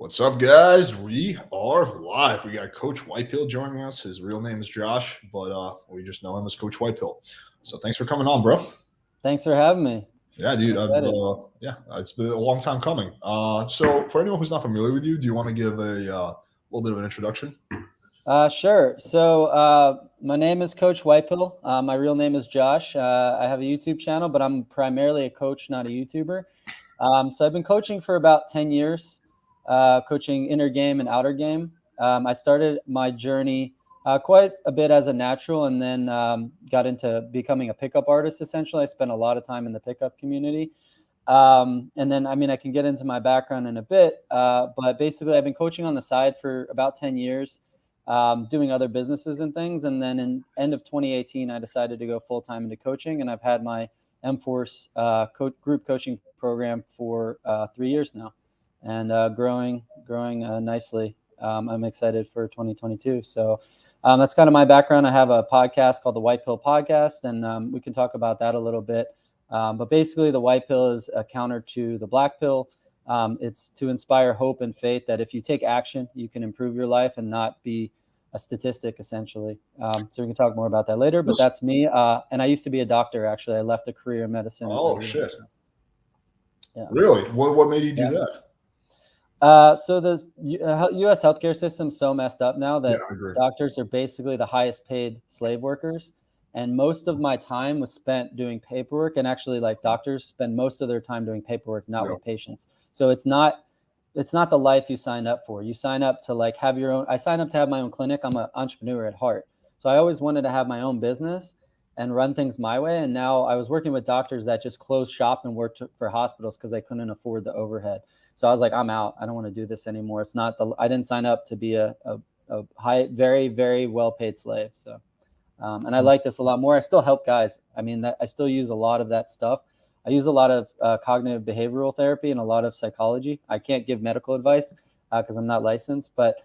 What's up, guys? We are live. We got Coach Whitepill joining us. His real name is Josh, but we just know him as Coach Whitepill. So thanks for coming on, bro. Thanks for having me. Yeah, I'm dude. excited. It's been a long time coming. So for anyone who's not familiar with you, do you want to give a little bit of an introduction? Sure. So my name is Coach Whitepill. My real name is Josh. I have a YouTube channel, but I'm primarily a coach, not a YouTuber. So I've been coaching for about 10 years, coaching inner game and outer game. I started my journey quite a bit as a natural and then got into becoming a pickup artist, essentially. I spent a lot of time in the pickup community. And then, I can get into my background in a bit, but basically I've been coaching on the side for about 10 years, doing other businesses and things. And then in end of 2018, I decided to go full-time into coaching, and I've had my M-Force group coaching program for 3 years now, and growing nicely. I'm excited for 2022. So that's kind of my background. I have a podcast called the Whitepill Podcast, and we can talk about that a little bit. But basically, the white pill is a counter to the black pill. It's to inspire hope and faith that if you take action, you can improve your life and not be a statistic, essentially. So we can talk more about that later. But that's me. And I used to be a doctor, actually. I left a career in medicine. Oh, shit. So, yeah. Really? What made you do that? So the U.S. healthcare system's so messed up now that doctors are basically the highest paid slave workers. And most of my time was spent doing paperwork, and actually, like, doctors spend most of their time doing paperwork, not with patients. So it's not the life you sign up for. You sign up to like have your own. I signed up to have my own clinic. I'm an entrepreneur at heart. So I always wanted to have my own business and run things my way. And now I was working with doctors that just closed shop and worked for hospitals because they couldn't afford the overhead. So I was like, I'm out. I don't want to do this anymore. I didn't sign up to be a high, very, very well paid slave. So. And I like this a lot more. I still help guys. I still use a lot of that stuff. I use a lot of cognitive behavioral therapy and a lot of psychology. I can't give medical advice because I'm not licensed, but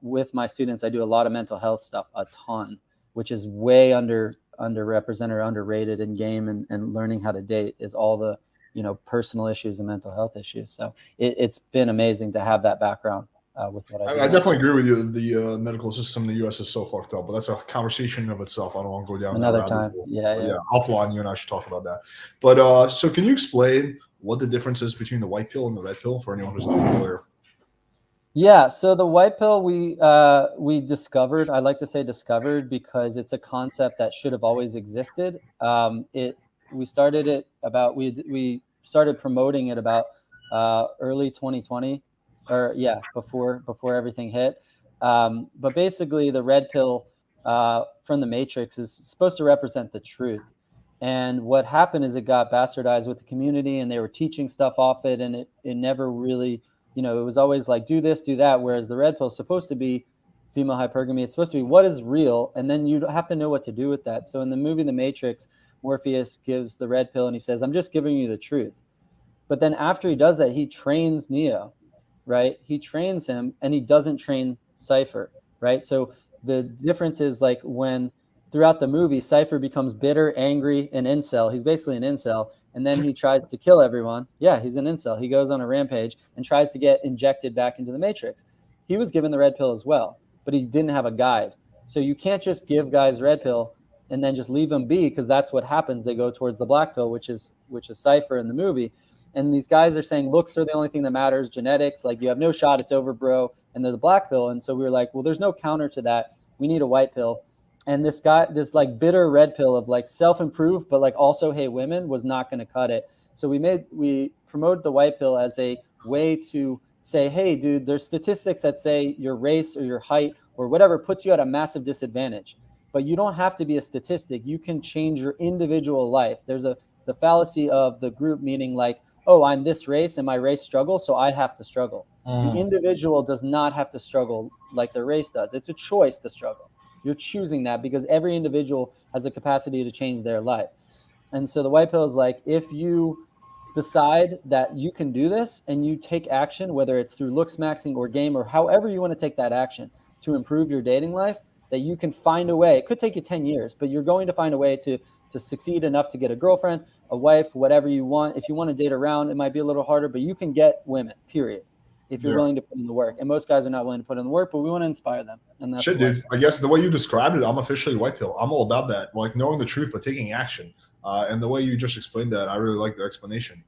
with my students, I do a lot of mental health stuff, a ton, which is way underrepresented or underrated in game and learning how to date is all the, personal issues and mental health issues. So it's been amazing to have that background. With what I definitely agree with you. The medical system in the U.S. is so fucked up, but that's a conversation of itself. I don't want to go down another that time. Yeah. Offline, you and I should talk about that. But so, can you explain what the difference is between the white pill and the red pill for anyone who's not familiar? Yeah, so the white pill we discovered. I like to say discovered because it's a concept that should have always existed. We started promoting it about early 2020. Before everything hit. But basically, the red pill from the Matrix is supposed to represent the truth. And what happened is it got bastardized with the community, and they were teaching stuff off it, and it never really, it was always like, do this, do that. Whereas the red pill is supposed to be female hypergamy. It's supposed to be what is real, and then you have to know what to do with that. So in the movie The Matrix, Morpheus gives the red pill, and he says, I'm just giving you the truth. But then after he does that, he trains Neo. Right? He trains him and he doesn't train Cypher, right? So the difference is like when throughout the movie, Cypher becomes bitter, angry, and incel. He's basically an incel. And then he tries to kill everyone. Yeah, he's an incel. He goes on a rampage and tries to get injected back into the Matrix. He was given the red pill as well, but he didn't have a guide. So you can't just give guys red pill and then just leave them be, because that's what happens. They go towards the black pill, which is Cypher in the movie. And these guys are saying looks are the only thing that matters, genetics, like you have no shot, it's over, bro. And they're the black pill. And so we were like, well, there's no counter to that. We need a white pill. And this like bitter red pill of like self-improve, but like also hate women was not going to cut it. So we promoted the white pill as a way to say, hey, dude, there's statistics that say your race or your height or whatever puts you at a massive disadvantage. But you don't have to be a statistic. You can change your individual life. There's the fallacy of the group, meaning like, oh, I'm this race and my race struggles, so I have to struggle. The individual does not have to struggle like the race does. It's a choice to struggle. You're choosing that because every individual has the capacity to change their life. And so the white pill is like, if you decide that you can do this and you take action, whether it's through looks maxing or game or however you want to take that action to improve your dating life, that you can find a way. It could take you 10 years, but you're going to find a way to succeed enough to get a girlfriend, a wife, whatever you want. If you want to date around, it might be a little harder, but you can get women, period. if you're willing to put in the work. And most guys are not willing to put in the work, but we want to inspire them. And that's shit, dude. I guess the way you described it, I'm officially white pill. I'm all about that, like knowing the truth but taking action. And the way you just explained that, I really like the explanation.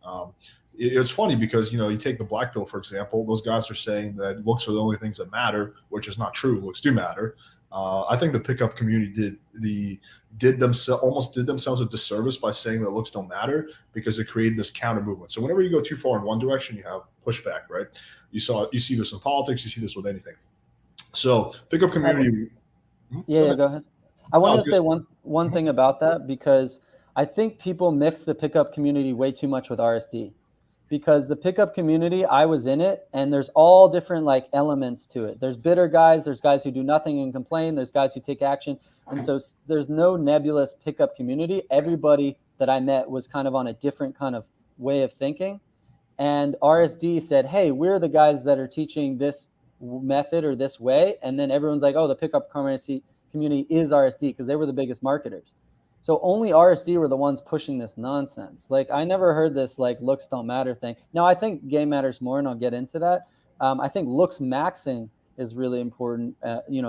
It's funny because, you know, you take the black pill, for example, those guys are saying that looks are the only things that matter, which is not true. Looks do matter. I think the pickup community almost did themselves a disservice by saying that looks don't matter, because it created this counter movement. So whenever you go too far in one direction, you have pushback, right? You see this in politics, you see this with anything. So pickup community. Yeah, go ahead. I want to say one thing about that, because I think people mix the pickup community way too much with RSD. Because the pickup community, I was in it, and there's all different like elements to it. There's bitter guys, there's guys who do nothing and complain, there's guys who take action. And so there's no nebulous pickup community. Everybody that I met was kind of on a different kind of way of thinking. And RSD said, hey, we're the guys that are teaching this method or this way. And then everyone's like, oh, the pickup community is RSD, because they were the biggest marketers. So only RSD were the ones pushing this nonsense. Like, I never heard this like looks don't matter thing. Now, I think game matters more, and I'll get into that. I think looks maxing is really important.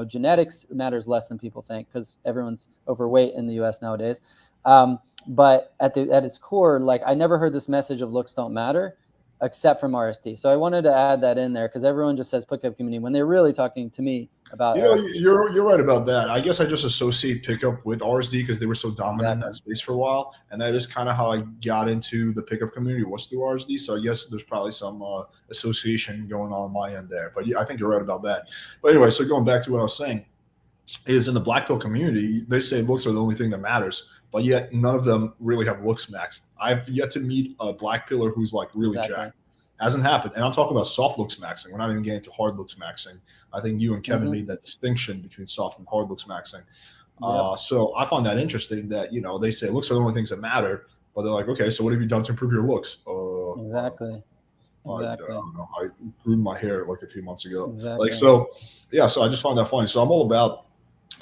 Genetics matters less than people think, because everyone's overweight in the US nowadays. But at its core, like, I never heard this message of looks don't matter, except from RSD. So I wanted to add that in there, because everyone just says pickup community when they're really talking to me about. You're right about that. I guess I just associate pickup with RSD because they were so dominant in that space for a while, and that is kind of how I got into the pickup community, was through RSD. So I guess there's probably some association going on my end there. But yeah, I think you're right about that. But anyway, so going back to what I was saying, is in the black pill community, they say looks are the only thing that matters, but yet none of them really have looks maxed. I've yet to meet a black pillar who's like really jacked. Hasn't happened. And I'm talking about soft looks maxing. We're not even getting to hard looks maxing. I think you and Kevin made that distinction between soft and hard looks maxing. So I find that interesting that, you know, they say looks are the only things that matter, but they're like, okay, so what have you done to improve your looks? Exactly. I don't know. I grew my hair like a few months ago. Exactly. So I just find that funny. So I'm all about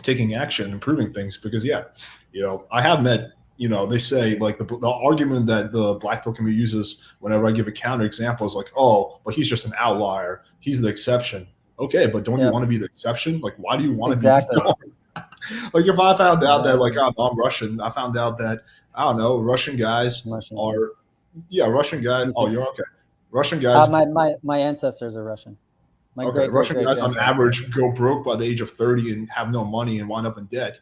taking action, improving things, because I have met, they say like the argument that the black pill community uses whenever I give a counter example is like, oh, but he's just an outlier. He's the exception. Okay, but don't you want to be the exception? Like, why do you want to be the like, if I found out that like I'm Russian, I found out that, I don't know, Russian guys are Russian guys. Oh, you're okay. Russian guys. My ancestors are Russian. Russian guys on average go broke by the age of 30 and have no money and wind up in debt.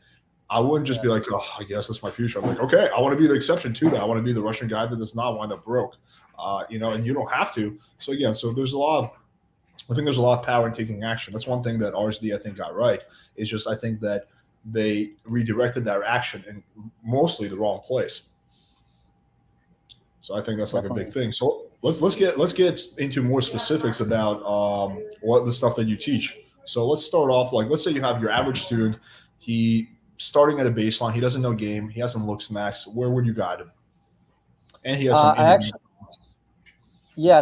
I wouldn't just be like, oh, I guess that's my future. I'm like, okay, I want to be the exception to that. I want to be the Russian guy that does not wind up broke, and you don't have to. So again, there's I think there's a lot of power in taking action. That's one thing that RSD I think got right. Is just I think that they redirected their action in mostly the wrong place. So I think that's like a big thing. So let's get into more specifics about what the stuff that you teach. So let's start off, like, let's say you have your average student. He starting at a baseline. He doesn't know game. He hasn't looks maxed. Where would you guide him? And he has some.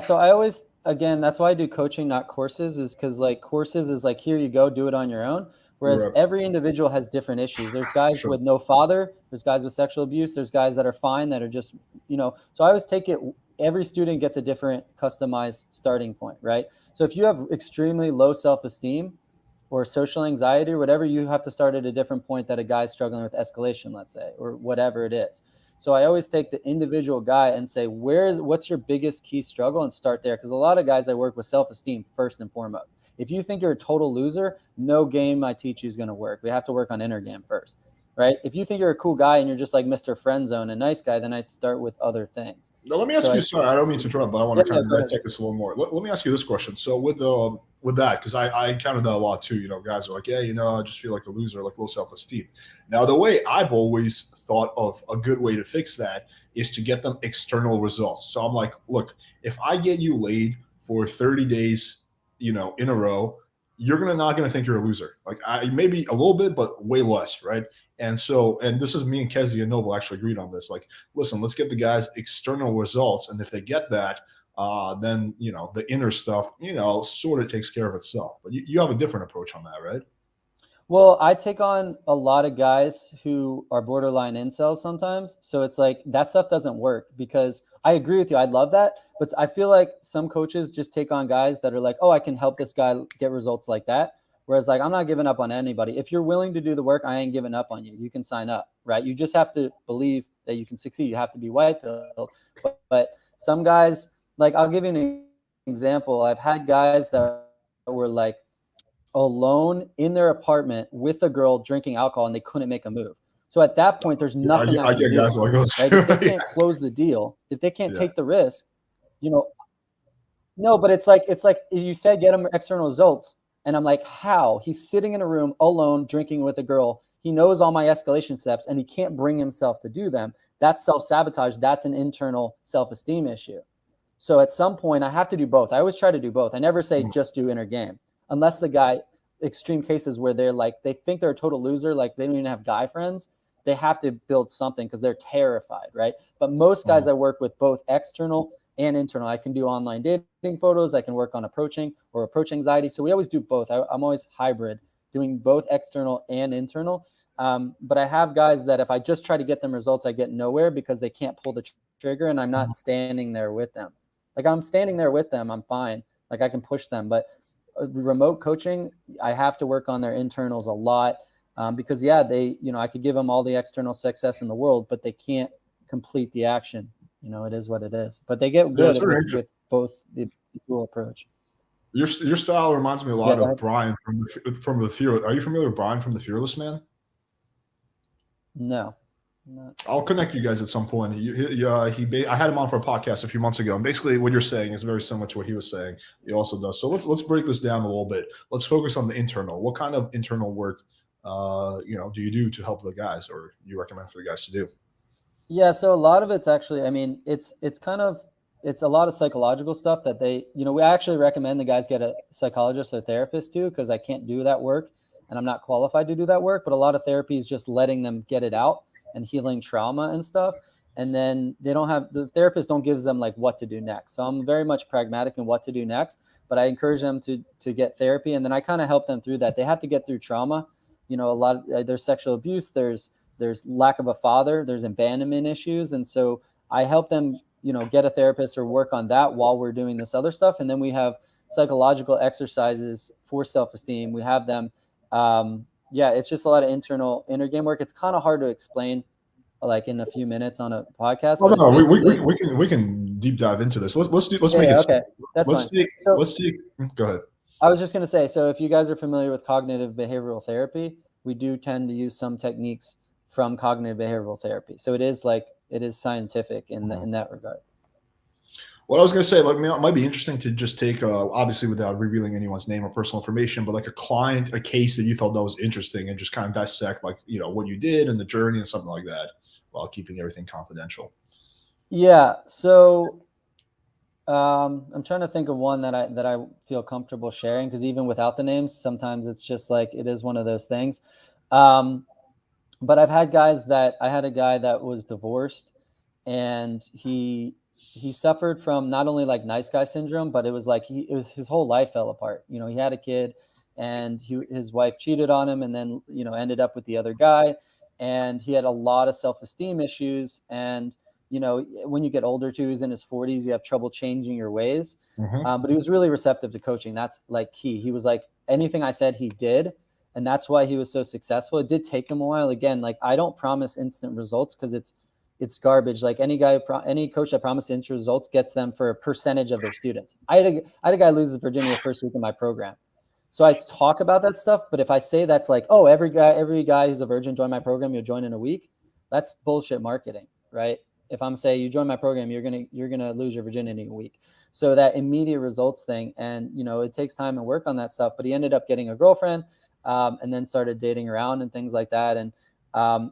So I always, again, that's why I do coaching, not courses, is because like courses is like, here you go, do it on your own. Whereas every individual has different issues. There's guys with no father. There's guys with sexual abuse. There's guys that are fine, that are just, So I always take it, every student gets a different customized starting point, right? So if you have extremely low self-esteem or social anxiety or whatever, you have to start at a different point that a guy's struggling with escalation, let's say, or whatever it is. So I always take the individual guy and say, what's your biggest key struggle, and start there. Because a lot of guys I work with self-esteem first and foremost. If you think you're a total loser, no game I teach you is going to work. We have to work on inner game first, right? If you think you're a cool guy and you're just like Mr. Friend Zone, a nice guy, then I start with other things. Now, let me ask you, sorry, I don't mean to interrupt, but I want to kind of dissect this a little more. Let me ask you this question. So with that, because I encountered that a lot too, guys are like, yeah, I just feel like a loser, like low self-esteem. Now, the way I've always thought of a good way to fix that is to get them external results. So I'm like, look, if I get you laid for 30 days, in a row, you're not going to think you're a loser. Like, maybe a little bit, but way less, right? And this is me and Kezi and Noble actually agreed on this. Like, listen, let's get the guys external results, and if they get that, then the inner stuff, sort of takes care of itself. But you have a different approach on that, right? Well, I take on a lot of guys who are borderline incels sometimes. So it's like that stuff doesn't work, because I agree with you. I'd love that. But I feel like some coaches just take on guys that are like, oh, I can help this guy get results like that. Whereas like, I'm not giving up on anybody. If you're willing to do the work, I ain't giving up on you. You can sign up, right? You just have to believe that you can succeed. You have to be white pilled. But some guys, like, I'll give you an example. I've had guys that were like alone in their apartment with a girl drinking alcohol and they couldn't make a move. So at that point, there's nothing I can get do. Guys like those, right? If they can't close the deal, if they can't take the risk, no, but it's like you said, get him external results. And I'm like, how? He's sitting in a room alone drinking with a girl. He knows all my escalation steps and he can't bring himself to do them. That's self-sabotage. That's an internal self-esteem issue. So at some point, I have to do both. I always try to do both. I never say just do inner game. Unless the guy, extreme cases where they're like, they think they're a total loser, like they don't even have guy friends, they have to build something because they're terrified, right? But most guys I work with, both external and internal. I can do online dating photos. I can work on approach anxiety. So we always do both. I'm always hybrid, doing both external and internal. But I have guys that if I just try to get them results, I get nowhere because they can't pull the trigger and I'm not standing there with them. Like I'm standing there with them, I'm fine. Like I can push them. But remote coaching, I have to work on their internals a lot because I could give them all the external success in the world, but they can't complete the action. It is what it is. But they get good with both the dual approach. Your style reminds me a lot of Brian from the Fearless. Are you familiar with Brian from the Fearless Man? No. I'll connect you guys at some point. I had him on for a podcast a few months ago, and basically what you're saying is very similar to what he was saying. He also does. So let's break this down a little bit. Let's focus on the internal. What kind of internal work, do you do to help the guys, or you recommend for the guys to do? Yeah, so a lot of it's actually, it's a lot of psychological stuff that we actually recommend the guys get a psychologist or therapist too, because I can't do that work and I'm not qualified to do that work. But a lot of therapy is just letting them get it out and healing trauma and stuff. And then the therapist don't give them like what to do next. So I'm very much pragmatic in what to do next, but I encourage them to get therapy. And then I kind of help them through that. They have to get through trauma. A lot of there's sexual abuse, there's lack of a father, there's abandonment issues. And so I help them, get a therapist or work on that while we're doing this other stuff. And then we have psychological exercises for self-esteem. We have them. It's just a lot of inner game work. It's kind of hard to explain like in a few minutes on a podcast. Oh, no, we can deep dive into this. Let's make it. Okay. That's fine. Go ahead. I was just going to say, so if you guys are familiar with cognitive behavioral therapy, we do tend to use some techniques from cognitive behavioral therapy. So it is scientific in that regard. What I was going to say, it might be interesting to just take, obviously without revealing anyone's name or personal information, but like a case that you thought that was interesting and just kind of dissect what you did and the journey and something like that while keeping everything confidential. Yeah. So I'm trying to think of one that I feel comfortable sharing, because even without the names, sometimes it's just like, it is one of those things. But I've had I had a guy that was divorced and he suffered from not only like nice guy syndrome, but it was like his whole life fell apart. He had a kid and his wife cheated on him and then, ended up with the other guy. And he had a lot of self-esteem issues. And, when you get older too, he's in his 40s, you have trouble changing your ways. But he was really receptive to coaching. That's like key. He was like, anything I said, he did. And that's why he was so successful. It did take him a while. Again, like I don't promise instant results because it's garbage. Like any coach that promises instant results gets them for a percentage of their students. I had a guy lose his virginity the first week of my program. So I talk about that stuff. But if I say that's like, oh, every guy who's a virgin join my program, you'll join in a week. That's bullshit marketing, right? If I'm saying you join my program, you're gonna lose your virginity in a week. So that immediate results thing, and it takes time and work on that stuff. But he ended up getting a girlfriend, and then started dating around and things like that. And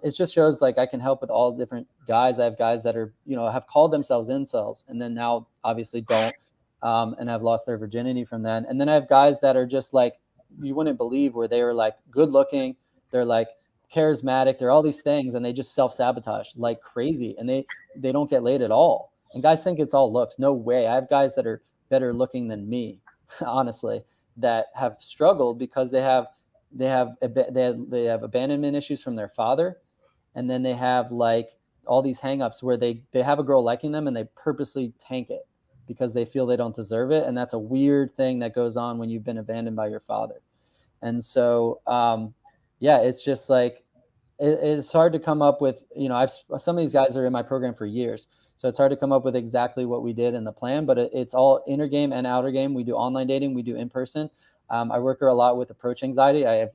it just shows like I can help with all different guys. I have guys that are have called themselves incels and then now obviously don't, and have lost their virginity from that. And then I have guys that are just like you wouldn't believe, where they were like good looking, they're like charismatic, they're all these things, and they just self-sabotage like crazy, and they don't get laid at all. And guys think it's all looks. No way. I have guys that are better looking than me, honestly, that have struggled because they have abandonment issues from their father, and then they have like all these hangups where they have a girl liking them and they purposely tank it. because they feel they don't deserve it. And that's a weird thing that goes on when you've been abandoned by your father. And so, yeah, it's just like, it's hard to come up with, some of these guys are in my program for years. So it's hard to come up with exactly what we did in the plan, but it's all inner game and outer game. We do online dating, we do in person. I work a lot with approach anxiety. I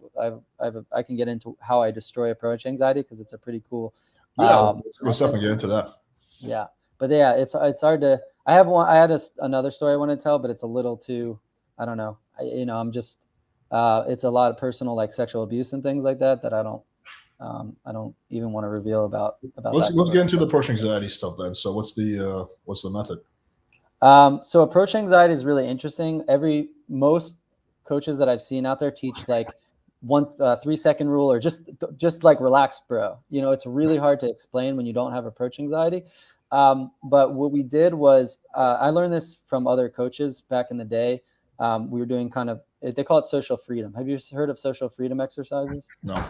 can get into how I destroy approach anxiety because it's a pretty cool. Yeah, let's definitely get into that. Yeah, but yeah, it's hard to. I had another story I want to tell, but it's a little too. I don't know. I'm just. It's a lot of personal, like sexual abuse and things like that I don't even want to reveal about. Let's get into the approach anxiety stuff then. So what's the method? So approach anxiety is really interesting. Most coaches that I've seen out there teach like 3-second rule, or just like relax, bro. It's really hard to explain when you don't have approach anxiety. But what we did was, I learned this from other coaches back in the day. We were doing they call it social freedom. Have you heard of social freedom exercises? No.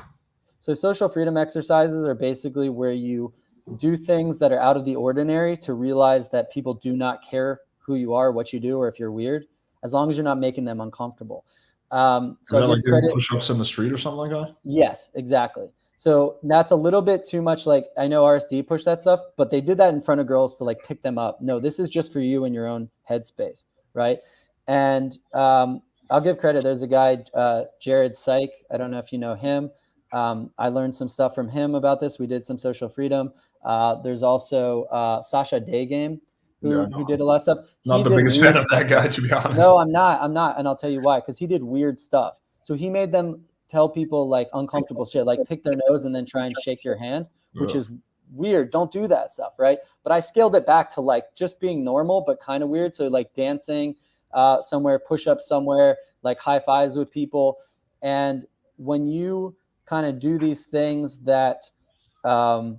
So social freedom exercises are basically where you do things that are out of the ordinary to realize that people do not care who you are, what you do, or if you're weird, as long as you're not making them uncomfortable. So is that like doing push-ups in the street or something like that? Yes, exactly. So that's a little bit too much. Like, I know RSD pushed that stuff, but they did that in front of girls to like pick them up. No, this is just for you in your own headspace, right? And I'll give credit. There's a guy, Jared Syke. I don't know if you know him. I learned some stuff from him about this. We did some social freedom. There's also Sasha Daygame, who did a lot of stuff. Not the biggest fan of that guy, to be honest. No, I'm not. And I'll tell you why, because he did weird stuff. So he made them tell people like uncomfortable shit, like pick their nose and then try and shake your hand, which is weird. Don't do that stuff, right? But I scaled it back to like just being normal, but kind of weird. So like dancing somewhere, push-ups somewhere, like high fives with people. And when you kind of do these things that kind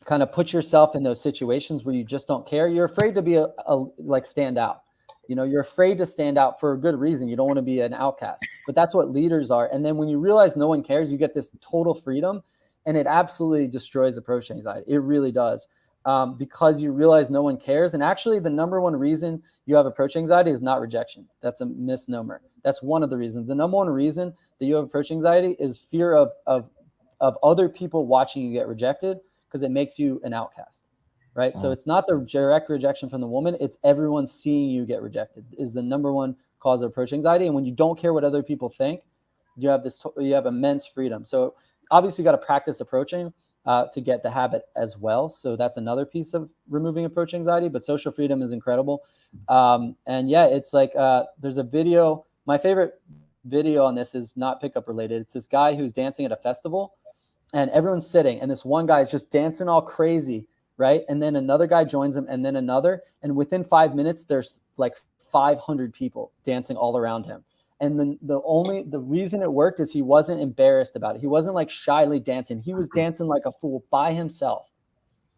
of put yourself in those situations where you just don't care, you're afraid to be like stand out. You're afraid to stand out for a good reason. You don't want to be an outcast, but that's what leaders are. And then when you realize no one cares, you get this total freedom, and it absolutely destroys approach anxiety. It really does, because you realize no one cares. And actually, the number one reason you have approach anxiety is not rejection. That's a misnomer. That's one of the reasons. The number one reason that you have approach anxiety is fear of other people watching you get rejected, because it makes you an outcast. Right. So it's not the direct rejection from the woman. It's everyone seeing you get rejected is the number one cause of approach anxiety. And when you don't care what other people think, you have immense freedom. So obviously you got to practice approaching to get the habit as well. So that's another piece of removing approach anxiety, but social freedom is incredible. And yeah, it's like, there's a video. My favorite video on this is not pickup related. It's this guy who's dancing at a festival and everyone's sitting, and this one guy is just dancing all crazy. Right. And then another guy joins him, and then another. And within 5 minutes, there's like 500 people dancing all around him. And then the reason it worked is he wasn't embarrassed about it. He wasn't like shyly dancing. He was dancing like a fool by himself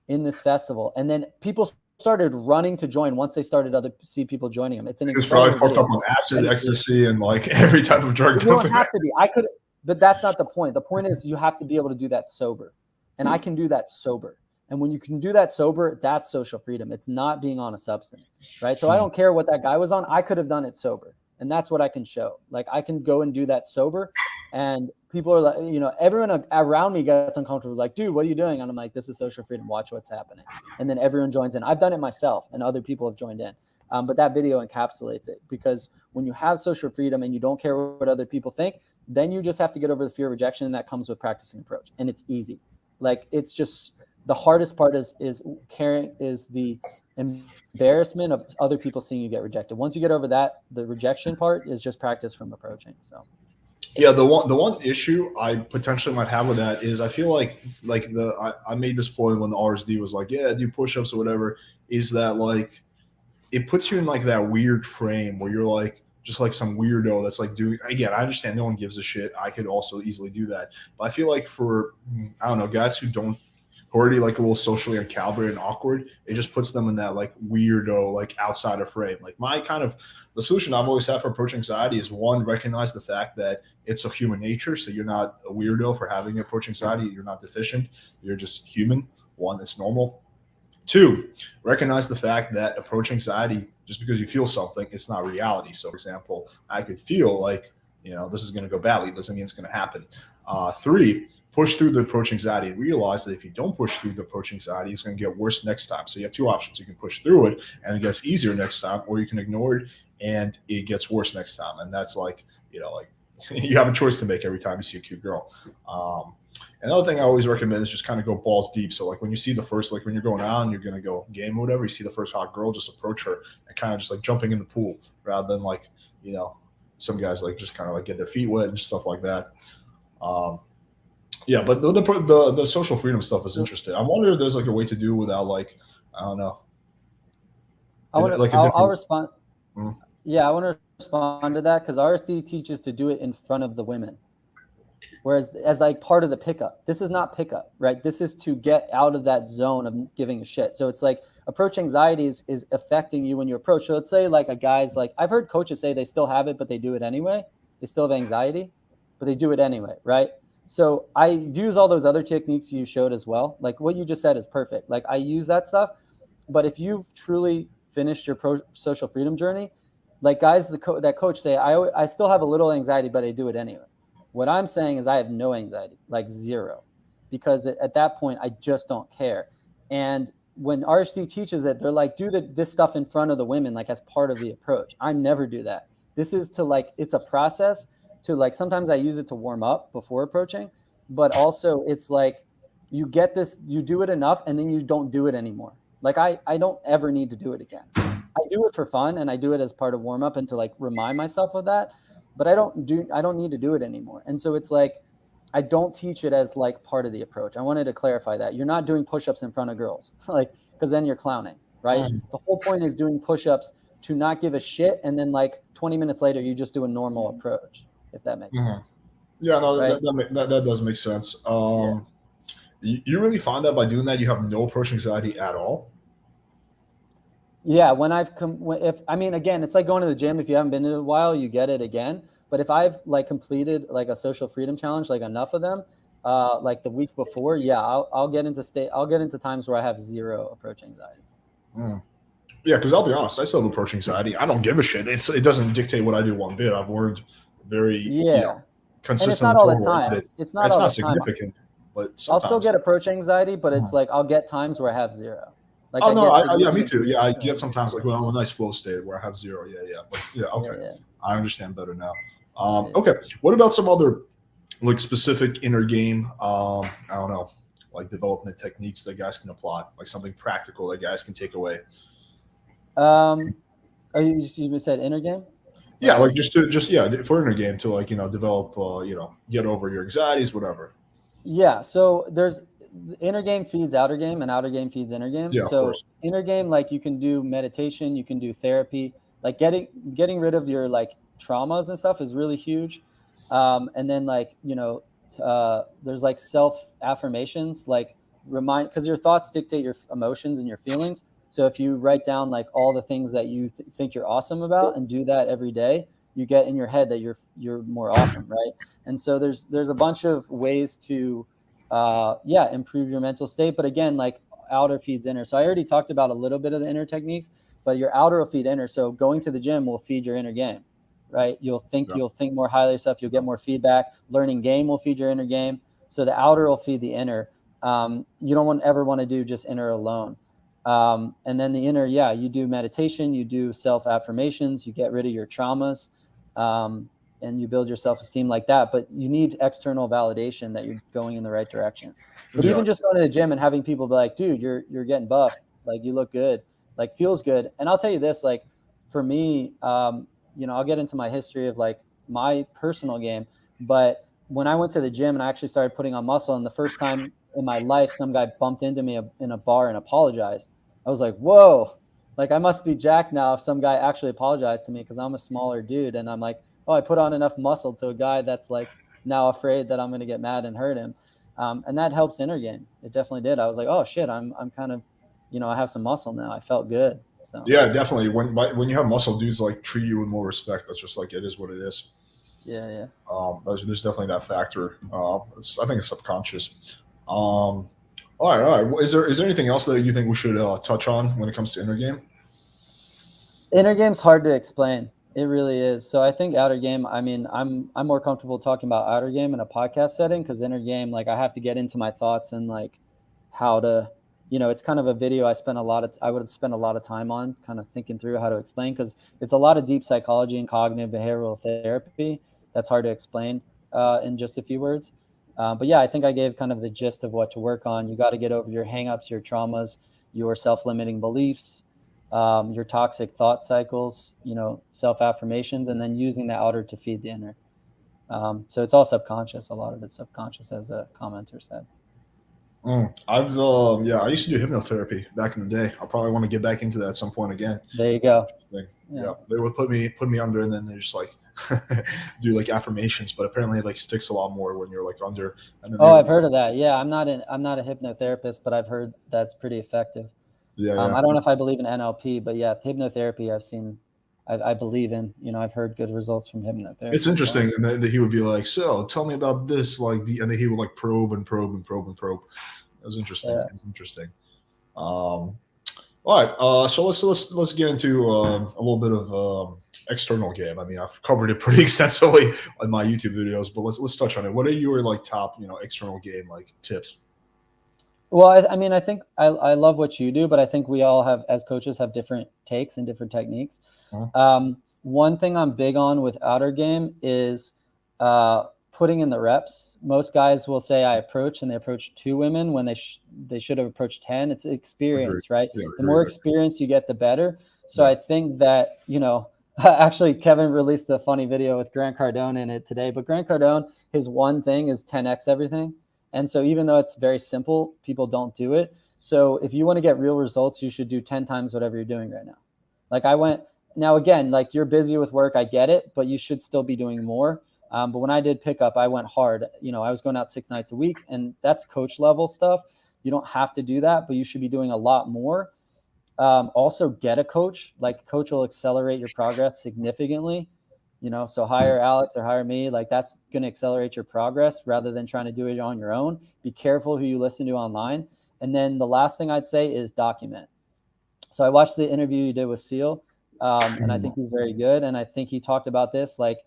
in this festival. And then people started running to join once they started see people joining him. It's probably fucked up on acid, ecstasy, and like every type of drug. You don't have to be. But that's not the point. The point is you have to be able to do that sober. And I can do that sober. And when you can do that sober, that's social freedom. It's not being on a substance, right? So I don't care what that guy was on. I could have done it sober. And that's what I can show. Like, I can go and do that sober. And people are like, everyone around me gets uncomfortable. Like, dude, what are you doing? And I'm like, this is social freedom. Watch what's happening. And then everyone joins in. I've done it myself, and other people have joined in. But that video encapsulates it, because when you have social freedom and you don't care what other people think, then you just have to get over the fear of rejection. And that comes with practicing approach. And it's easy. Like, it's just... The hardest part is the embarrassment of other people seeing you get rejected. Once you get over that, the rejection part is just practice from approaching. So, yeah, the one issue I potentially might have with that is I feel like I made this point when the RSD was like, yeah, do push-ups or whatever, is that like it puts you in like that weird frame where you're like just like some weirdo that's like doing. Again, I understand no one gives a shit. I could also easily do that, but I feel like for guys who already like a little socially uncalibrated and awkward, it just puts them in that like weirdo, like outsider frame. Like the solution I've always had for approach anxiety is, one, recognize the fact that it's a human nature. So you're not a weirdo for having approach anxiety. You're not deficient. You're just human. One, it's normal. 2, recognize the fact that approach anxiety, just because you feel something, it's not reality. So, for example, I could feel like, this is going to go badly. It doesn't mean it's going to happen. 3, push through the approach anxiety and realize that if you don't push through the approach anxiety, it's going to get worse next time. So you have 2 options. You can push through it and it gets easier next time, or you can ignore it and it gets worse next time. And that's like, you have a choice to make every time you see a cute girl. Another thing I always recommend is just kind of go balls deep. So like when you see the first, like when you're going out and you're going to go game or whatever, you see the first hot girl, just approach her and kind of just like jumping in the pool rather than like, some guys like just kind of like get their feet wet and stuff like that. Yeah, but the social freedom stuff is interesting. I wonder if there's like a way to do without like, I don't know. I'll respond. Yeah, I want to respond to that because RSD teaches to do it in front of the women. Whereas as like part of the pickup, this is not pickup, right? This is to get out of that zone of giving a shit. So it's like approach anxiety is affecting you when you approach. So let's say like a guy's like, I've heard coaches say they still have it, but they do it anyway. They still have anxiety, but they do it anyway, right? So I use all those other techniques you showed as well. Like what you just said is perfect. Like I use that stuff, but if you've truly finished your social freedom journey, like guys that coach say, I still have a little anxiety, but I do it anyway. What I'm saying is I have no anxiety, like zero, because at that point, I just don't care. And when RSD teaches it, they're like, do this stuff in front of the women, like as part of the approach. I never do that. This is to like, it's a process to like, sometimes I use it to warm up before approaching, but also it's like, you get this, you do it enough and then you don't do it anymore. Like I don't ever need to do it again. I do it for fun and I do it as part of warm up and to like remind myself of that. But I don't need to do it anymore. And so it's like, I don't teach it as like part of the approach. I wanted to clarify that. You're not doing push-ups in front of girls, like, because then you're clowning, right? The whole point is doing push-ups to not give a shit. And then like 20 minutes later, you just do a normal approach, if that makes sense. Yeah, no, right? that does make sense. You really find that by doing that, you have no approach anxiety at all? Yeah, when again, it's like going to the gym. If you haven't been in a while, you get it again. But if I've like completed like a social freedom challenge, like enough of them, like the week before, yeah, I'll get into times where I have zero approach anxiety. Yeah, because I'll be honest, I still have approach anxiety. I don't give a shit. It doesn't dictate what I do one bit. I've learned very consistent. And it's not all the time. It's not all the significant, but sometimes. I'll still get approach anxiety, but it's like I'll get times where I have zero. Like yeah, me too. Yeah, I get sometimes like when I'm in a nice flow state where I have zero. But okay, I understand better now. Okay, what about some other like specific inner game? I don't know, like development techniques that guys can apply, like something practical that guys can take away. You said inner game? Yeah, like for inner game to like develop get over your anxieties, whatever. Yeah, so there's inner game feeds outer game and outer game feeds inner game. Yeah, so inner game, like you can do meditation, you can do therapy, like getting rid of your like traumas and stuff is really huge. And then like, there's like self affirmations, like because your thoughts dictate your emotions and your feelings. So if you write down like all the things that you think you're awesome about and do that every day, you get in your head that you're more awesome, right? And so there's a bunch of ways to improve your mental state. But again, like outer feeds inner. So I already talked about a little bit of the inner techniques, but your outer will feed inner. So going to the gym will feed your inner game, right? You'll think more highly of yourself. You'll get more feedback. Learning game will feed your inner game. So the outer will feed the inner. You don't ever want to do just inner alone. And then the inner, you do meditation, you do self-affirmations, you get rid of your traumas, and you build your self-esteem like that. But you need external validation that you're going in the right direction. But even just going to the gym and having people be like, dude, you're getting buff, like you look good, like feels good. And I'll tell you this, like for me, I'll get into my history of like my personal game. But when I went to the gym and I actually started putting on muscle, and the first time in my life, some guy bumped into me in a bar and apologized. I was like, whoa, like I must be jacked now if some guy actually apologized to me, because I'm a smaller dude. And I'm like, oh, I put on enough muscle to a guy that's like now afraid that I'm going to get mad and hurt him. And that helps inner game. It definitely did. I was like, oh shit, I'm kind of, I have some muscle now. I felt good. So yeah, definitely. When you have muscle, dudes like treat you with more respect. That's just like, it is what it is. Yeah. There's definitely that factor. I think it's subconscious. All right, all right. Well, is there anything else that you think we should touch on when it comes to inner game? Inner game's hard to explain. It really is. So I think outer game, I mean, I'm more comfortable talking about outer game in a podcast setting, because inner game, like I have to get into my thoughts and like how to, it's kind of a video I would have spent a lot of time on kind of thinking through how to explain, because it's a lot of deep psychology and cognitive behavioral therapy that's hard to explain in just a few words. But yeah, I think I gave kind of the gist of what to work on. You got to get over your hangups, your traumas, your self-limiting beliefs, your toxic thought cycles, self-affirmations, and then using the outer to feed the inner. So it's all subconscious. A lot of it's subconscious, as a commenter said. I used to do hypnotherapy back in the day. I probably want to get back into that at some point again. There you go. Yeah, they would put me under, and then they just like do like affirmations, but apparently it like sticks a lot more when you're like under. And then I've heard of that. Yeah, I'm not a hypnotherapist, but I've heard that's pretty effective. Yeah. I don't know if I believe in NLP, but yeah, hypnotherapy I believe in. I've heard good results from hypnotherapy. It's interesting, and then he would be like, "So, tell me about this," and then he would like probe and probe and probe and probe. It was interesting. Yeah. It was interesting. All right, so let's get into a little bit of external game. I mean, I've covered it pretty extensively in my YouTube videos, but let's touch on it. What are your like top external game like tips? Well, I mean, I think I love what you do, but I think we all have, as coaches, have different takes and different techniques. One thing I'm big on with outer game is putting in the reps. Most guys will say I approach, and they approach 2 women when they should have approached 10. It's experience, Agreed. right? Yeah, the more experience you get, the better. So I think that, actually Kevin released a funny video with Grant Cardone in it today, but Grant Cardone, his one thing is 10x everything. And so even though it's very simple, people don't do it. So if you want to get real results, you should do 10 times whatever you're doing right now. Like now again, like you're busy with work, I get it, but you should still be doing more. But when I did pickup, I went hard. I was going out 6 nights a week, and that's coach level stuff. You don't have to do that, but you should be doing a lot more. Also get a coach. Like coach will accelerate your progress significantly. So hire Alex or hire me. Like that's going to accelerate your progress rather than trying to do it on your own. Be careful who you listen to online. And then the last thing I'd say is document. So I watched the interview you did with Seal, and I think he's very good. And I think he talked about this, like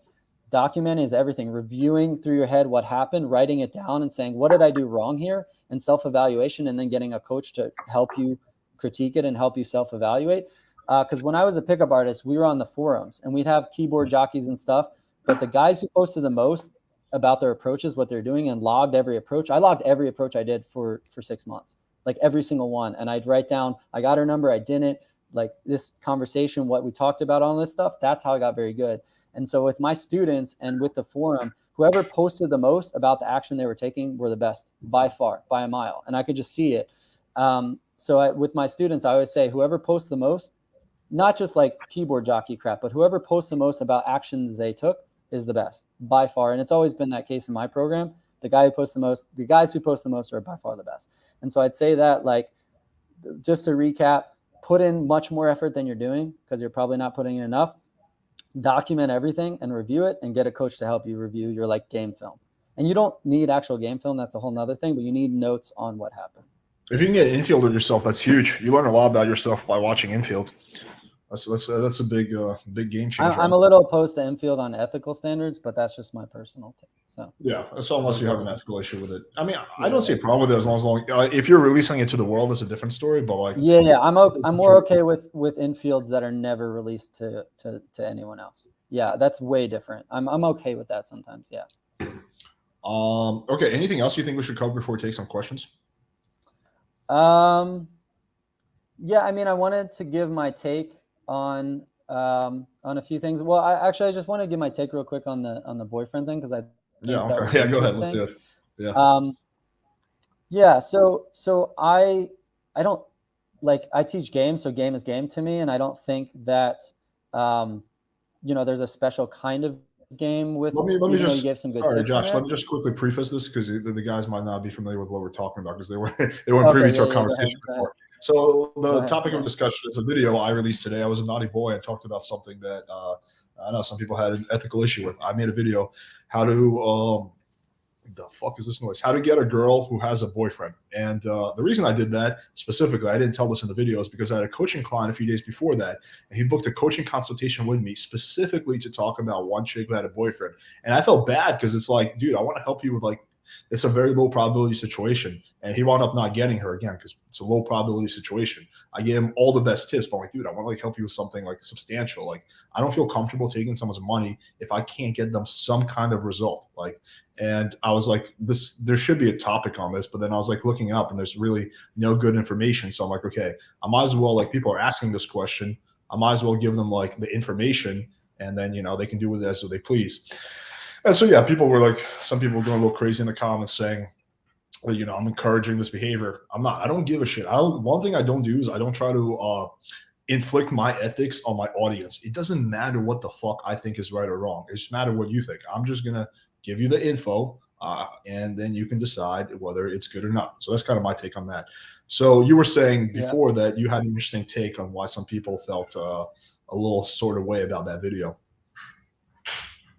document is everything. Reviewing through your head what happened, writing it down and saying, what did I do wrong here? And self-evaluation, and then getting a coach to help you critique it and help you self-evaluate. Because when I was a pickup artist, we were on the forums and we'd have keyboard jockeys and stuff. But the guys who posted the most about their approaches, what they're doing, and logged every approach, I logged every approach I did for 6 months, like every single one. And I'd write down, I got her number, I didn't, like this conversation, what we talked about on this stuff. That's how I got very good. And so with my students and with the forum, whoever posted the most about the action they were taking were the best by far, by a mile. And I could just see it. With my students, I always say, whoever posts the most, not just like keyboard jockey crap, but whoever posts the most about actions they took is the best by far. And it's always been that case in my program. The guys who post the most are by far the best. And so I'd say that, like, just to recap, put in much more effort than you're doing because you're probably not putting in enough. Document everything and review it, and get a coach to help you review your like game film. And you don't need actual game film. That's a whole nother thing, but you need notes on what happened. If you can get infield of yourself, that's huge. You learn a lot about yourself by watching infield. That's a big game changer. I'm a little opposed to infield on ethical standards, but that's just my personal take. So yeah, so unless you have an ethical issue with it, I mean, I don't see a problem with it as long if you're releasing it to the world, it's a different story. But like, I'm more okay with infields that are never released to anyone else. Yeah, that's way different. I'm okay with that sometimes. Yeah. Okay. Anything else you think we should cover before we take some questions? Yeah, I mean, I wanted to give my take on a few things. Well, I just want to give my take real quick on the boyfriend thing, because I go ahead, let's do it. So I don't like, I teach games, so game is game to me, and I don't think that there's a special kind of game with. Let me just give some good. All right, Josh. Let me just quickly preface this, because the guys might not be familiar with what we're talking about, because they weren't privy to our conversation before. So the topic of discussion is a video I released today. I was a naughty boy and talked about something that I know some people had an ethical issue with. I made a video how to the fuck is this noise? How to get a girl who has a boyfriend. And the reason I did that specifically, I didn't tell this in the video, is because I had a coaching client a few days before that, and he booked a coaching consultation with me specifically to talk about one chick who had a boyfriend. And I felt bad because it's like, dude, I want to help you with like, it's a very low probability situation. And he wound up not getting her again because it's a low probability situation. I gave him all the best tips, but I'm like, dude, I want to like help you with something like substantial. Like, I don't feel comfortable taking someone's money if I can't get them some kind of result. Like, and I was like, there should be a topic on this, but then I was like looking up and there's really no good information. So I'm like, okay, I might as well, like, people are asking this question. I might as well give them like the information, and then, they can do with it as they please. And so, yeah, people were like, some people were going a little crazy in the comments saying, well, I'm encouraging this behavior. I'm not. I don't give a shit. One thing I don't do is I don't try to inflict my ethics on my audience. It doesn't matter what the fuck I think is right or wrong. It just matters what you think. I'm just going to give you the info, and then you can decide whether it's good or not. So that's kind of my take on that. So you were saying before that you had an interesting take on why some people felt a little sort of way about that video.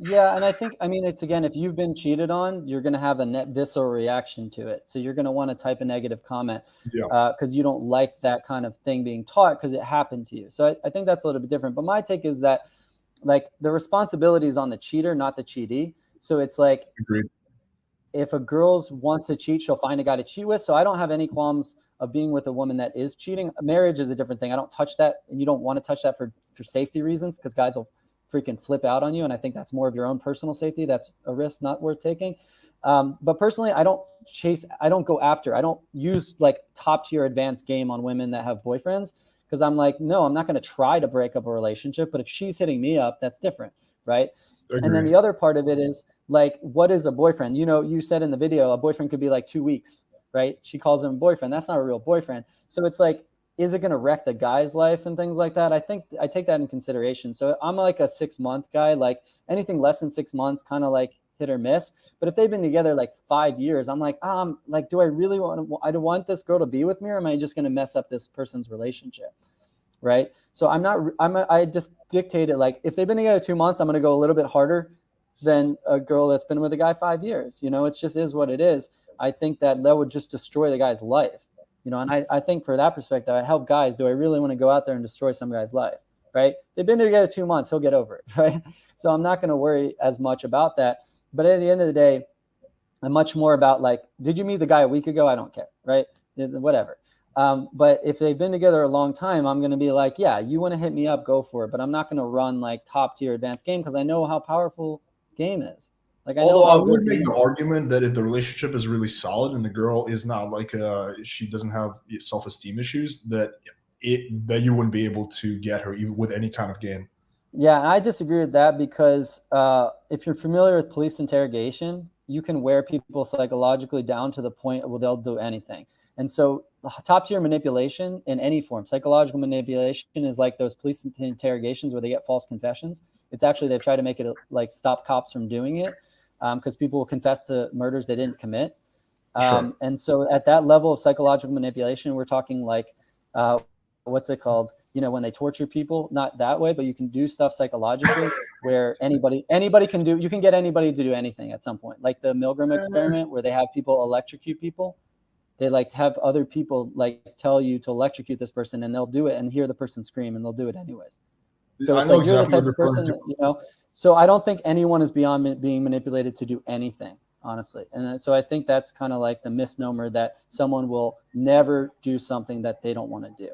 Yeah, and I mean, it's, again, if you've been cheated on, you're going to have a visceral reaction to it. So you're going to want to type a negative comment because you don't like that kind of thing being taught because it happened to you. So I think that's a little bit different. But my take is that, like, the responsibility is on the cheater, not the cheatee. So it's like, agreed, if a girl wants to cheat, she'll find a guy to cheat with. So I don't have any qualms of being with a woman that is cheating. Marriage is a different thing. I don't touch that, and you don't want to touch that for safety reasons, because guys will freaking flip out on you. And I think that's more of your own personal safety. That's a risk not worth taking. But personally, I don't go after, I don't use like top tier advanced game on women that have boyfriends, because I'm like, no, I'm not going to try to break up a relationship. But if she's hitting me up, that's different. Right. Agreed. And then the other part of it is like, what is a boyfriend? You said in the video, a boyfriend could be like 2 weeks, right? She calls him a boyfriend. That's not a real boyfriend. So it's like, is it going to wreck the guy's life and things like that? I think I take that in consideration. So I'm like a 6-month guy. Like, anything less than 6 months, kind of like hit or miss. But if they've been together like 5 years, I'm like, do I really want this girl to be with me, or am I just going to mess up this person's relationship? Right. So I just dictate it. Like, if they've been together 2 months, I'm going to go a little bit harder than a girl that's been with a guy 5 years. It just is what it is. I think that would just destroy the guy's life. And I think for that perspective, I help guys. Do I really want to go out there and destroy some guy's life? Right. They've been together 2 months. He'll get over it. Right. So I'm not going to worry as much about that. But at the end of the day, I'm much more about, like, did you meet the guy a week ago? I don't care. Right. Whatever. But if they've been together a long time, I'm going to be like, yeah, you want to hit me up, go for it. But I'm not going to run like top tier advanced game, because I know how powerful game is. Like, although I would make the argument that if the relationship is really solid and the girl is not like she doesn't have self-esteem issues, that you wouldn't be able to get her even with any kind of game. Yeah, I disagree with that, because if you're familiar with police interrogation, you can wear people psychologically down to the point where they'll do anything. And so top tier manipulation in any form, psychological manipulation, is like those police interrogations where they get false confessions. It's actually, they've tried to make it like stop cops from doing it, because people will confess to murders they didn't commit. Sure. And so at that level of psychological manipulation, we're talking like, what's it called? When they torture people, not that way, but you can do stuff psychologically where anybody can do, you can get anybody to do anything at some point. Like the Milgram experiment, where they have people electrocute people. They like have other people like tell you to electrocute this person, and they'll do it and hear the person scream, and they'll do it anyways. So it's like, you're the type of person that, so I don't think anyone is beyond being manipulated to do anything, honestly. And so I think that's kind of like the misnomer that someone will never do something that they don't want to do.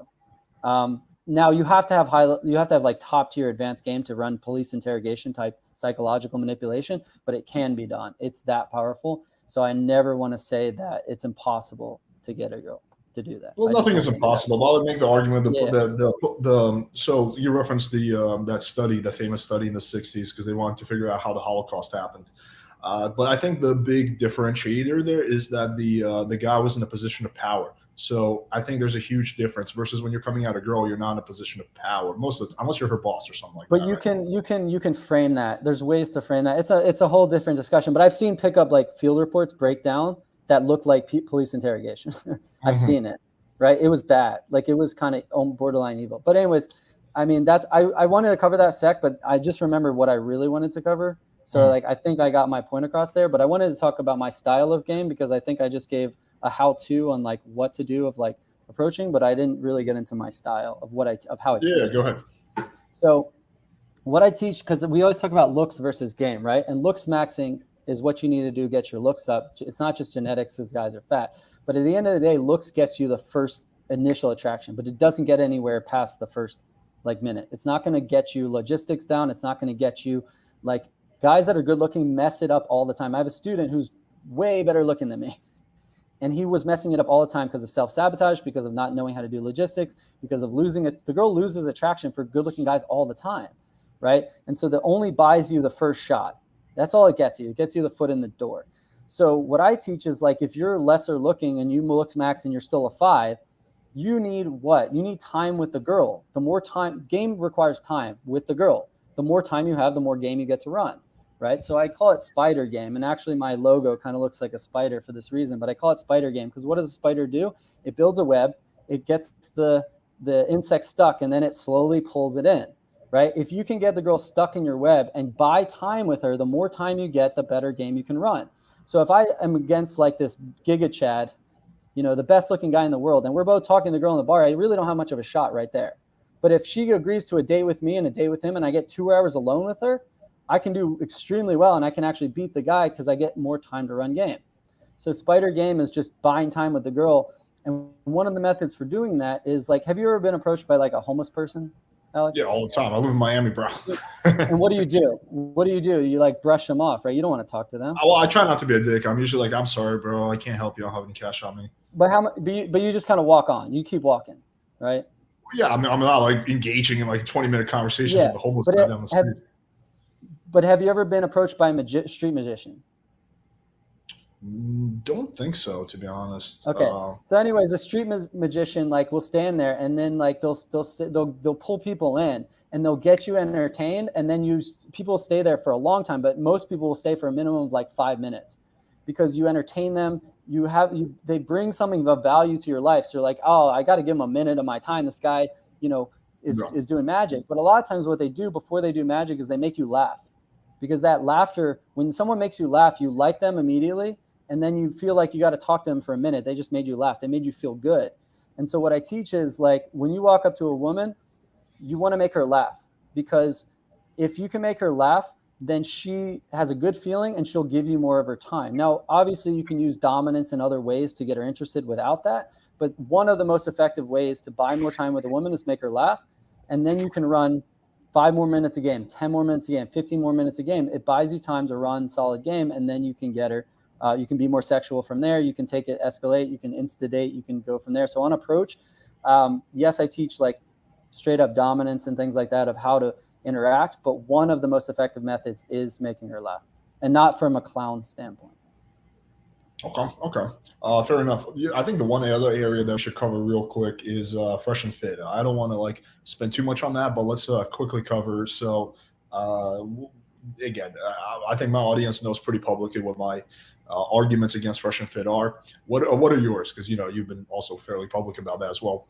Now you have to have like top tier advanced game to run police interrogation type psychological manipulation, but it can be done. It's that powerful. So I never want to say that it's impossible to get a girl to do that. Well, nothing is impossible. But I would make the argument that so you referenced that study, the famous study in the 60s, because they wanted to figure out how the Holocaust happened. But I think the big differentiator there is that the guy was in a position of power. So I think there's a huge difference versus when you're coming at a girl, you're not in a position of power most of the time, unless you're her boss or something like that. But you can frame that. There's ways to frame that. It's a whole different discussion. But I've seen pick up like field reports breakdown that look like police interrogation. I've seen it. Right. It was bad. Like, it was kind of borderline evil. But anyways, I mean, I wanted to cover that sec, but I just remembered what I really wanted to cover. So like, I think I got my point across there, but I wanted to talk about my style of game because I think I just gave a how-to on like what to do of like approaching, but I didn't really get into my style of how I teach. Go ahead. So what I teach, because we always talk about looks versus game, right? And looks maxing is what you need to do to get your looks up. It's not just genetics because guys are fat, but at the end of the day, looks gets you the first initial attraction, but it doesn't get anywhere past the first like minute. It's not going to get you logistics down. It's not going to get you like guys that are good looking mess it up all the time. I have a student who's way better looking than me, and he was messing it up all the time because of self-sabotage, because of not knowing how to do logistics, because of losing it. The girl loses attraction for good looking guys all the time, right? And so that only buys you the first shot. That's all it gets you. It gets you the foot in the door. So what I teach is like, if you're lesser looking and you looked max and you're still a 5, you need what? You need time with the girl. The more time, game requires time with the girl. The more time you have, the more game you get to run, right? So I call it spider game. And actually my logo kind of looks like a spider for this reason, but I call it spider game because what does a spider do? It builds a web, it gets the insect stuck, and then it slowly pulls it in, right? If you can get the girl stuck in your web and buy time with her, the more time you get, the better game you can run. So if I am against like this Giga Chad, you know, the best looking guy in the world, and we're both talking to the girl in the bar, I really don't have much of a shot right there. But if she agrees to a date with me and a date with him and I get 2 hours alone with her, I can do extremely well and I can actually beat the guy because I get more time to run game. So spider game is just buying time with the girl. And one of the methods for doing that is like, have you ever been approached by like a homeless person, Alex? Yeah, all the time. I live in Miami, bro. And what do you do? What do? You like brush them off, right? You don't want to talk to them. Well, I try not to be a dick. I'm usually like, I'm sorry, bro. I can't help you. I don't have any cash on me. But you just kind of walk on. You keep walking, right? Yeah, I'm not like engaging in like 20-minute conversations with the homeless guy down the street. But have you ever been approached by a street magician? Don't think so, to be honest. Okay. So anyways, a street magician like will stand there and then like they'll pull people in and they'll get you entertained, and then people stay there for a long time, but most people will stay for a minimum of like 5 minutes because you entertain them. They bring something of value to your life. So you're like, oh, I got to give them a minute of my time. This guy, is doing magic. But a lot of times what they do before they do magic is they make you laugh, because that laughter, when someone makes you laugh, you like them immediately. And then you feel like you got to talk to them for a minute. They just made you laugh. They made you feel good. And so what I teach is like, when you walk up to a woman, you want to make her laugh, because if you can make her laugh, then she has a good feeling and she'll give you more of her time. Now, obviously you can use dominance and other ways to get her interested without that. But one of the most effective ways to buy more time with a woman is make her laugh. And then you can run 5 more minutes a game, 10 more minutes a game, 15 more minutes a game. It buys you time to run solid game, and then you can get her. You can be more sexual from there. You can take it, escalate. You can insta-date. You can go from there. So on approach, yes, I teach like straight up dominance and things like that of how to interact. But one of the most effective methods is making her laugh, and not from a clown standpoint. Okay. Fair enough. I think the one other area that we should cover real quick is fresh and fit. I don't want to like spend too much on that, but let's quickly cover. So again, I think my audience knows pretty publicly what my arguments against fresh and fit are. What are yours? Because you've been also fairly public about that as well.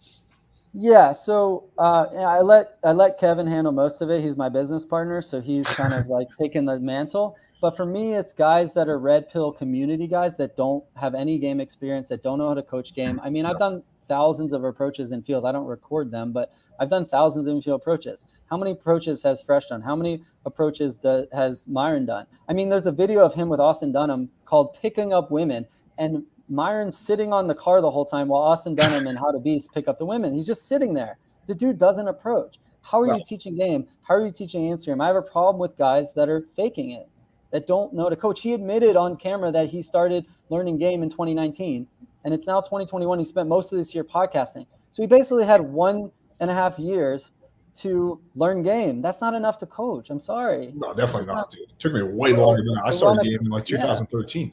Yeah, so I let Kevin handle most of it. He's my business partner, so he's kind of like taking the mantle. But for me, it's guys that are red pill community guys that don't have any game experience, that don't know how to coach game. I mean, I've done thousands of approaches in field. I don't record them, but I've done thousands of in-field approaches. How many approaches has Fresh done? How many approaches has Myron done? I mean, there's a video of him with Austin Dunham called Picking Up Women, and Myron's sitting on the car the whole time while Austin Dunham and How to Beast pick up the women. He's just sitting there. The dude doesn't approach. How are you teaching game? How are you teaching Instagram? I have a problem with guys that are faking it, that don't know how to coach. He admitted on camera that he started learning game in 2019, and it's now 2021. He spent most of this year podcasting. So he basically had 1.5 years to learn game. That's not enough to coach. I'm sorry. No, definitely not, dude. It took me way longer than that. I started game in like 2013. Yeah.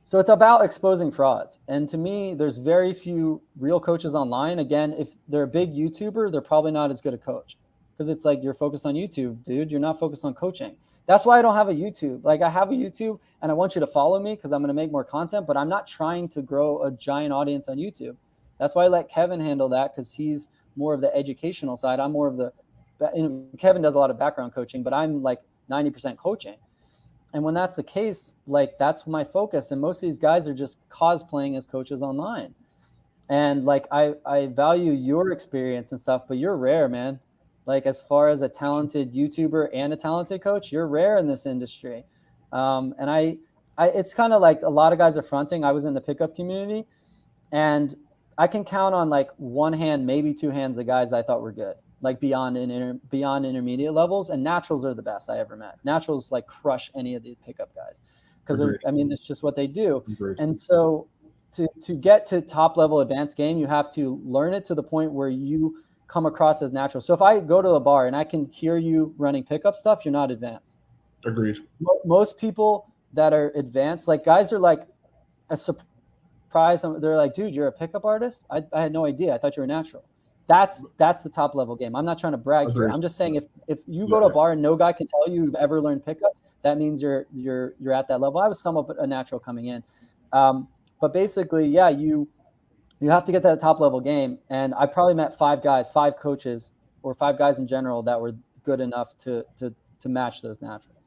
So it's about exposing frauds. And to me, there's very few real coaches online. Again, if they're a big YouTuber, they're probably not as good a coach, because it's like, you're focused on YouTube, dude. You're not focused on coaching. That's why I don't have a YouTube. Like, I have a YouTube and I want you to follow me because I'm going to make more content, but I'm not trying to grow a giant audience on YouTube. That's why I let Kevin handle that, because he's more of the educational side. I'm more of Kevin does a lot of background coaching, but I'm like 90% coaching. And when that's the case, like that's my focus. And most of these guys are just cosplaying as coaches online. And like I value your experience and stuff, but you're rare, man. Like as far as a talented YouTuber and a talented coach, you're rare in this industry. And it's kind of like a lot of guys are fronting. I was in the pickup community, and I can count on like one hand, maybe two hands, the guys I thought were good, like beyond intermediate levels. And naturals are the best I ever met. Naturals like crush any of the pickup guys because it's just what they do. Agreed. And so to get to top level advanced game, you have to learn it to the point where you come across as natural. So if I go to a bar and I can hear you running pickup stuff, you're not advanced. Agreed. Most people that are advanced, like guys are like a surprise. They're like, dude, you're a pickup artist? I had no idea. I thought you were natural. That's the top level game. I'm not trying to brag here. I'm just saying if you go to a bar and no guy can tell you you've ever learned pickup, that means you're at that level. I was somewhat a natural coming in. But basically, yeah, you have to get that top level game. And I probably met 5 coaches, or 5 guys in general that were good enough to match those naturals.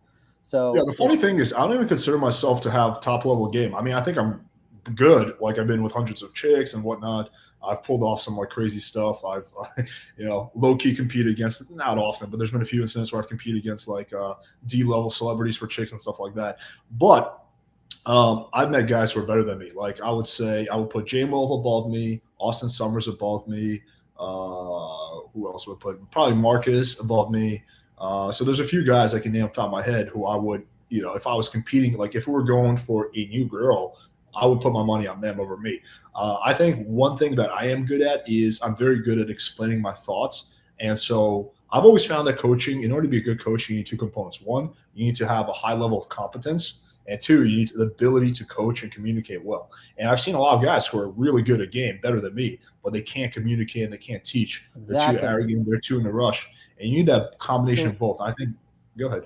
So yeah, the funny thing is, I don't even consider myself to have top level game. I mean, I think I'm good. Like I've been with hundreds of chicks and whatnot. I've pulled off some like crazy stuff. I've, low key competed against, not often, but there's been a few instances where I've competed against like D level celebrities for chicks and stuff like that. But I've met guys who are better than me. Like I would say, I would put J-Mo above me, Austin Summers above me. Who else would I put? Probably Marcus above me. So there's a few guys I can name off the top of my head who I would, if I was competing, like if we were going for a new girl, I would put my money on them over me. I think one thing that I am good at is I'm very good at explaining my thoughts. And so I've always found that coaching, in order to be a good coach, you need 2 components. 1, you need to have a high level of competence. And 2, you need the ability to coach and communicate well. And I've seen a lot of guys who are really good at game, better than me, but they can't communicate and they can't teach. Exactly. They're too arrogant. They're too in a rush. And you need that combination of both. I think – go ahead.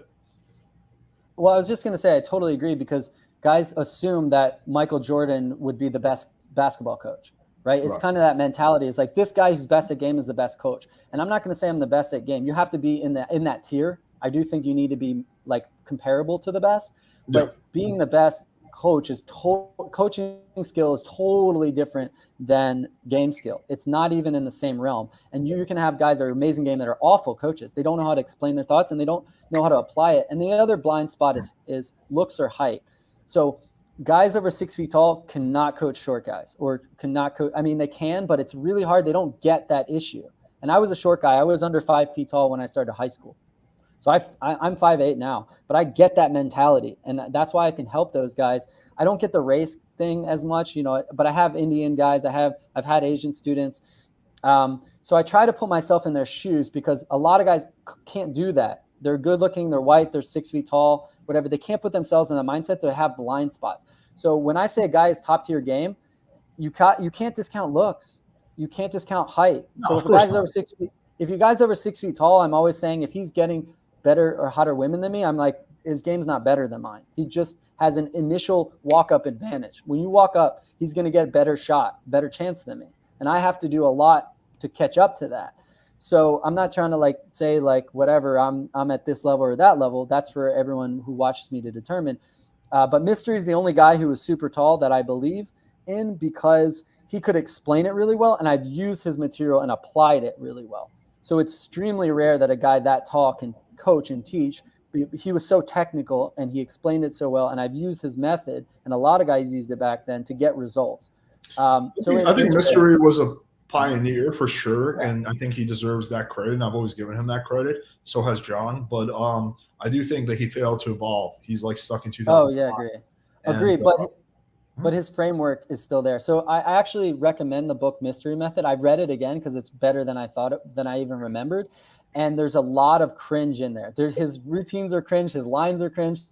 Well, I was just going to say I totally agree, because guys assume that Michael Jordan would be the best basketball coach, right? It's kind of that mentality. It's like this guy who's best at game is the best coach. And I'm not going to say I'm the best at game. You have to be in that tier. I do think you need to be like comparable to the best. But being the best coach is coaching skill is totally different than game skill. It's not even in the same realm. And you can have guys that are amazing game that are awful coaches. They don't know how to explain their thoughts and they don't know how to apply it. And the other blind spot is looks or height. So guys over 6 feet tall cannot coach short guys, or cannot coach. I mean, they can, but it's really hard. They don't get that issue. And I was a short guy. I was under 5 feet tall when I started high school. So I'm 5'8" now, but I get that mentality, and that's why I can help those guys. I don't get the race thing as much, but I have Indian guys. I've had Asian students. So I try to put myself in their shoes, because a lot of guys can't do that. They're good looking, they're white, they're 6 feet tall, whatever. They can't put themselves in the mindset to have blind spots. So when I say a guy is top tier game, you can't discount looks. You can't discount height. So if you guys over 6 feet tall, I'm always saying if he's getting better or hotter women than me, I'm like, his game's not better than mine. He just has an initial walk-up advantage. When you walk up, he's going to get a better shot, better chance than me. And I have to do a lot to catch up to that. So I'm not trying to say whatever, I'm at this level or that level. That's for everyone who watches me to determine. But Mystery is the only guy who is super tall that I believe in, because he could explain it really well, and I've used his material and applied it really well. So it's extremely rare that a guy that tall can coach and teach. He was so technical and he explained it so well, and I've used his method, and a lot of guys used it back then to get results. I think Mystery was a pioneer for sure, and I think he deserves that credit, and I've always given him that credit. So has John, but I do think that he failed to evolve. He's stuck in 2000. Oh yeah, agree. But his framework is still there. So I actually recommend the book Mystery Method. I read it again because it's better than I even remembered. And there's a lot of cringe in there. His routines are cringe. His lines are cringe.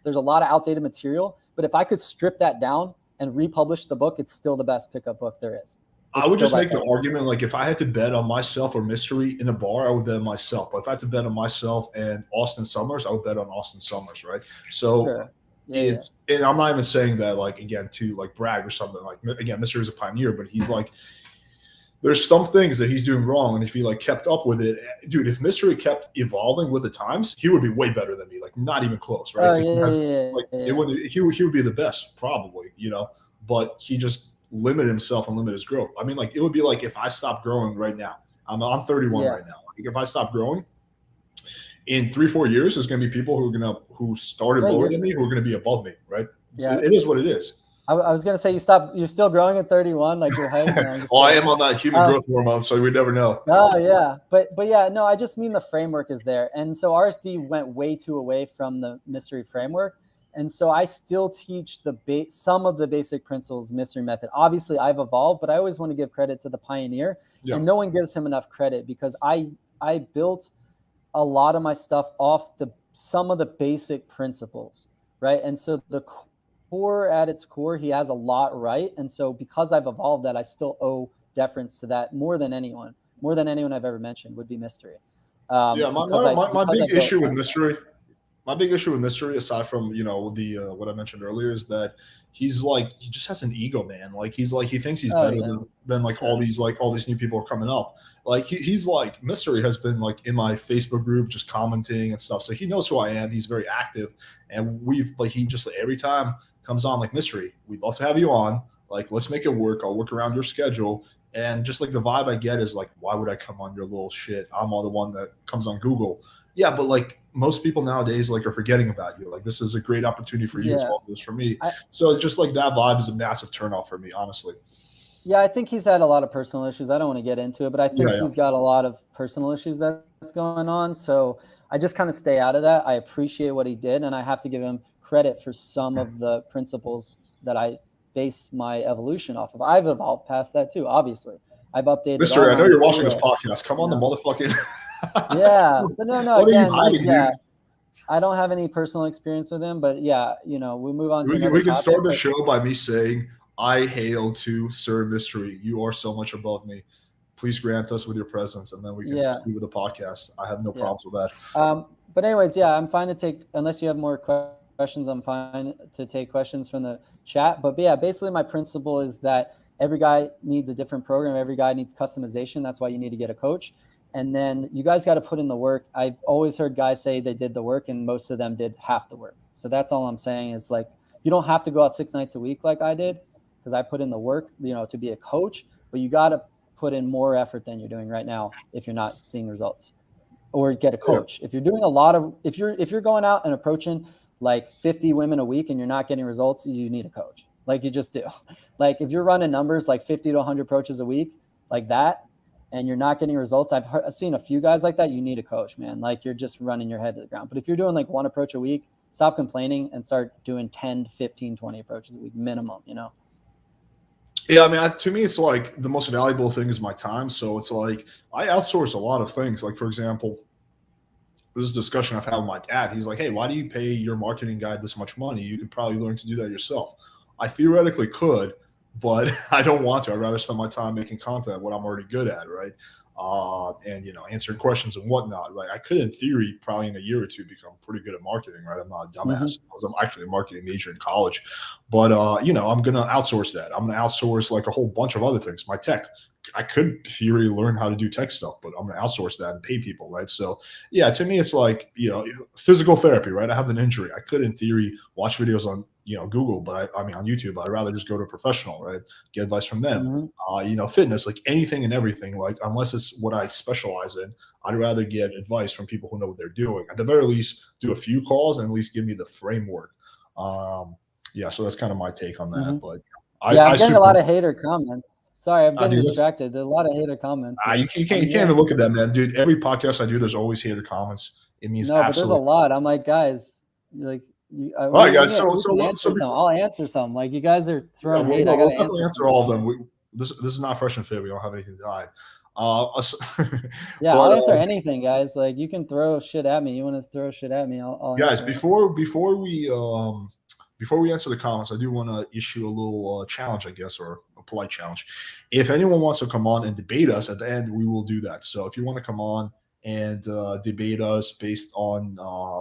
There's a lot of outdated material. But if I could strip that down and republish the book, it's still the best pickup book there is. I would just make the argument, if I had to bet on myself or Mystery in a bar, I would bet on myself. But if I had to bet on myself and Austin Summers, I would bet on Austin Summers, right? So sure. And I'm not even saying that, again, to brag or something. Again, Mystery is a pioneer, but he's there's some things that he's doing wrong, and if he like kept up with it, dude, if Mystery kept evolving with the times, he would be way better than me, like not even close, right? Oh Because he yeah, has yeah, like yeah, it yeah. would he would be the best probably, but he just limited himself and limited his growth. I mean, like it would be like if I stopped growing right now. I'm 31 Yeah. right now. Like, if I stop growing in 3-4 years, there's going to be people who started Wait, lower you're than me who are going to be above me, right? yeah. It is what it is. I was gonna say you're still growing at 31, like your height. No, I'm just Well, I kidding. am on that human Um, growth hormone, so we never know. no, yeah, but yeah, no, I just mean the framework is there, and so RSD went way too away from the mystery framework, and so I still teach some of the basic principles mystery method. Obviously, I've evolved, but I always want to give credit to the pioneer, Yeah. and no one gives him enough credit because I built a lot of my stuff off some of the basic principles, right? And so the core at its core, he has a lot right. And so because I've evolved that, I still owe deference to that more than anyone I've ever mentioned would be Mystery. Yeah, my Because I big built issue with on that. Mystery, my big issue with Mystery, aside from the what I mentioned earlier, is that he just has an ego, man. Like he thinks he's Oh better yeah, than sure. all these new people are coming up. Like he's like Mystery has been like in my Facebook group just commenting and stuff, so he knows who I am. He's very active, and he just every time comes on like Mystery, we'd love to have you on. Like let's make it work. I'll work around your schedule. And just like the vibe I get is like, why would I come on your little shit? I'm all the one that comes on Google. Yeah, but like most people nowadays like are forgetting about you. Like this is a great opportunity for you as Yeah. well as it is for me. I, So just like that vibe is a massive turnoff for me, honestly. Yeah, I think he's had a lot of personal issues. I don't want to get into it, but I Yeah, think yeah. he's got a lot of personal issues that's going on. So I just kind of stay out of that. I appreciate what he did, and I have to give him credit for some of the principles that I base my evolution off of. I've evolved past that too, obviously. I've updated all Mystery, I my know you're watching this material, podcast. Come you on the know. motherfucking Yeah, but no, What are you again, like, hiding, yeah, dude? I don't have any personal experience with him, but yeah, we move on to another We can topic. start the But show by me saying, I hail to Sir Mystery. You are so much above me. Please grant us with your presence, and then we can yeah, proceed with the podcast. I have no yeah. problems with that. But anyways, yeah, I'm fine to take, unless you have more questions, I'm fine to take questions from the chat. But yeah, basically my principle is that every guy needs a different program. Every guy needs customization. That's why you need to get a coach. And then you guys got to put in the work. I've always heard guys say they did the work and most of them did half the work. So that's all I'm saying is like, you don't have to go out 6 nights a week like I did because I put in the work, to be a coach, but you got to put in more effort than you're doing right now if you're not seeing results. Or get a Yeah. coach. If you're doing a lot of, if you're going out and approaching like 50 women a week and you're not getting results, you need a coach. Like you just do. Like if you're running numbers like 50 to 100 approaches a week like that, and you're not getting results, I've seen a few guys like that. You need a coach, man. Like you're just running your head to the ground. But if you're doing like one approach a week, stop complaining and start doing 10, 15, 20 approaches a week minimum, Yeah, I mean, to me, it's like the most valuable thing is my time. So it's like I outsource a lot of things. Like, for example, this is a discussion I've had with my dad. He's like, hey, why do you pay your marketing guy this much money? You could probably learn to do that yourself. I theoretically could, but I don't want to. I'd rather spend my time making content, what I'm already good at, right? And answering questions and whatnot, right? I could, in theory, probably in a year or two, become pretty good at marketing, right? I'm not a dumbass. Mm-hmm. I'm actually a marketing major in college, but I'm gonna outsource that. I'm gonna outsource like a whole bunch of other things. My tech, I could, in theory, learn how to do tech stuff, but I'm gonna outsource that and pay people, right? So yeah, to me, it's like physical therapy, right? I have an injury. I could, in theory, watch videos on Google, but I mean on YouTube. I'd rather just go to a professional, right? Get advice from them. Mm-hmm. Fitness, like anything and everything, like unless it's what I specialize in, I'd rather get advice from people who know what they're doing. At the very least, do a few calls and at least give me the framework. Yeah, so that's kind of my take on that. Mm-hmm. But Yeah, I I'm getting a lot super, of hater comments. Sorry, I'm getting dude, distracted. There's a lot of hater comments. you can't even look at that, man, dude. Every podcast I do, there's always hater comments. It means No, but there's a absolutely. lot. I'm like, guys, like, All right, guys. we can answer some. I'll answer some. Like, you guys are Yeah, throwing hate. I got we'll to definitely answer answer some of all this of shit. them. This is not fresh and fit. We don't have anything to hide. Yeah, But I'll answer anything, guys. Like, you can throw shit at me. You want to throw shit at me? I'll guys, answer it. before we answer the comments, I do want to issue a little challenge, I guess, or a polite challenge. If anyone wants to come on and debate us at the end, we will do that. So if you want to come on and debate us based on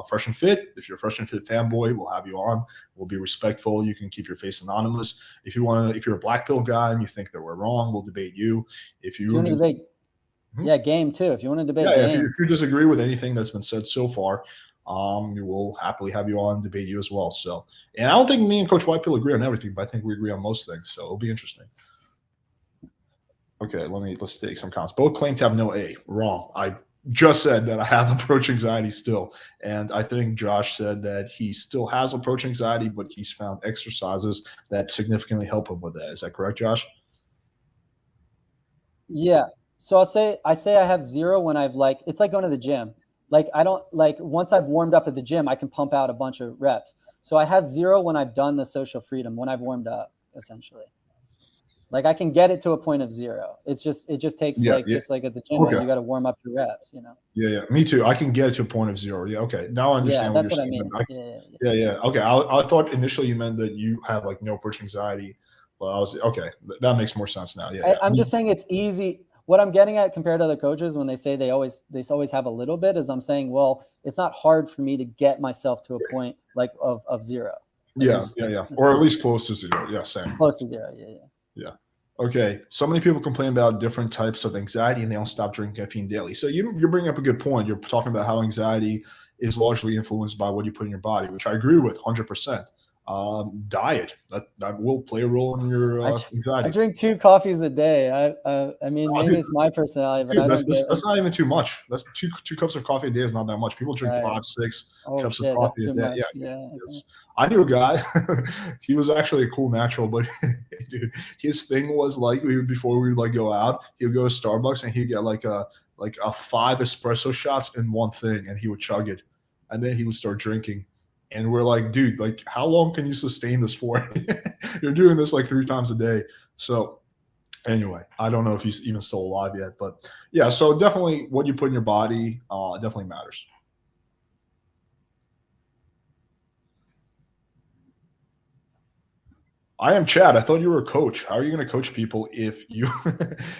Fresh and Fit. If you're a Fresh and Fit fanboy, we'll have you on. We'll be respectful. You can keep your face anonymous. If you're a black pill guy and you think that we're wrong, we'll debate you. If you want to debate, game too. If you want to debate, if you disagree with anything that's been said so far, we will happily have you on and debate you as well. So, and I don't think me and Coach Whitepill agree on everything, but I think we agree on most things. So it'll be interesting. Okay, let's take some comments. Both claim to have no A. Wrong. I just said that I have approach anxiety still, and I think Josh said that he still has approach anxiety, but he's found exercises that significantly help him with that. Is that correct, Josh? Yeah. So I say I have 0 when I've it's like going to the gym. I don't once I've warmed up at the gym, I can pump out a bunch of reps. So I have 0 when I've done the social freedom, when I've warmed up, essentially. I can get it to a point of 0. It just takes just like at the gym, you got to warm up your reps, Yeah, me too. I can get it to a point of 0. Yeah, okay. Now I understand what you're saying. I mean. Yeah. Okay. I thought initially you meant that you have no approach anxiety. Well, I was okay. That makes more sense now. Yeah. I'm just saying it's easy. What I'm getting at compared to other coaches when they say they always have a little bit is I'm saying, well, it's not hard for me to get myself to a point of 0. Yeah. Or at least close to 0. Yeah, same. Close to 0. Yeah. Okay. So many people complain about different types of anxiety and they don't stop drinking caffeine daily. So you're bringing up a good point. You're talking about how anxiety is largely influenced by what you put in your body, which I agree with 100%. Diet that will play a role in your anxiety. I drink 2 coffees a day. I mean, maybe it's my personality, but that's not even too much. That's two cups of coffee a day is not that much. People drink 5, 6 cups of coffee a day. Yeah. I knew a guy. He was actually a cool natural, but dude, his thing was before we would go out, he would go to Starbucks and he'd get a 5 espresso shots in one thing, and he would chug it, and then he would start drinking. And we're like, dude, how long can you sustain this for? You're doing this 3 times a day. So anyway, I don't know if he's even still alive yet, but yeah, so definitely what you put in your body definitely matters. I am Chad. I thought you were a coach. How are you going to coach people if you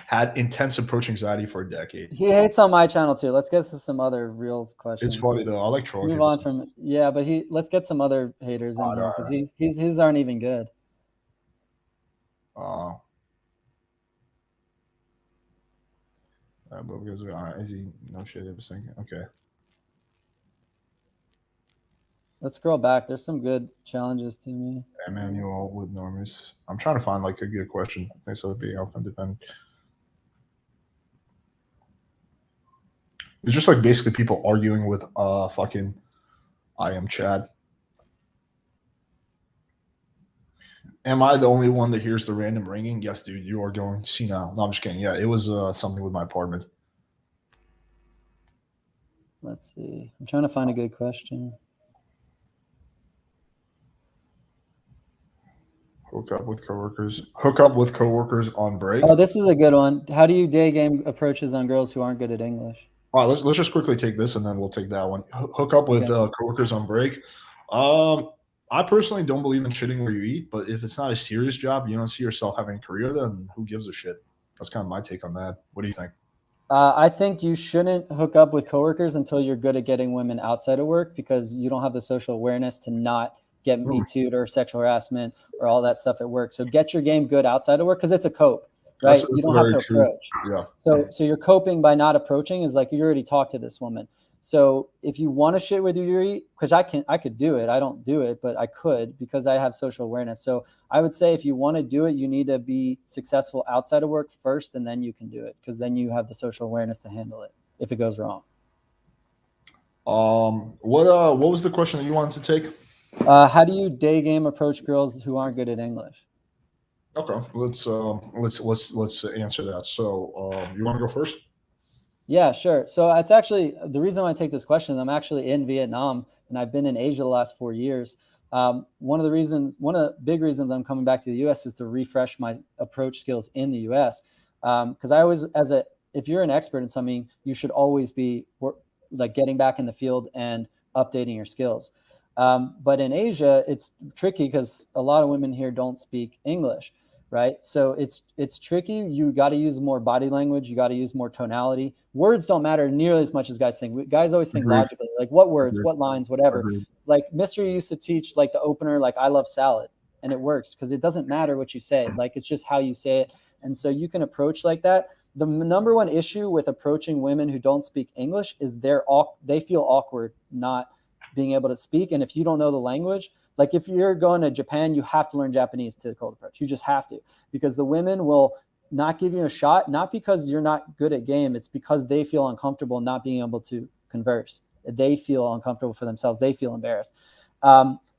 had intense approach anxiety for a decade? He hates on my channel too. Let's get to some other real questions. It's funny though. I like trolling. Move on from but let's get some other haters in here because his aren't even good. Is he no shit? I was thinking. Okay. Let's scroll back. There's some good challenges to me. Emmanuel with Normus. I'm trying to find a good question. Thanks for being open independent. It's just basically people arguing with fucking I am Chad. Am I the only one that hears the random ringing? Yes, dude. You are going senile. No, I'm just kidding. Yeah, it was something with my apartment. Let's see. I'm trying to find a good question. Hook up with coworkers on break. Oh, this is a good one. How do you day game approaches on girls who aren't good at English? All right, let's just quickly take this and then we'll take that one. Hook up with coworkers on break. I personally don't believe in shitting where you eat, but if it's not a serious job, you don't see yourself having a career, then who gives a shit? That's kind of my take on that. What do you think? I think you shouldn't hook up with coworkers until you're good at getting women outside of work because you don't have the social awareness to not get Me Too'd or sexual harassment or all that stuff at work. So get your game good outside of work because it's a cope, right? That's you don't have to approach. Yeah. So you're coping by not approaching is you already talked to this woman. So if you want to shit with your eat, because I could do it. I don't do it, but I could because I have social awareness. So I would say if you want to do it, you need to be successful outside of work first, and then you can do it because then you have the social awareness to handle it if it goes wrong. What was the question that you wanted to take? How do you day game approach girls who aren't good at English? Okay, let's answer that. So you want to go first? Yeah, sure. So it's actually the reason why I take this question is I'm actually in Vietnam and I've been in Asia the last 4 years. One of the big reasons I'm coming back to the U.S. is to refresh my approach skills in the U.S. Because I always, if you're an expert in something, you should always be getting back in the field and updating your skills. But in Asia, it's tricky because a lot of women here don't speak English. right? So it's tricky. You got to use more body language. You got to use more tonality. Words don't matter nearly as much as guys think. Guys always think Agreed. logically, like what words, Agreed. what lines, whatever. Agreed. Like Mystery used to teach like the opener, like I love salad, and it works because it doesn't matter what you say. Like it's just how you say it. And so you can approach like that. The number one issue with approaching women who don't speak English is they feel awkward not being able to speak. And if you don't know the language, like if you're going to Japan, you have to learn Japanese to cold approach. You just have to, because the women will not give you a shot, not because you're not good at game. It's because they feel uncomfortable not being able to converse. They feel uncomfortable for themselves. They feel embarrassed.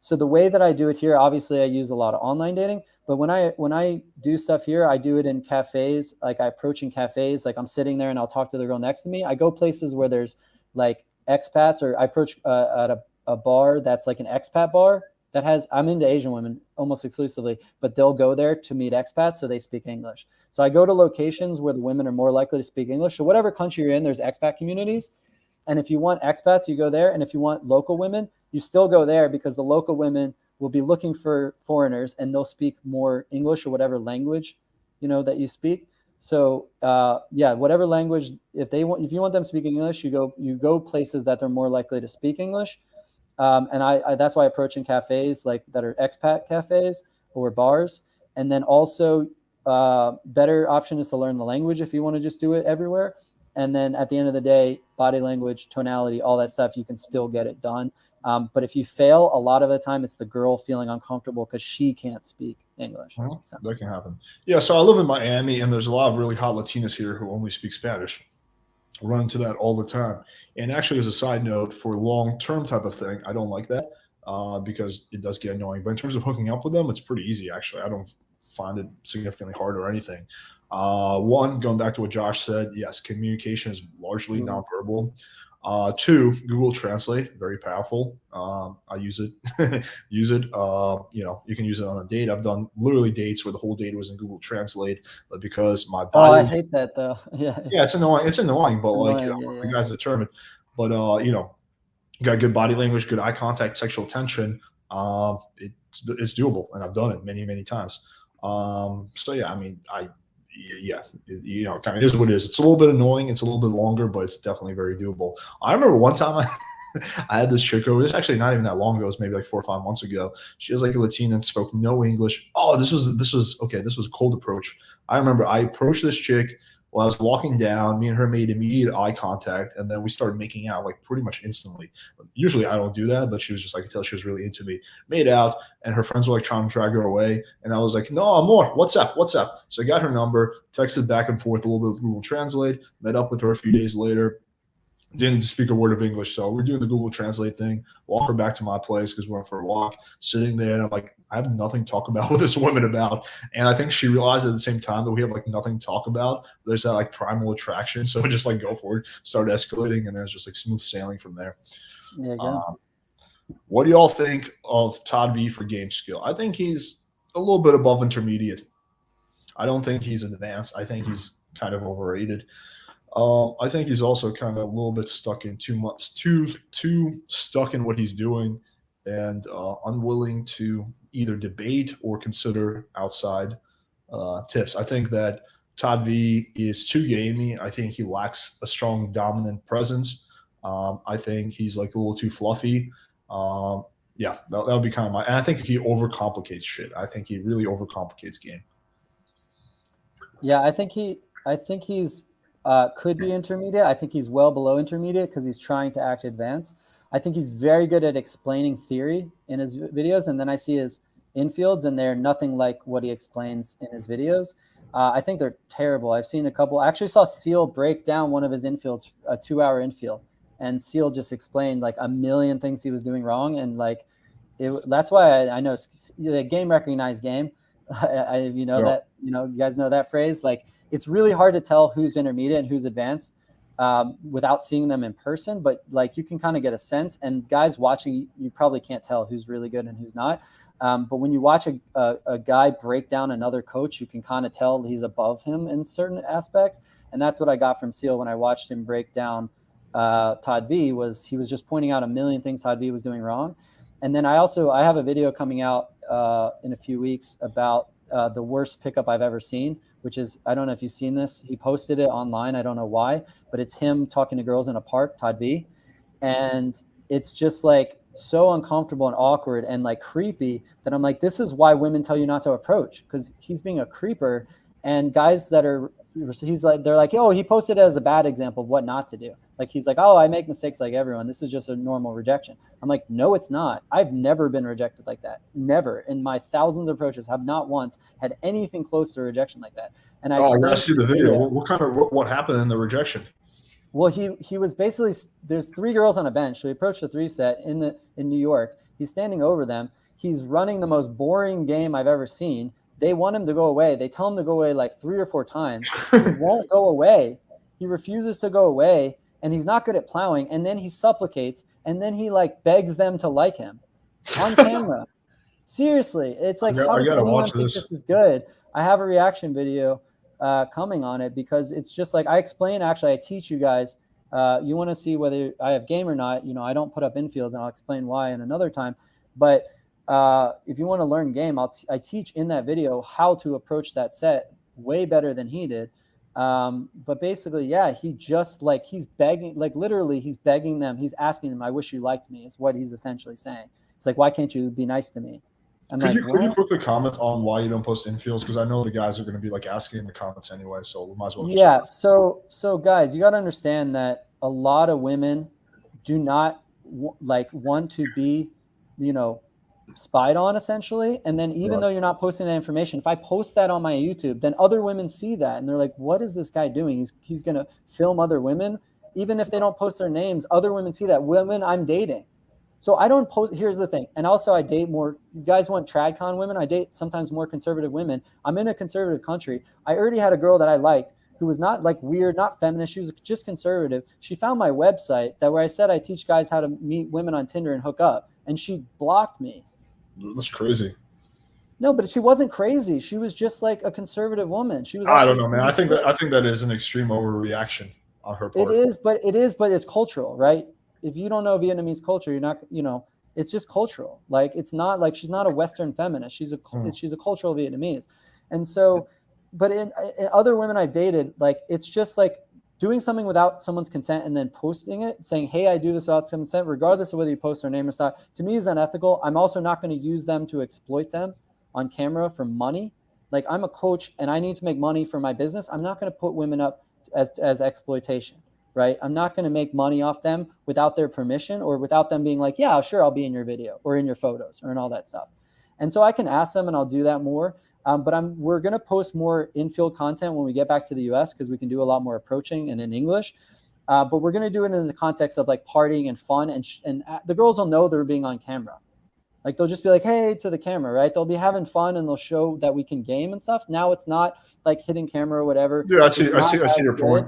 So the way that I do it here, obviously I use a lot of online dating, but when I do stuff here, I do it in cafes. Like I approach in cafes, like I'm sitting there and I'll talk to the girl next to me. I go places where there's like expats, or I approach at a bar that's like an expat bar that has, I'm into Asian women almost exclusively, but they'll go there to meet expats so they speak English. So I go to locations where the women are more likely to speak English. So whatever country you're in, there's expat communities. And if you want expats, you go there. And if you want local women, you still go there, because the local women will be looking for foreigners and they'll speak more English or whatever language, that you speak. So whatever language, if you want them speaking English, you go places that they're more likely to speak English. And I that's why I approach in cafes like that are expat cafes or bars. And then also better option is to learn the language if you want to just do it everywhere. And then at the end of the day, body language, tonality, all that stuff, you can still get it done. But if you fail, a lot of the time it's the girl feeling uncomfortable because she can't speak English. Well, So. that can happen. Yeah, so I live in Miami, and there's a lot of really hot Latinas here who only speak Spanish. Run into that all the time. And actually, as a side note, for long-term type of thing, I don't like that because it does get annoying. But in terms of hooking up with them, it's pretty easy, actually. I don't find it significantly hard or anything. One, going back to what Josh said, yes, communication is largely nonverbal. Two, Google Translate, very powerful. I use it. Use it. You can use it on a date. I've done literally dates where the whole date was in Google Translate, but because my body. Oh, I hate that though. Yeah. Yeah, it's annoying. It's annoying, but Annoying, the guy's determined. But got good body language, good eye contact, sexual tension. It's doable, and I've done it many, many times. So yeah, I mean, it kind of is what it is. It's a little bit annoying. It's a little bit longer, but it's definitely very doable. I remember one time I had this chick over. This actually not even that long ago. It was maybe like 4 or 5 months ago. She was like a Latina and spoke no English. Oh, this was okay. This was a cold approach. I remember I approached this chick while I was walking down. Me and her made immediate eye contact, and then we started making out like pretty much instantly. Usually I don't do that, but she was just like, I could tell she was really into me. Made out, and her friends were like trying to drag her away, and I was like, no, amor, what's up? What's up? So I got her number, texted back and forth a little bit with Google Translate, met up with her a few days later. Didn't speak a word of English, so we're doing the Google Translate thing. Walk her back to my place because we went for a walk. Sitting there, and I'm like, I have nothing to talk about with this woman about. And I think she realized at the same time that we have like nothing to talk about. There's that like primal attraction, so we just like go for it, start escalating, and then it's just like smooth sailing from there. Yeah, go. What do y'all think of Todd V for game skill? I think he's a little bit above intermediate. I don't think he's advanced. I think he's kind of overrated. I think he's also kind of a little bit stuck in too stuck in what he's doing, and unwilling to either debate or consider outside tips. I think that Todd V is too gamey. I think he lacks a strong dominant presence. I think he's like a little too fluffy. Yeah, that would be kind of my. And I think he overcomplicates shit. I think he really overcomplicates game. Yeah, I think he's could be intermediate. I think he's well below intermediate because he's trying to act advanced. I think he's very good at explaining theory in his videos, and then I see his infields, and they're nothing like what he explains in his videos. I think they're terrible. I've seen a couple. I actually saw Seal break down one of his infields, a 2-hour infield, and Seal just explained like a million things he was doing wrong, and like that's why I know the game recognized game. That you guys know that phrase. Like it's really hard to tell who's intermediate and who's advanced without seeing them in person, but like you can kind of get a sense. And guys watching, you probably can't tell who's really good and who's not. But when you watch a guy break down another coach, you can kind of tell he's above him in certain aspects. And that's what I got from Seal when I watched him break down Todd V. He was just pointing out a million things Todd V was doing wrong. And then I have a video coming out in a few weeks about the worst pickup I've ever seen, which is, I don't know if you've seen this. He posted it online. I don't know why, but it's him talking to girls in a park, Todd V. And it's just like so uncomfortable and awkward and like creepy that I'm like, this is why women tell you not to approach, because he's being a creeper. And guys that are, he's like, they're like, oh, he posted it as a bad example of what not to do. Like, he's like, oh, I make mistakes like everyone. This is just a normal rejection. I'm like, no, it's not. I've never been rejected like that. Never. In my thousands of approaches, have not once had anything close to rejection like that. And I gotta see the video. What happened in the rejection? Well, he was basically, there's 3 girls on a bench. So he approached the 3 set in New York. He's standing over them. He's running the most boring game I've ever seen. They want him to go away. They tell him to go away like 3 or 4 times. He won't go away. He refuses to go away, and he's not good at plowing. And then he supplicates, and then he like begs them to like him on camera. Seriously, it's like, how does anyone think this is good? I have a reaction video coming on it, because it's just like, I explain, actually, I teach you guys, you want to see whether I have game or not. You know, I don't put up infields, and I'll explain why in another time. But if you want to learn game, I teach in that video how to approach that set way better than he did. But basically, yeah, he just like, he's begging, like literally he's begging them. He's asking them, I wish you liked me, is what he's essentially saying. It's like, why can't you be nice to me? Could you quickly comment on why you don't post infields? Because I know the guys are going to be like asking in the comments anyway, so we might as well. Yeah. So guys, you got to understand that a lot of women do not want to be, spied on, essentially. And then even though you're not posting that information, if I post that on my YouTube, then other women see that and they're like, what is this guy doing? He's going to film other women. Even if they don't post their names, other women see that, women I'm dating. So I don't post. Here's the thing. And also, I date more. You guys want TradCon women? I date sometimes more conservative women. I'm in a conservative country. I already had a girl that I liked who was not like weird, not feminist. She was just conservative. She found my website where I said I teach guys how to meet women on Tinder and hook up, and she blocked me. That's crazy. No, but she wasn't crazy. She was just like a conservative woman. She was. I don't know, man. I think that is an extreme overreaction on her part. It is, but it's cultural, right? If you don't know Vietnamese culture, you're not, it's just cultural. Like, it's not like, she's not a Western feminist. She's a cultural Vietnamese. And so, but in other women I've dated, like, it's just like doing something without someone's consent and then posting it, saying, hey, I do this without consent, regardless of whether you post their name or not, to me is unethical. I'm also not going to use them to exploit them on camera for money. Like, I'm a coach and I need to make money for my business. I'm not going to put women up as exploitation. Right? I'm not going to make money off them without their permission or without them being like, yeah, sure, I'll be in your video or in your photos or in all that stuff. And so I can ask them and I'll do that more. But we're going to post more infield content when we get back to the US, because we can do a lot more approaching and in English. But we're going to do it in the context of like partying and fun. And the girls will know they're being on camera. Like, they'll just be like, hey, to the camera, right? They'll be having fun and they'll show that we can game and stuff. Now it's not like hitting camera or whatever. Yeah, I see your point.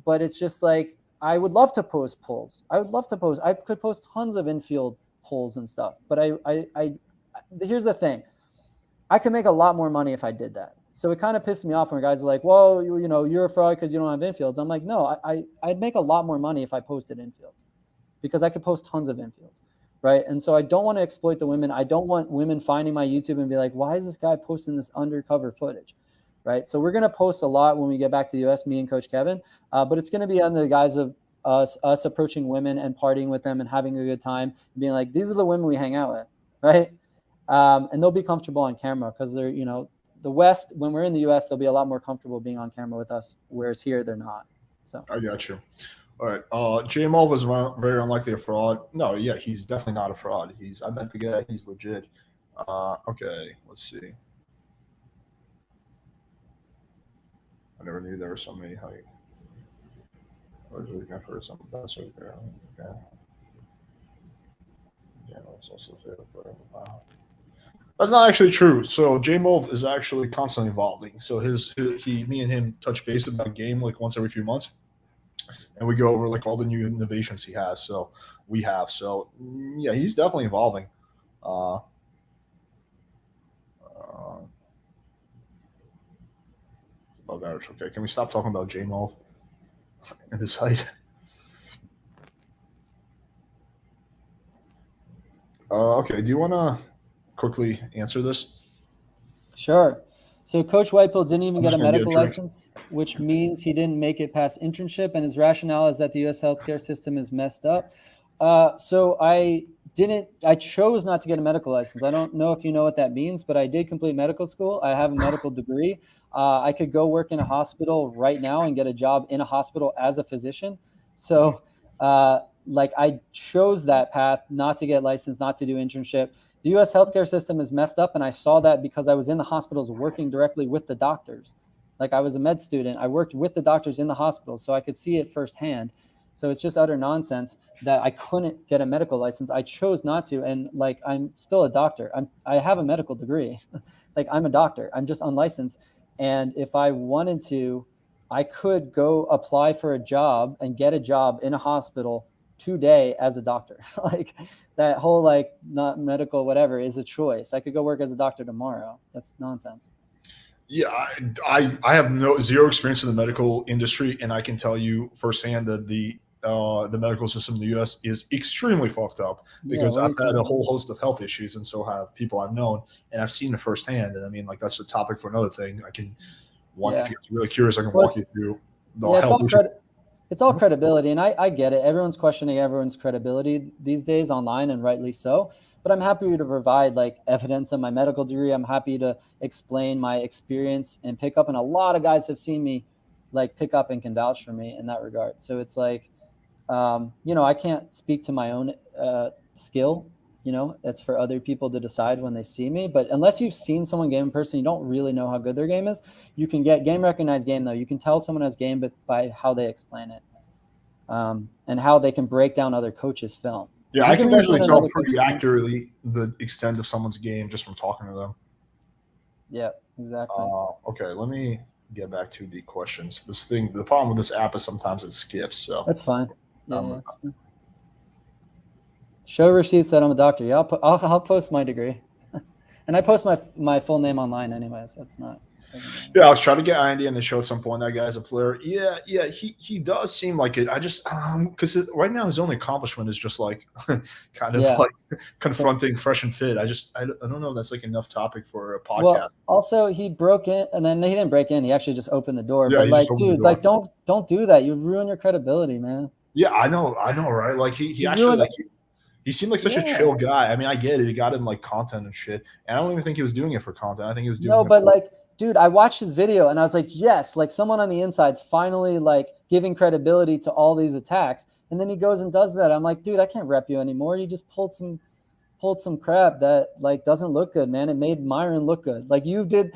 But it's just like, I would love to post polls. I could post tons of infield polls and stuff. But here's the thing. I could make a lot more money if I did that. So it kind of pisses me off when guys are like, well, you're a fraud because you don't have infields. I'm like, no, I'd make a lot more money if I posted infields, because I could post tons of infields. Right. And so I don't want to exploit the women. I don't want women finding my YouTube and be like, why is this guy posting this undercover footage? Right. So we're going to post a lot when we get back to the US, me and Coach Kevin. But it's going to be under the guise of us approaching women and partying with them and having a good time, and being like, these are the women we hang out with. Right. And they'll be comfortable on camera because they're, the West, when we're in the US, they'll be a lot more comfortable being on camera with us, whereas here they're not. So I got you. All right. J-Mall was very unlikely a fraud. No, yeah, he's definitely not a fraud. I bet the guy, he's legit. Okay, let's see. I never knew there were so many. I've heard something that's right there. Okay. Yeah, that's also wow. That's not actually true. So J-Mall is actually constantly evolving. So me and him touch base about game like once every few months. And we go over like all the new innovations he has. So yeah, he's definitely evolving. Above average. Okay, can we stop talking about J-Mall and his height? Okay, do you want to quickly answer this? Sure. So Coach Whitepill didn't even I'm get just a gonna get a medical drink. license, which means he didn't make it past internship, and his rationale is that the U.S. healthcare system is messed up. So I chose not to get a medical license. I don't know if you know what that means, but I did complete medical school. I have a medical degree. I could go work in a hospital right now and get a job in a hospital as a physician. So, like I chose that path, not to get licensed, not to do internship. The U.S. healthcare system is messed up, and I saw that because I was in the hospitals working directly with the doctors. Like I was a med student, I worked with the doctors in the hospital, so I could see it firsthand. So it's just utter nonsense that I couldn't get a medical license. I chose not to, and like I'm still a doctor. I have a medical degree. Like I'm a doctor. I'm just unlicensed, and if I wanted to, I could go apply for a job and get a job in a hospital today as a doctor. Like that whole like not medical whatever is a choice. I could go work as a doctor tomorrow. That's nonsense. Yeah, I have no zero experience in the medical industry, and I can tell you firsthand that the medical system in the U.S. is extremely fucked up Yeah, because way I've too had a much whole money. host of health issues, and so have people I've known, and I've seen it firsthand. And I mean, like that's a topic for another thing. I can one if Yeah. you're really curious, I can Well, walk you through the yeah, health issues. it's all credibility, and I get it. Everyone's questioning everyone's credibility these days online, and rightly so. But I'm happy to provide like evidence of my medical degree. I'm happy to explain my experience and pick up, and a lot of guys have seen me like pick up and can vouch for me in that regard. So it's like, I can't speak to my own skill. It's for other people to decide when they see me. But unless you've seen someone game in person, you don't really know how good their game is. You can get game recognized game though. You can tell someone has game, but by how they explain it, and how they can break down other coaches' film. Yeah, If I you can can break usually down tell another pretty coach's film, accurately the extent of someone's game just from talking to them. yeah, exactly. Okay, let me get back to the questions. This thing, the problem with this app is sometimes it skips. So That's fine. Yeah, um, yeah. It's fine. Show receipts that I'm a doctor. Yeah, I'll post my degree, and I post my full name online anyway, so it's not. Doesn't really yeah, matter. I was trying to get Andy, and they showed at some point that guy's a player. Yeah, yeah, he does seem like it. I just because right now his only accomplishment is just like kind of Yeah. like So confronting fresh and fit. I don't know if that's like enough topic for a well, podcast. also he broke in, and then he didn't break in. He actually just opened the door. Yeah, But he just like, opened the dude, door. like, don't do that. You ruin your credibility, man. Yeah, I know, right? Like he You actually ruin. like he seemed like such a Yeah. chill guy. I mean, I get it. He got him like content and shit. And I don't even think he was doing it for content. I think he was doing No, it but for like, dude, I watched his video and I was like, yes, like someone on the inside's finally like giving credibility to all these attacks. And then he goes and does that. I'm like, dude, I can't rep you anymore. You just pulled some crap that like doesn't look good, man. It made Myron look good. Like you did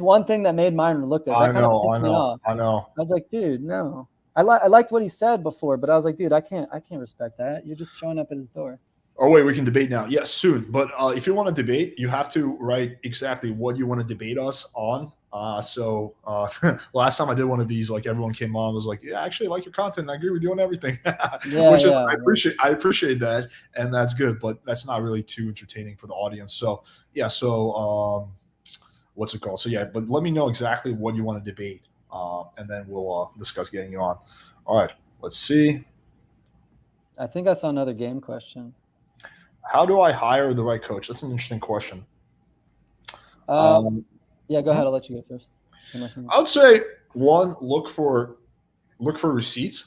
one thing that made Myron look good. That kind of pissed me off. I know. I was like, dude, no. I liked what he said before, but I was like, dude, I can't respect that. You're just showing up at his door. Oh wait, we can debate now. Yes, soon. But if you want to debate, you have to write exactly what you want to debate us on. Last time I did one of these, like everyone came on and was like, "Yeah, I actually like your content. I agree with you on everything," Yeah, which is yeah. Well, I appreciate that, and that's good. But that's not really too entertaining for the audience. So yeah, what's it called? So yeah, but let me know exactly what you want to debate, and then we'll discuss getting you on. All right, let's see. I think I saw another game question. How do I hire the right coach? That's an interesting question. Uh, Um, yeah, go ahead. I'll let you go first. I would say one, look for receipts.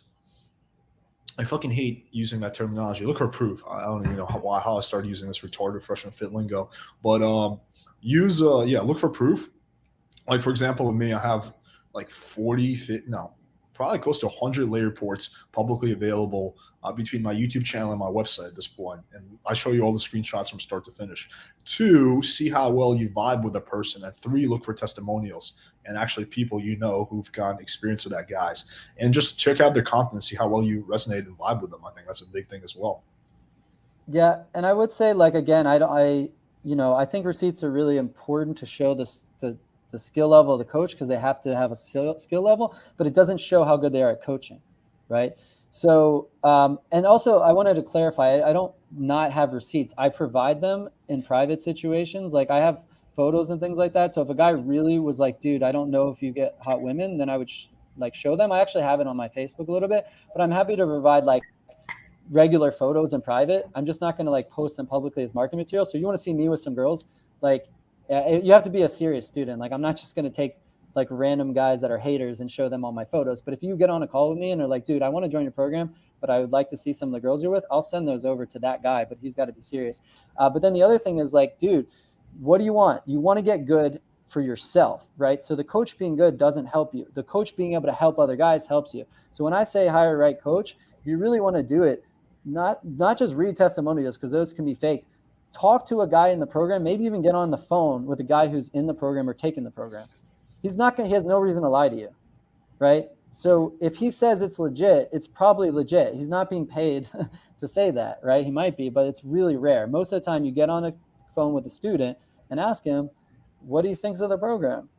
I fucking hate using that terminology. Look for proof. I don't even know how I started using this retarded fresh and fit lingo, but use look for proof. Like for example, with me, I have like 40 fit no, probably close to 100 layer ports publicly available between my YouTube channel and my website at this point, and I show you all the screenshots from start to finish. Two, see how well you vibe with a person, and three, look for testimonials and actually people you know who've gotten experience with that guys, and just check out their content and see how well you resonate and vibe with them. I think that's a big thing as well. Yeah, and I would say like again, I don't I think receipts are really important to show the skill level of the coach because they have to have a skill level, but it doesn't show how good they are at coaching, right? So and also I wanted to clarify, I don't not have receipts. I provide them in private situations. Like I have photos and things like that. So if a guy really was like, dude, I don't know if you get hot women, then I would like show them. I actually have it on my Facebook a little bit, but I'm happy to provide like regular photos in private. I'm just not going to like post them publicly as marketing material. So you want to see me with some girls, like You have to be a serious student. Like, I'm not just going to take like random guys that are haters and show them all my photos. But if you get on a call with me and they're like, dude, I want to join your program, but I would like to see some of the girls you're with, I'll send those over to that guy, but he's got to be serious. But then the other thing is like, dude, what do you want? You want to get good for yourself, right? So the coach being good doesn't help you. The coach being able to help other guys helps you. So when I say hire a right coach, if you really want to do it, not just read testimonials, because those can be fake. Talk to a guy in the program, maybe even get on the phone with a guy who's in the program or taking the program. He has no reason to lie to you, right? So if he says it's legit, it's probably legit. He's not being paid to say that, right? He might be, but it's really rare. Most of the time you get on a phone with a student and ask him what he thinks of the program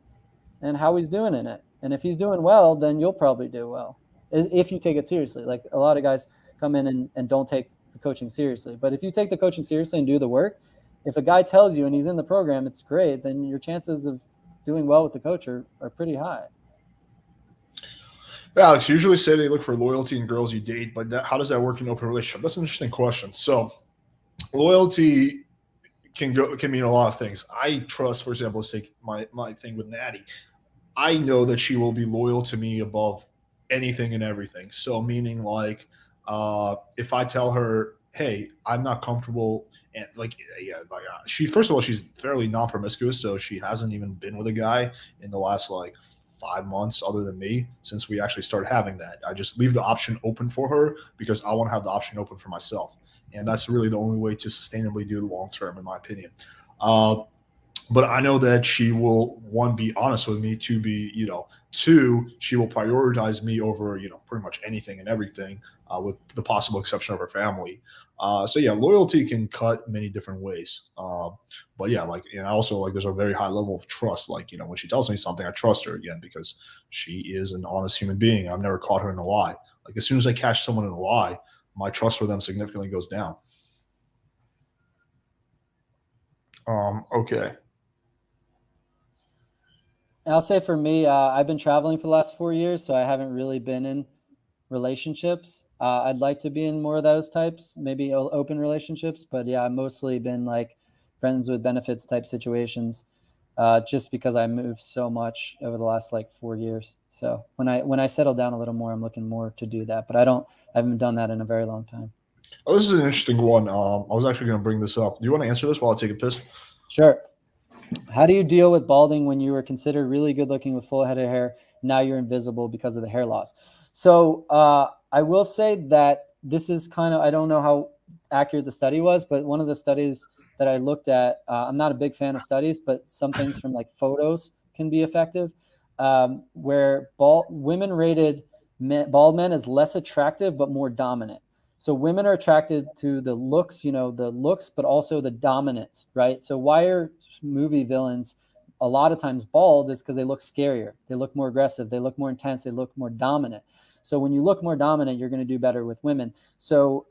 and how he's doing in it. And if he's doing well, then you'll probably do well if you take it seriously. Like, a lot of guys come in and don't take the coaching seriously. But if you take the coaching seriously and do the work, if a guy tells you and he's in the program, it's great, then your chances of doing well with the coach are pretty high. Alex, you usually say they look for loyalty in girls you date, but how does that work in an open relationship? That's an interesting question. So loyalty can mean a lot of things. I trust, for example, let's take my thing with Natty. I know that she will be loyal to me above anything and everything. So meaning like, if I tell her, hey, I'm not comfortable, and she, first of all, she's fairly non-promiscuous, so she hasn't even been with a guy in the last like 5 months other than me since we actually started having that. I just leave the option open for her because I want to have the option open for myself. And that's really the only way to sustainably do it long term, in my opinion. But I know that she will, one, be honest with me, two, she will prioritize me over, pretty much anything and everything, with the possible exception of her family. So yeah, loyalty can cut many different ways. But yeah, also there's a very high level of trust. Like, when she tells me something, I trust her again because she is an honest human being. I've never caught her in a lie. Like, as soon as I catch someone in a lie, my trust for them significantly goes down. Okay. I'll say for me, I've been traveling for the last 4 years, so I haven't really been in relationships. I'd like to be in more of those types, maybe open relationships, but yeah, I've mostly been like friends with benefits type situations, just because I moved so much over the last like 4 years. So when I settle down a little more, I'm looking more to do that, but I haven't done that in a very long time. Oh, this is an interesting one. I was actually going to bring this up. Do you want to answer this while I take a piss? Sure. How do you deal with balding when you were considered really good looking with full head of hair? Now you're invisible because of the hair loss. So I will say that this is kind of, I don't know how accurate the study was, but one of the studies that I looked at, I'm not a big fan of studies, but some things from like photos can be effective, where women rated bald men as less attractive but more dominant. So women are attracted to the looks, but also the dominance, right? So why are movie villains a lot of times bald is because they look scarier. They look more aggressive. They look more intense. They look more dominant. So when you look more dominant, you're going to do better with women. So,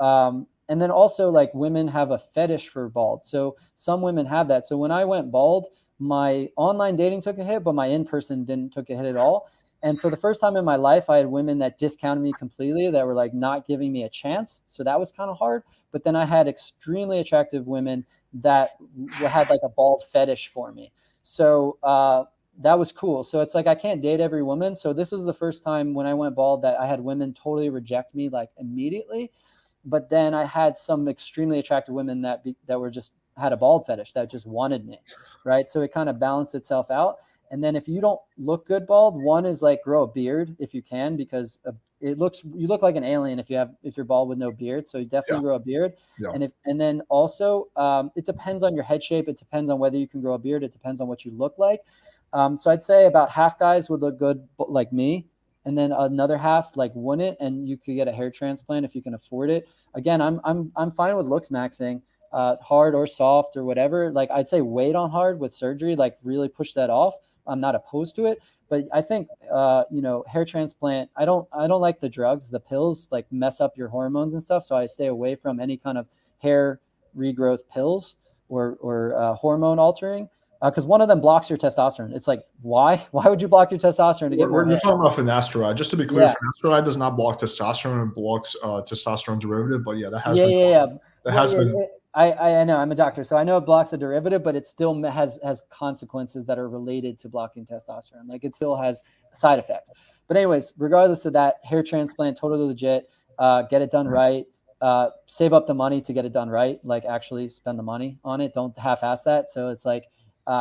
and then also like women have a fetish for bald. So some women have that. So when I went bald, my online dating took a hit, but my in-person didn't took a hit at all. And for the first time in my life, I had women that discounted me completely, that were like not giving me a chance. So that was kind of hard. But then I had extremely attractive women that had like a bald fetish for me. So that was cool. So it's like I can't date every woman. So this was the first time when I went bald that I had women totally reject me like immediately. But then I had some extremely attractive women that were just had a bald fetish that just wanted me, right? So it kind of balanced itself out. And then if you don't look good bald, one is like grow a beard if you can, because you look like an alien if you're bald with no beard. So you definitely grow a beard. Yeah. And then also it depends on your head shape. It depends on whether you can grow a beard. It depends on what you look like. So I'd say about half guys would look good like me, and then another half like wouldn't. And you could get a hair transplant if you can afford it. Again, I'm fine with looks maxing, hard or soft or whatever. Like I'd say wait on hard with surgery, like really push that off. I'm not opposed to it, but I think, hair transplant, I don't like the drugs, the pills like mess up your hormones and stuff. So I stay away from any kind of hair regrowth pills or hormone altering. Because one of them blocks your testosterone. It's like, why would you block your testosterone to get more hair? You're talking about finasteride. Just to be clear, finasteride does not block testosterone. It blocks testosterone derivative. But yeah, that has been I know I'm a doctor, so I know it blocks the derivative, but it still has consequences that are related to blocking testosterone. Like it still has side effects. But anyways, regardless of that, hair transplant, totally legit. Get it done right. Save up the money to get it done right. Like actually spend the money on it. Don't half-ass that. So it's like,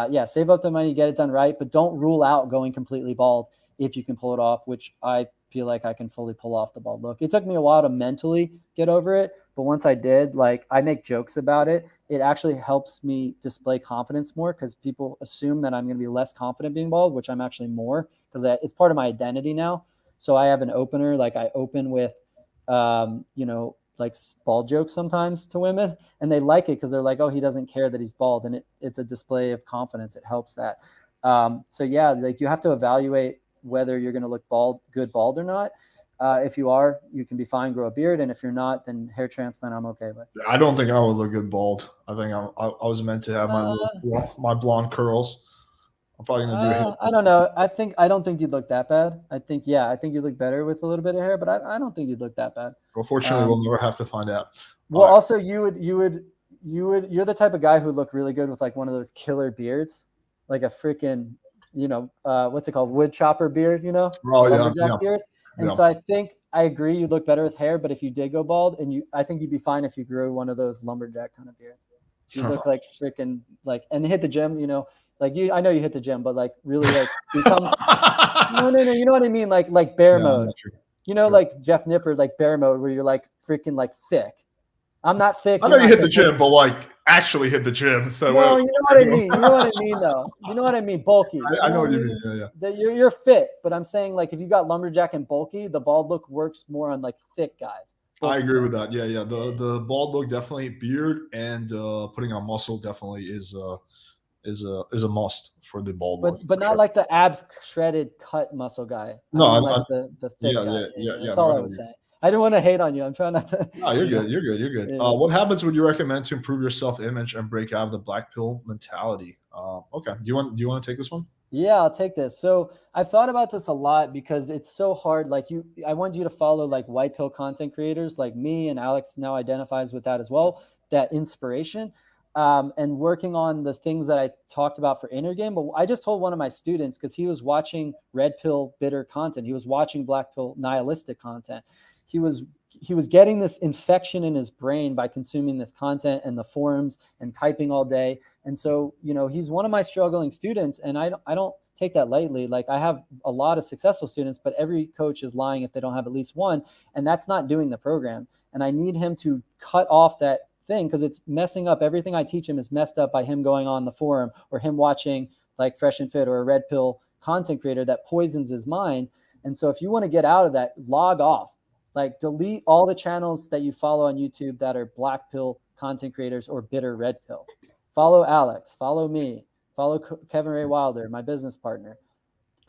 yeah, save up the money, get it done right, but don't rule out going completely bald if you can pull it off, which I feel like I can fully pull off the bald look. It took me a while to mentally get over it, but once I did, like I make jokes about it. It actually helps me display confidence more because people assume that I'm going to be less confident being bald, which I'm actually more because it's part of my identity now. So I have an opener, like I open with, like bald jokes sometimes to women, and they like it because they're like, oh, he doesn't care that he's bald, and it's a display of confidence. It helps that. So yeah, like you have to evaluate whether you're going to look good bald or not. If you are, you can be fine, grow a beard, and if you're not, then hair transplant I'm okay with. I don't think I would look good bald. I think I was meant to have my blonde curls. I'm probably gonna do hair. I don't know. I don't think you'd look that bad. I think you look better with a little bit of hair, but I don't think you'd look that bad. Well, fortunately, we'll never have to find out. Well, also you're the type of guy who would look really good with like one of those killer beards, like a freaking, what's it called? Wood chopper beard, lumberjack beard. And so I think I agree you'd look better with hair, but if you did go bald, I think you'd be fine if you grew one of those lumberjack kind of beards. You look like freaking like, and hit the gym, like I know you hit the gym, but like really like become, no, you know what I mean? Like bear mode, like Jeff Nipper, like bear mode where you're like freaking like thick. I'm not thick. I know you hit the gym, but like actually hit the gym. So no, you know what I mean. You know what I mean, though. You know what I mean. Bulky. I know what you mean. Yeah. That you're fit, but I'm saying like if you got lumberjack and bulky, the bald look works more on like thick guys. I agree with that. Yeah. The bald look definitely, beard and putting on muscle definitely is a must for the bald look. But not like the abs shredded cut muscle guy. No, I mean like the thick guy. That's all I was saying. I didn't want to hate on you. I'm trying not to. No, you're good. You're good. Yeah. What habits would you recommend to improve your self-image and break out of the black pill mentality? Okay. Do you want to take this one? Yeah, I'll take this. So I've thought about this a lot because it's so hard. Like I want you to follow like white pill content creators like me, and Alex now identifies with that as well. That inspiration. And working on the things that I talked about for inner game. But I just told one of my students, because he was watching red pill bitter content. He was watching black pill nihilistic content. He was getting this infection in his brain by consuming this content and the forums and typing all day. And so, he's one of my struggling students, and I don't take that lightly. Like I have a lot of successful students, but every coach is lying if they don't have at least one, and that's not doing the program. And I need him to cut off that thing because it's messing up. Everything I teach him is messed up by him going on the forum or him watching like Fresh and Fit or a red pill content creator that poisons his mind. And so if you want to get out of that, log off. Like delete all the channels that you follow on YouTube that are black pill content creators or bitter red pill. Follow Alex, follow me, follow Kevin Ray Wilder, my business partner.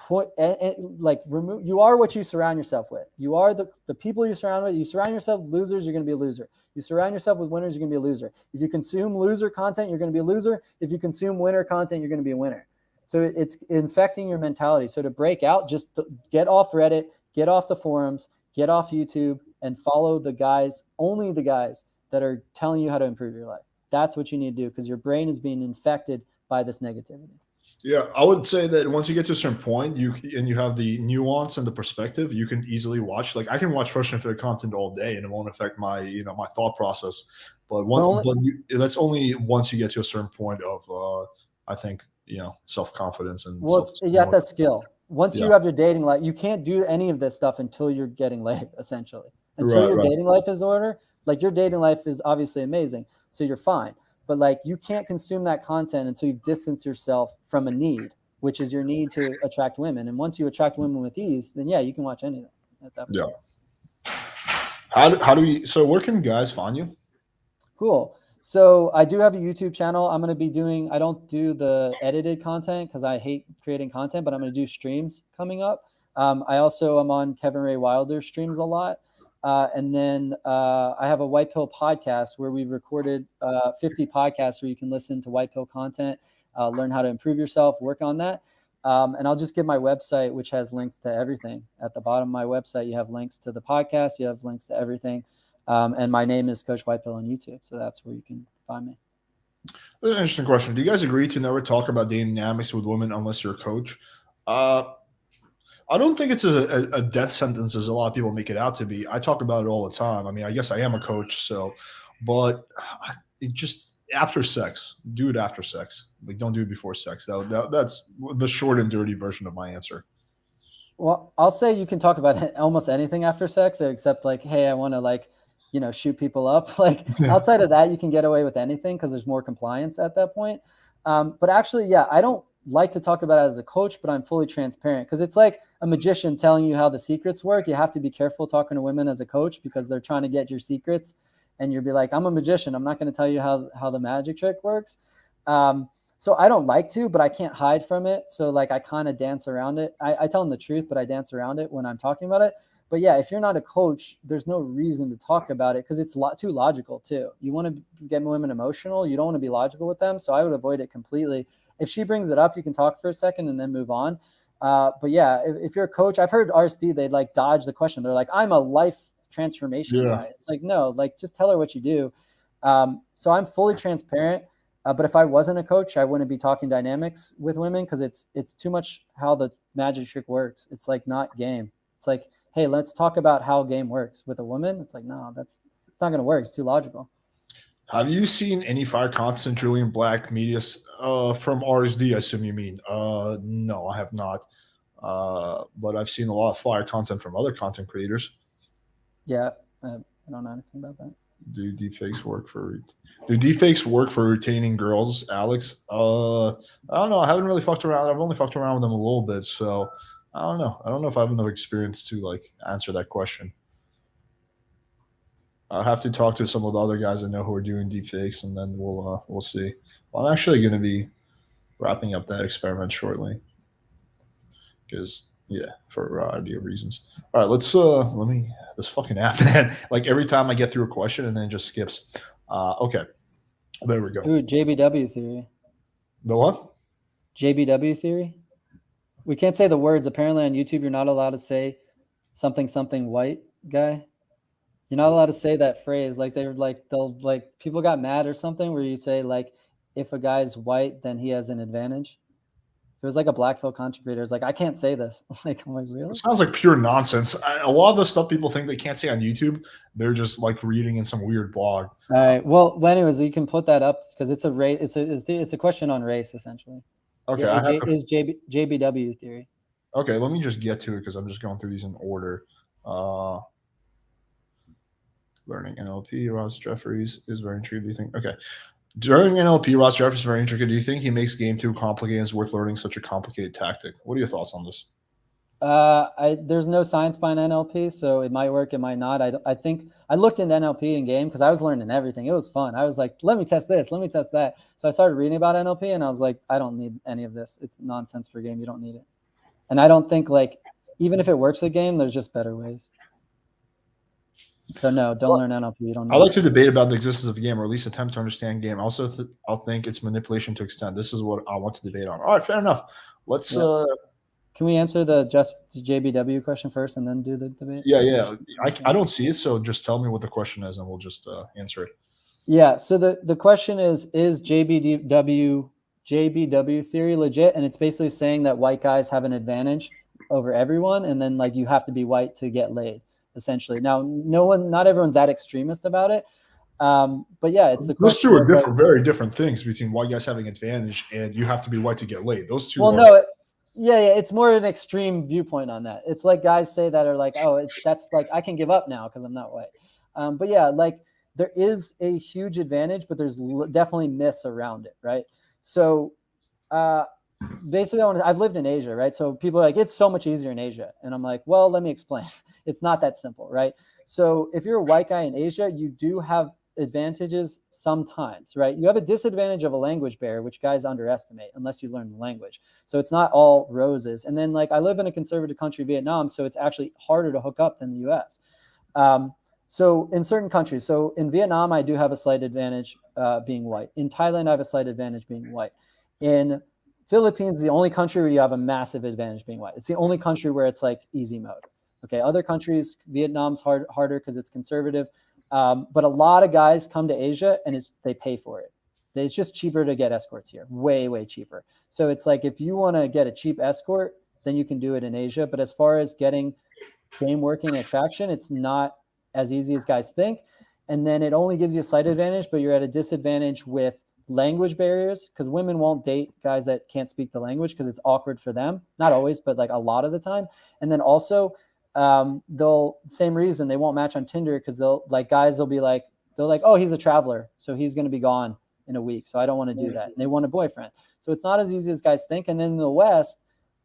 Remove. You are what you surround yourself with. You are the people you surround with. You surround yourself with losers, you're going to be a loser. You surround yourself with winners, you're going to be a loser. If you consume loser content, you're going to be a loser. If you consume winner content, you're going to be a winner. So it's infecting your mentality. So to break out, just get off Reddit, get off the forums, get off YouTube, and follow only the guys that are telling you how to improve your life. That's what you need to do because your brain is being infected by this negativity. Yeah, I would say that once you get to a certain point, you have the nuance and the perspective, you can easily watch. Like I can watch Fresh and Fit content all day, and it won't affect my my thought process. But that's only once you get to a certain point of I think self confidence and. Well, you have that skill. Once you have your dating life, you can't do any of this stuff until you're getting laid. Essentially, until your dating life is in order. Like your dating life is obviously amazing, so you're fine. But like you can't consume that content until you distance yourself from a need, which is your need to attract women. And once you attract women with ease, then you can watch anything at that point. Yeah. How do we? So where can guys find you? Cool. So I do have a YouTube channel. I'm going to be doing. I don't do the edited content because I hate creating content, but I'm going to do streams coming up. I also am on Kevin Ray Wilder streams a lot. And then I have a White Pill podcast where we've recorded 50 podcasts where you can listen to White Pill content, learn how to improve yourself, work on that. And I'll just give my website, which has links to everything. At the bottom of my website, you have links to the podcast, you have links to everything. And my name is Coach Whitepill on YouTube. So that's where you can by me. That's an interesting question. Do you guys agree to never talk about dating dynamics with women unless you're a coach? I don't think it's a death sentence as a lot of people make it out to be. I talk about it all the time. I mean, I guess I am a coach, so, but it just after sex, do it after sex. Like, don't do it before sex. That's the short and dirty version of my answer. Well, I'll say you can talk about almost anything after sex, except like, hey, I want to like, shoot people up. Like outside of that, you can get away with anything because there's more compliance at that point. But actually, yeah, I don't like to talk about it as a coach, but I'm fully transparent because it's like a magician telling you how the secrets work. You have to be careful talking to women as a coach because they're trying to get your secrets, and you'll be like, I'm a magician. I'm not going to tell you how the magic trick works. So I don't like to, but I can't hide from it. So like I kind of dance around it. I tell them the truth, but I dance around it when I'm talking about it. But yeah, if you're not a coach, there's no reason to talk about it because it's too logical too. You want to get women emotional. You don't want to be logical with them. So I would avoid it completely. If she brings it up, you can talk for a second and then move on. But yeah, if you're a coach, I've heard RSD, they like dodge the question. They're like, I'm a life transformation guy. It's like, no, like just tell her what you do. So I'm fully transparent. But if I wasn't a coach, I wouldn't be talking dynamics with women because it's too much how the magic trick works. It's like not game. It's like, hey, let's talk about how game works with a woman. It's like, no, it's not going to work. It's too logical. Have you seen any fire content, Julian Black media from RSD? I assume you mean. No, I have not. But I've seen a lot of fire content from other content creators. Yeah, I don't know anything about that. Do deepfakes work for retaining girls, Alex? I don't know. I haven't really fucked around. I've only fucked around with them a little bit, so I don't know. I don't know if I have enough experience to like answer that question. I'll have to talk to some of the other guys I know who are doing deepfakes, and then we'll see. Well, I'm actually going to be wrapping up that experiment shortly because for a variety of reasons. All right, let me this fucking app, man. Like every time I get through a question and then it just skips. Okay, there we go. Ooh, JBW theory. The what? JBW theory. We can't say the words. Apparently on YouTube, you're not allowed to say something white guy. You're not allowed to say that phrase. Like people got mad or something where you say like, if a guy's white, then he has an advantage. It was like a black pill content creator. It's like, I can't say this. Like, I'm like, really? It sounds like pure nonsense. A lot of the stuff people think they can't say on YouTube, they're just like reading in some weird blog. All right. Well, anyways, you can put that up because it's a race. It's a question on race essentially. Okay. Yeah, is JBW theory. Okay, let me just get to it because I'm just going through these in order. Learning NLP, Ross Jeffries is very intrigued. Do you think? Okay. During NLP, Ross Jeffries is very intricate. Do you think he makes game too complicated and is worth learning such a complicated tactic? What are your thoughts on this? There's no science behind NLP, so it might work, it might not. I think I looked into NLP in game because I was learning everything. It was fun. I was like, let me test this, let me test that. So I started reading about NLP and I was like, I don't need any of this. It's nonsense for game. You don't need it. And I don't think like, even if it works a game, there's just better ways. So no, don't learn NLP. You don't need I like to debate about the existence of a game, or at least attempt to understand game. Also, I'll think it's manipulation to extent. This is what I want to debate on. All right, fair enough. Let's. Yeah. Can we answer the JBW question first and then do the debate? Yeah. I don't see it, so just tell me what the question is, and we'll just answer it. Yeah. So the question is JBW theory legit? And it's basically saying that white guys have an advantage over everyone, and then like you have to be white to get laid. Essentially. Now, not everyone's that extremist about it. But yeah, it's the question. Those two are very different things between white guys having advantage and you have to be white to get laid. Those two. It's more an extreme viewpoint on that. It's like guys say that are like, oh, that's like I can give up now because I'm not white. But yeah, like there is a huge advantage, but there's definitely myths around it, right? So basically, I've lived in Asia, right? So people are like, it's so much easier in Asia. And I'm like, well, let me explain. It's not that simple, right? So if you're a white guy in Asia, you do have advantages sometimes, right? You have a disadvantage of a language barrier, which guys underestimate unless you learn the language. So it's not all roses. And then like I live in a conservative country, Vietnam, so it's actually harder to hook up than the US. So in certain countries, so in Vietnam, I do have a slight advantage being white. In Thailand, I have a slight advantage being white. In Philippines, the only country where you have a massive advantage being white. It's the only country where it's like easy mode. Okay, other countries, Vietnam's harder because it's conservative, But a lot of guys come to Asia and they pay for it. It's just cheaper to get escorts here, way, way cheaper. So it's like if you want to get a cheap escort, then you can do it in Asia. But as far as getting game working attraction, it's not as easy as guys think. And then it only gives you a slight advantage, but you're at a disadvantage with language barriers because women won't date guys that can't speak the language because it's awkward for them. Not always, but like a lot of the time. And then also same reason they won't match on Tinder because guys will be like, oh, he's a traveler, so he's going to be gone in a week, so I don't want to do that. And they want a boyfriend. So it's not as easy as guys think. And then in the West,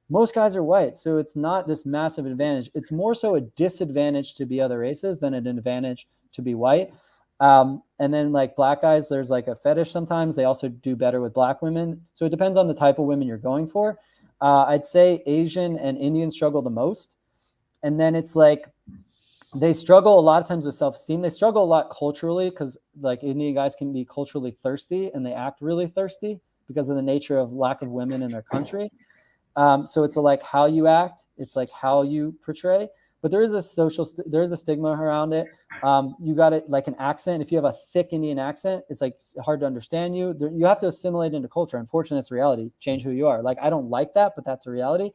most guys are white, so it's not this massive advantage. It's more so a disadvantage to be other races than an advantage to be white. And then like black guys, there's like a fetish sometimes. They also do better with black women. So it depends on the type of women you're going for. I'd say Asian and Indian struggle the most. And then it's like they struggle a lot of times with self-esteem. They struggle a lot culturally because like Indian guys can be culturally thirsty and they act really thirsty because of the nature of lack of women in their country. So it's like how you act, it's like how you portray, but there is a stigma around it. You got it like an accent. If you have a thick Indian accent, it's like hard to understand you. You have to assimilate into culture. Unfortunately, it's reality. Change who you are. Like I don't like that, but that's a reality.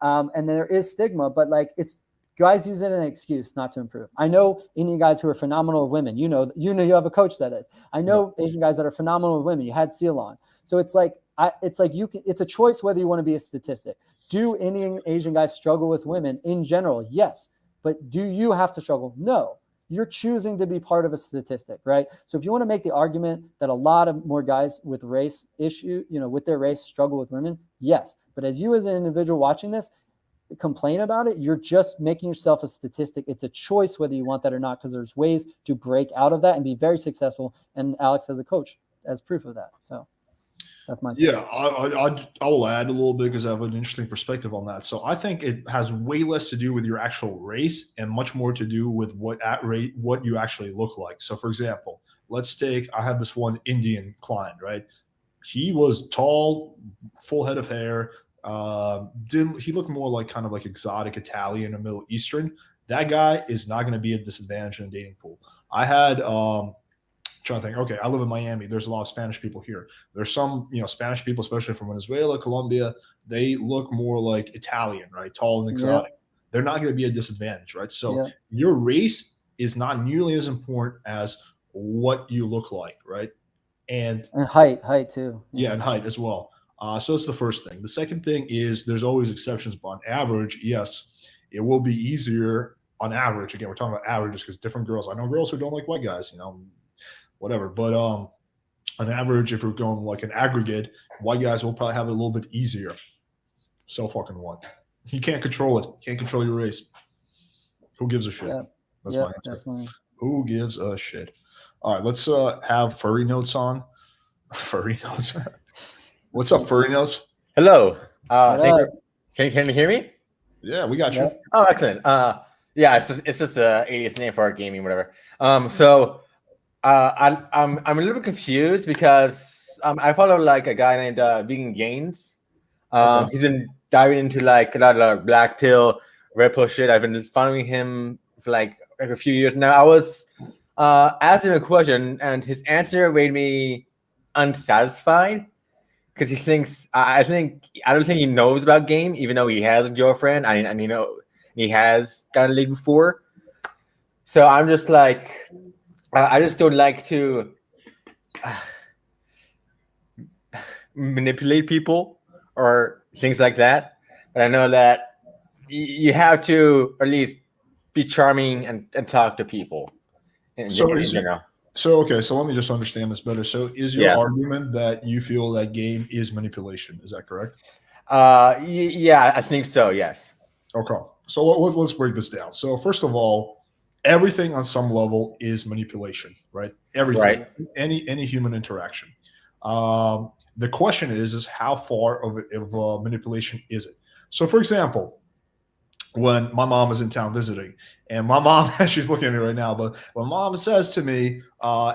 And there is stigma, but like it's guys use it as an excuse not to improve. I know Indian guys who are phenomenal with women. You know, you have a coach that is. I know Asian guys that are phenomenal with women. You had Seal on. So it's like it's a choice whether you want to be a statistic. Do Indian Asian guys struggle with women in general? Yes. But do you have to struggle? No. You're choosing to be part of a statistic, right? So if you want to make the argument that a lot of more guys with race issue, with their race struggle with women, yes. But as you as an individual watching this, complain about it, you're just making yourself a statistic. It's a choice whether you want that or not, because there's ways to break out of that and be very successful. And Alex has a coach as proof of that. So that's my take. Yeah, I will add a little bit because I have an interesting perspective on that. So I think it has way less to do with your actual race and much more to do with what you actually look like. So for example, I have this one Indian client, right? He was tall, full head of hair. He looked more like kind of like exotic Italian or Middle Eastern. That guy is not going to be a disadvantage in a dating pool. I had trying to think, okay, I live in Miami. There's a lot of Spanish people here. There's some, Spanish people, especially from Venezuela, Colombia, they look more like Italian, right? Tall and exotic. Yeah. They're not going to be a disadvantage, right? So your race is not nearly as important as what you look like, right? And height too. Yeah, and height as well. So that's the first thing. The second thing is there's always exceptions, but on average, yes, it will be easier on average. Again, we're talking about averages because different girls. I know girls who don't like white guys, whatever. But on average, if we're going like an aggregate, white guys will probably have it a little bit easier. So fucking what? You can't control it. You can't control your race. Who gives a shit? Yeah. That's my answer. Definitely. Who gives a shit? All right, let's have furry notes on. Furry notes. What's up, furry notes? Hello. Can you hear me? Yeah, we got you. Oh, excellent. Yeah, it's just a 80s name for our gaming, whatever. So I'm a little bit confused because I follow like a guy named Vegan Gains. He's been diving into like a lot of black pill, red pill shit. I've been following him for like a few years now. I was asking him a question, and his answer made me unsatisfied because I don't think he knows about game, even though he has a girlfriend and he has gotten laid before. So I'm just like, I just don't like to manipulate people or things like that. But I know that you have to at least be charming and talk to people. So let me just understand this better. So is your argument that you feel that game is manipulation? Is that correct? Yeah, I think so. Yes. Okay. So let's break this down. So first of all, everything on some level is manipulation, right? Everything, right. Any human interaction. The question is how far of manipulation is it? So for example, when my mom is in town visiting, and my mom, she's looking at me right now, but when mom says to me,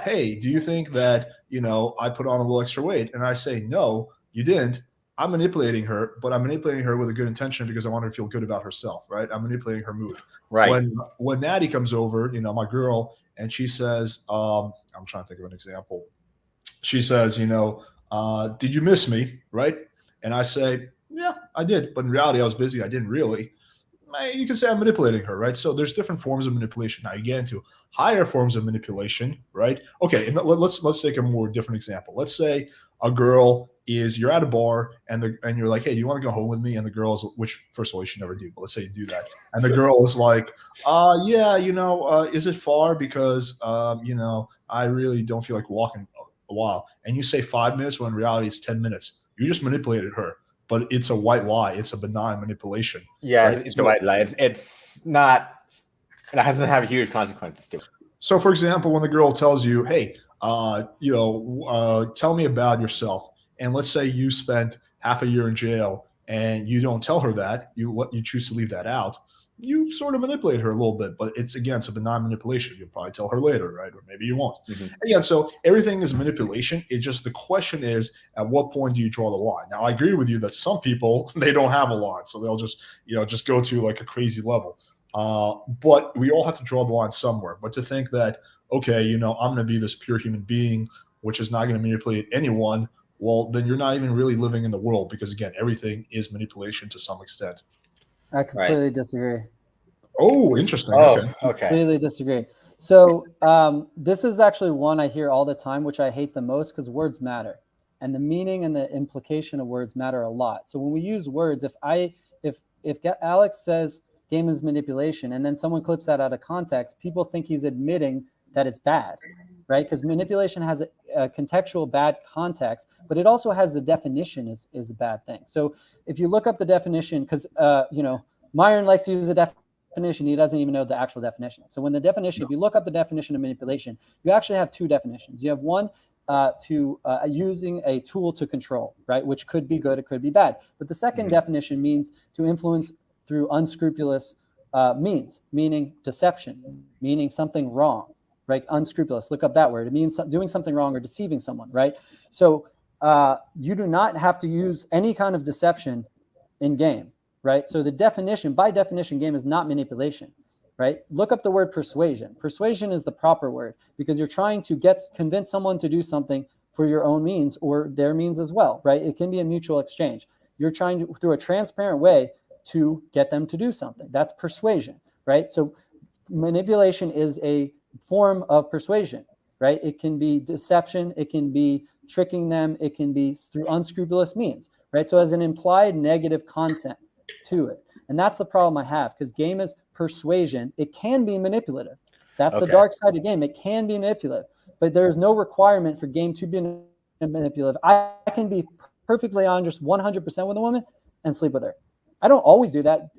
hey, do you think that, I put on a little extra weight? And I say, no, you didn't. I'm manipulating her, but I'm manipulating her with a good intention because I want her to feel good about herself, right? I'm manipulating her mood. Right. When Natty comes over, my girl, and she says, I'm trying to think of an example. She says, did you miss me? Right? And I say, yeah, I did. But in reality, I was busy. I didn't really. You can say I'm manipulating her, right? So there's different forms of manipulation. Now you get into higher forms of manipulation, right? Okay, and let's take a more different example. Let's say a girl you're at a bar and you're like, hey, do you want to go home with me? And the girl's, which first of all you should never do, but let's say you do that, and the girl is like, yeah, is it far? Because I really don't feel like walking a while. And you say 5 minutes when in reality it's 10 minutes. You just manipulated her, but it's a white lie. It's a benign manipulation. Yeah, right? it's a white lie. It's not. It doesn't have huge consequences to it. So, for example, when the girl tells you, "Hey, tell me about yourself," and let's say you spent half a year in jail, and you don't tell her that, you choose to leave that out. You sort of manipulate her a little bit, but it's a benign manipulation. You'll probably tell her later, right? Or maybe you won't. Mm-hmm. Again, so everything is manipulation. It's just the question is, at what point do you draw the line? Now, I agree with you that some people they don't have a line, so they'll just go to like a crazy level. But we all have to draw the line somewhere. But to think that, okay, I'm going to be this pure human being, which is not going to manipulate anyone, well, then you're not even really living in the world, because again, everything is manipulation to some extent. I completely disagree. Oh, interesting. Okay. Completely disagree. So this is actually one I hear all the time, which I hate the most, because words matter, and the meaning and the implication of words matter a lot. So when we use words, if Alex says game is manipulation, and then someone clips that out of context, people think he's admitting that it's bad, right? Because manipulation has a contextual bad context, but it also has the definition is a bad thing. So if you look up the definition, because Myron likes to use a definition, he doesn't even know the actual definition. So when the definition, if you look up the definition of manipulation, you actually have two definitions. You have one to using a tool to control, right? Which could be good, it could be bad. But the second definition means to influence through unscrupulous means, meaning deception, meaning something wrong, right? Unscrupulous, look up that word. It means doing something wrong or deceiving someone, right? So you do not have to use any kind of deception in game, right? So the definition, by definition, game is not manipulation, right? Look up the word persuasion. Persuasion is the proper word, because you're trying to convince someone to do something for your own means or their means as well, right? It can be a mutual exchange. You're trying to, through a transparent way, to get them to do something. That's persuasion, right? So manipulation is a form of persuasion, right? It can be deception, it can be tricking them, it can be through unscrupulous means, right? So as an implied negative content to it. And that's the problem I have, because game is persuasion. It can be manipulative. That's the dark side of game. It can be manipulative, but there's no requirement for game to be manipulative. I can be perfectly honest 100% with a woman and sleep with her. I don't always do that.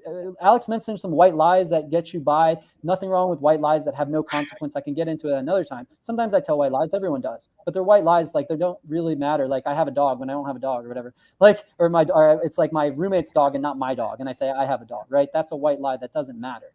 Alex mentioned some white lies that get you by. Nothing wrong with white lies that have no consequence. I can get into it another time. Sometimes I tell white lies. Everyone does. But they're white lies. Like, they don't really matter. Like, I have a dog when I don't have a dog or whatever. Like, or it's like my roommate's dog and not my dog. And I say I have a dog, right? That's a white lie. That doesn't matter.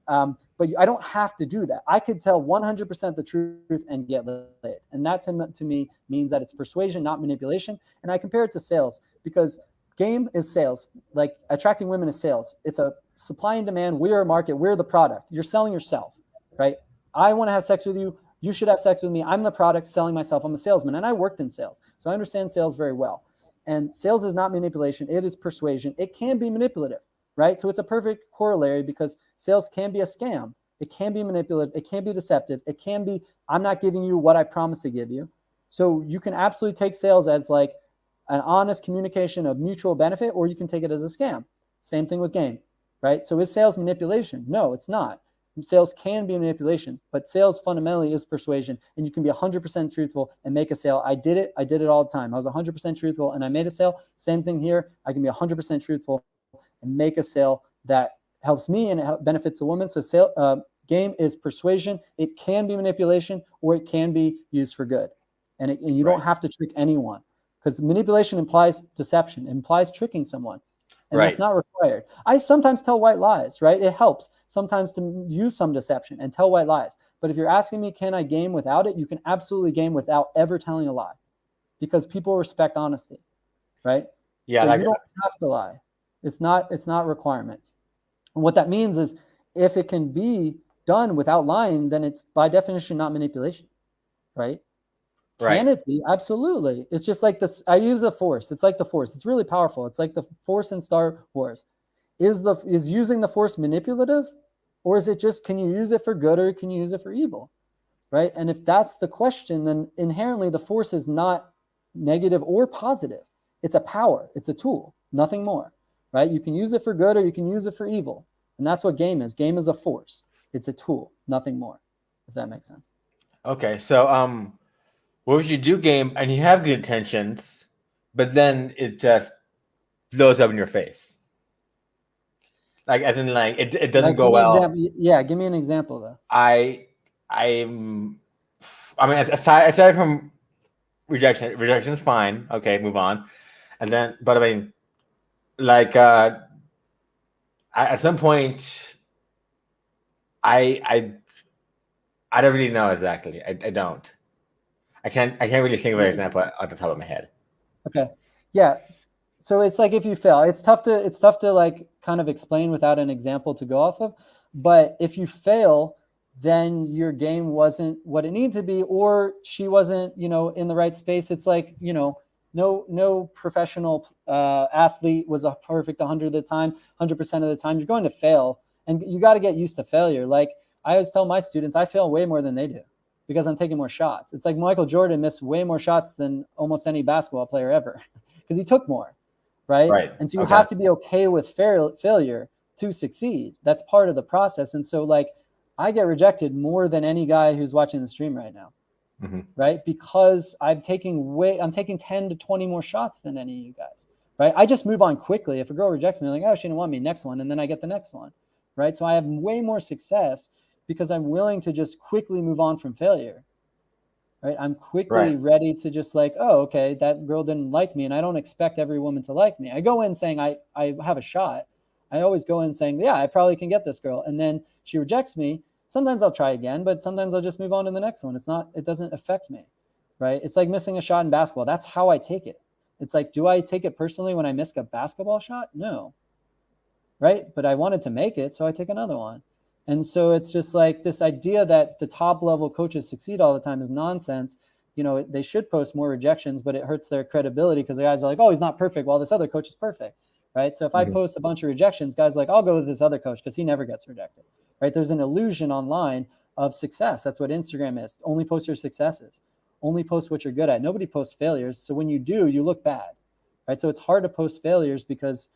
But I don't have to do that. I could tell 100% the truth and get laid. And that to me means that it's persuasion, not manipulation. And I compare it to sales, because game is sales. Like, attracting women is sales. It's a supply and demand. We're a market. We're the product. You're selling yourself, right? I want to have sex with you. You should have sex with me. I'm the product selling myself. I'm a salesman, and I worked in sales, so I understand sales very well. And sales is not manipulation. It is persuasion. It can be manipulative, right? So it's a perfect corollary, because sales can be a scam. It can be manipulative. It can be deceptive. It can be, I'm not giving you what I promised to give you. So you can absolutely take sales as like an honest communication of mutual benefit, or you can take it as a scam. Same thing with game, right? So is sales manipulation? No, it's not. Sales can be manipulation, but sales fundamentally is persuasion, and you can be 100% truthful and make a sale. I did it all the time. I was 100% truthful and I made a sale. Same thing here. I can be 100% truthful and make a sale that helps me and it benefits the woman. So game is persuasion. It can be manipulation, or it can be used for good. And you don't have to trick anyone, because manipulation implies deception, it implies tricking someone. And that's not required. I sometimes tell white lies, right? It helps sometimes to use some deception and tell white lies. But if you're asking me, can I game without it? You can absolutely game without ever telling a lie, because people respect honesty, right? Yeah, so you don't have to lie. It's not a requirement. And what that means is, if it can be done without lying, then it's by definition not manipulation, right? Can it be? Absolutely. It's just like this. I use the Force. It's like the Force. It's really powerful. It's like the Force in Star Wars. Is using the Force manipulative, or is it just, can you use it for good or can you use it for evil, right? And if that's the question, then inherently the Force is not negative or positive. It's a power. It's a tool, nothing more, right? You can use it for good or you can use it for evil, and that's what game is. Game is a force. It's a tool, nothing more. If that makes sense. Okay, so what would you do game and you have good intentions, but then it just blows up in your face? Like, as in, like, it doesn't go well. Yeah, give me an example though. I mean, aside from rejection is fine. Okay, move on. And then, but I mean, like, at some point, I don't really know exactly. I don't. I can't really think of an example at the top of my head. Okay. Yeah. So it's like if you fail, it's tough to like kind of explain without an example to go off of. But if you fail, then your game wasn't what it needed to be, or she wasn't, in the right space. It's like, no professional athlete was a perfect 100% of the time. You're going to fail, and you got to get used to failure. Like I always tell my students, I fail way more than they do because I'm taking more shots. It's like Michael Jordan missed way more shots than almost any basketball player ever because he took more, right? And so you have to be okay with failure to succeed. That's part of the process. And so like I get rejected more than any guy who's watching the stream right now, right? Because I'm taking 10 to 20 more shots than any of you guys, right? I just move on quickly. If a girl rejects me, I'm like, oh, she didn't want me, next one. And then I get the next one, right? So I have way more success because I'm willing to just quickly move on from failure, right? I'm quickly ready to just like, oh, okay, that girl didn't like me. And I don't expect every woman to like me. I go in saying I have a shot. I always go in saying, yeah, I probably can get this girl. And then she rejects me. Sometimes I'll try again, but sometimes I'll just move on to the next one. It doesn't affect me, right? It's like missing a shot in basketball. That's how I take it. It's like, do I take it personally when I miss a basketball shot? No, right? But I wanted to make it, so I take another one. And so it's just like this idea that the top level coaches succeed all the time is nonsense. They should post more rejections, but it hurts their credibility because the guys are like, oh, he's not perfect while this other coach is perfect, right? So if I post a bunch of rejections, guys are like, I'll go with this other coach because he never gets rejected, right? There's an illusion online of success. That's what Instagram is. Only post your successes. Only post what you're good at. Nobody posts failures. So when you do, you look bad, right? So it's hard to post failures because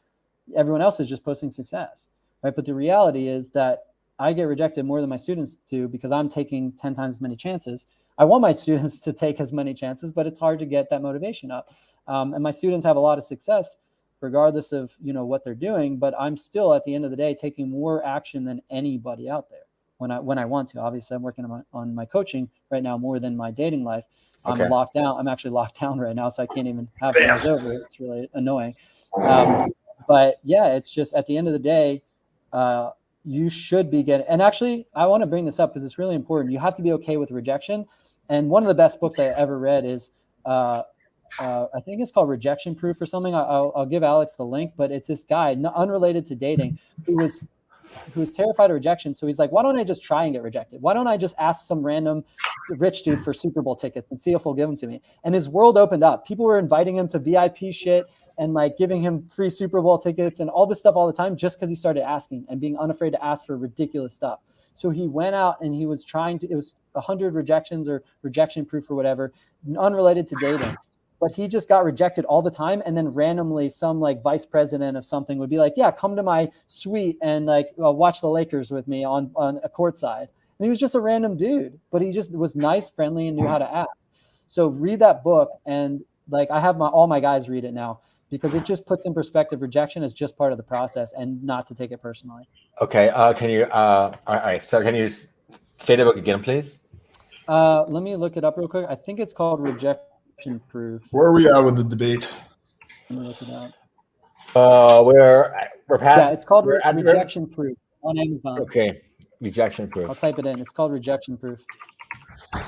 everyone else is just posting success, right? But the reality is that I get rejected more than my students do because I'm taking 10 times as many chances. I want my students to take as many chances, but it's hard to get that motivation up. And my students have a lot of success regardless of, what they're doing, but I'm still at the end of the day taking more action than anybody out there when I want to. Obviously, I'm working on my coaching right now more than my dating life. I'm locked down. I'm actually locked down right now, so I can't even have those over. It's really annoying. But yeah, it's just at the end of the day, you should be getting, and actually I want to bring this up because it's really important. You have to be okay with rejection. And one of the best books I ever read is, I think it's called Rejection Proof or something. I'll give Alex the link, but it's this guy unrelated to dating who was terrified of rejection. So he's like, why don't I just try and get rejected? Why don't I just ask some random rich dude for Super Bowl tickets and see if he'll give them to me? And his world opened up. People were inviting him to VIP shit and like giving him free Super Bowl tickets and all this stuff all the time just because he started asking and being unafraid to ask for ridiculous stuff. So he went out and he was it was 100 rejections or rejection proof or whatever, unrelated to dating. But he just got rejected all the time. And then randomly some like vice president of something would be like, yeah, come to my suite and like watch the Lakers with me on a courtside. And he was just a random dude, but he just was nice, friendly, and knew how to ask. So read that book. And like I have all my guys read it now, because it just puts in perspective rejection is just part of the process and not to take it personally. Okay. Can you, all right. So can you say the book again, please? Let me look it up real quick. I think it's called Rejection Proof. Where are we at with the debate? Let me look it up. We're past. Yeah, it's called Rejection Proof on Amazon. Okay. Rejection Proof. I'll type it in. It's called Rejection Proof.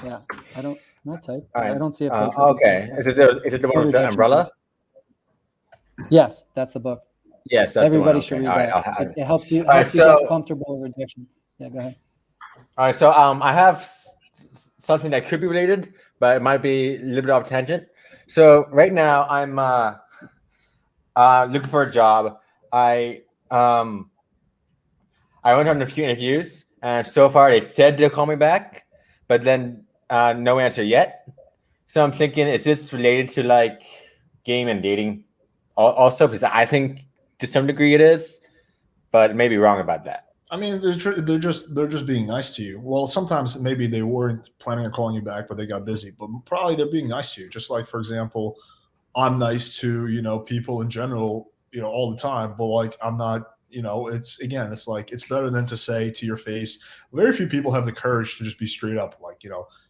Yeah. I don't type. Right. I don't see a place. Okay. Is it the one with the umbrella? Proof. Yes, that's the book. Yes, that's everybody the one. should Okay. read that. Right, it helps you, get comfortable with rejection. Yeah, go ahead. All right, so I have something that could be related, but it might be a little bit off tangent. So right now I'm looking for a job. Um I went on a few interviews, and so far they said they'll call me back, but then no answer yet. So I'm thinking, is this related to like game and dating? Also, because I think to some degree it is, but maybe wrong about that. I mean, they're just being nice to you. Well, sometimes maybe they weren't planning on calling you back, but they got busy. But probably they're being nice to you. Just like, for example, I'm nice to people in general, all the time. But like, I'm not. It's like it's better than to say to your face. Very few people have the courage to just be straight up, like,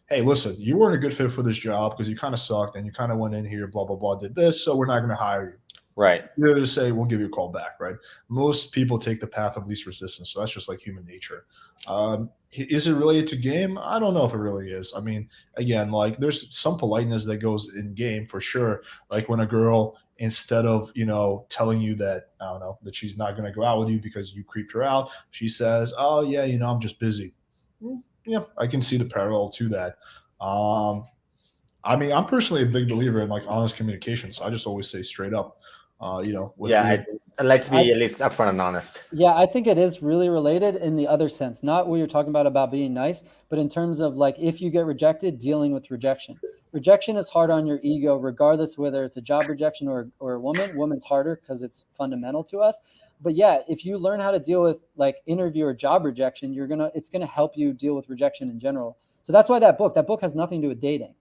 hey, listen, you weren't a good fit for this job because you kind of sucked and you kind of went in here, blah blah blah, did this, so we're not going to hire you. Right. You just say we'll give you a call back, right? Most people take the path of least resistance, so that's just like human nature. Is it related to game? I don't know if it really is. I mean, again, like there's some politeness that goes in game for sure. Like when a girl, instead of telling you that I don't know that she's not going to go out with you because you creeped her out, she says, "Oh yeah, I'm just busy." Yeah, I can see the parallel to that. Um, I mean, I'm personally a big believer in like honest communication, so I just always say straight up. Yeah, I'd like to be at least upfront and honest. Yeah, I think it is really related in the other sense, not what you're talking about being nice, but in terms of like if you get rejected, dealing with rejection. Rejection is hard on your ego, regardless whether it's a job rejection or a woman. Woman's harder because it's fundamental to us. But yeah, if you learn how to deal with like interview or job rejection, it's gonna help you deal with rejection in general. So that's why that book has nothing to do with dating.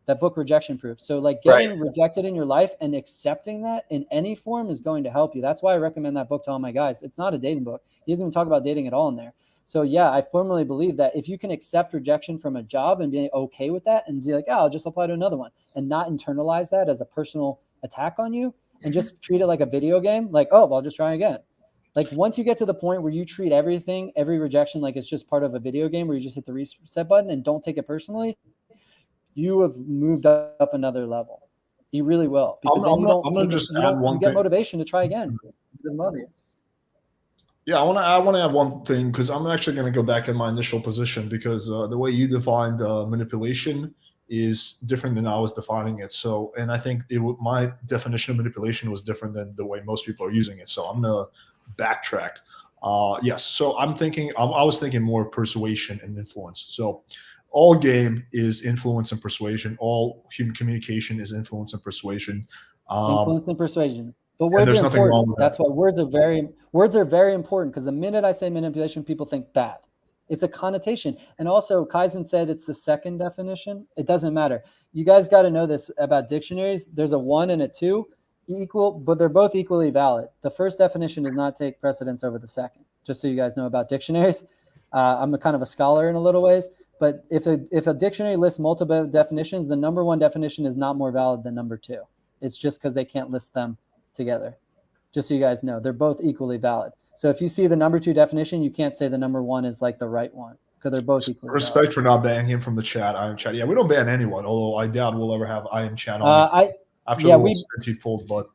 That book, Rejection Proof. So like getting rejected in your life and accepting that in any form is going to help you. That's why I recommend that book to all my guys. It's not a dating book. He doesn't even talk about dating at all in there. So yeah, I firmly believe that if you can accept rejection from a job and be okay with that and be like, oh, I'll just apply to another one and not internalize that as a personal attack on you and just treat it like a video game, like, oh, well, I'll just try again. Like once you get to the point where you treat every rejection like it's just part of a video game where you just hit the reset button and don't take it personally, you have moved up another level. You really will. Because then you get motivation to try again. It doesn't bother you. Yeah, I want to add one thing because I'm actually going to go back in my initial position because the way you defined manipulation is different than I was defining it. So, and I think my definition of manipulation was different than the way most people are using it. So I'm going to backtrack. Yes. So I was thinking more persuasion and influence. So all game is influence and persuasion. All human communication is influence and persuasion. Influence and persuasion. But words are important. That's why words are very important because the minute I say manipulation, people think bad. It's a connotation. And also, Kaizen said it's the second definition. It doesn't matter. You guys got to know this about dictionaries. There's a 1 and a 2 equal, but they're both equally valid. The first definition does not take precedence over the second, just so you guys know about dictionaries. I'm a kind of a scholar in a little ways. But if a dictionary lists multiple definitions, the number 1 definition is not more valid than number 2. It's just because they can't list them together. Just so you guys know, they're both equally valid. So if you see the number 2 definition, you can't say the number 1 is like the right one because they're both equally Respect valid. for not banning him from the chat. I am chat. Yeah, we don't ban anyone, although I doubt we'll ever have I am chat on. After the little stint he pulled, but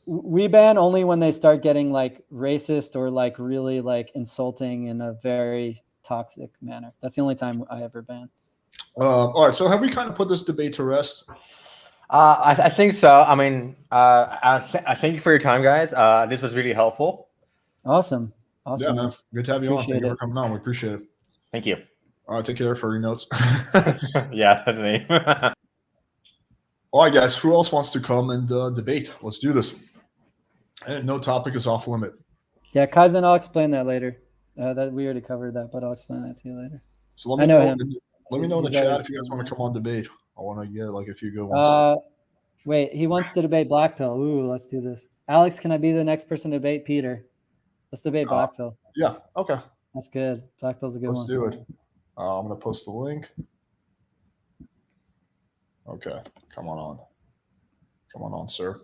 we ban only when they start getting like racist or like really like insulting in a very toxic manner. That's the only time I ever ban. All right. So have we kind of put this debate to rest? I think so. I mean, I thank you for your time, guys. This was really helpful. Awesome. Yeah, man. Good to have you on. Thank you for coming on. We appreciate it. Thank you. All right. Take care for your notes. Yeah, that's me. All right, guys. Who else wants to come and debate? Let's do this. And no topic is off limit. Yeah, Kaizen, I'll explain that later. That we already covered that, but I'll explain that to you later. So let me know him. Let me know in the chat if you guys want to come on debate. I want to get like a few good ones. Wait, he wants to debate Blackpill. Ooh, let's do this. Alex, can I be the next person to debate Peter? Let's debate Blackpill. Yeah, okay. That's good. Blackpill's a good one. Let's do it. I'm going to post the link. Okay, come on. Come on, sir.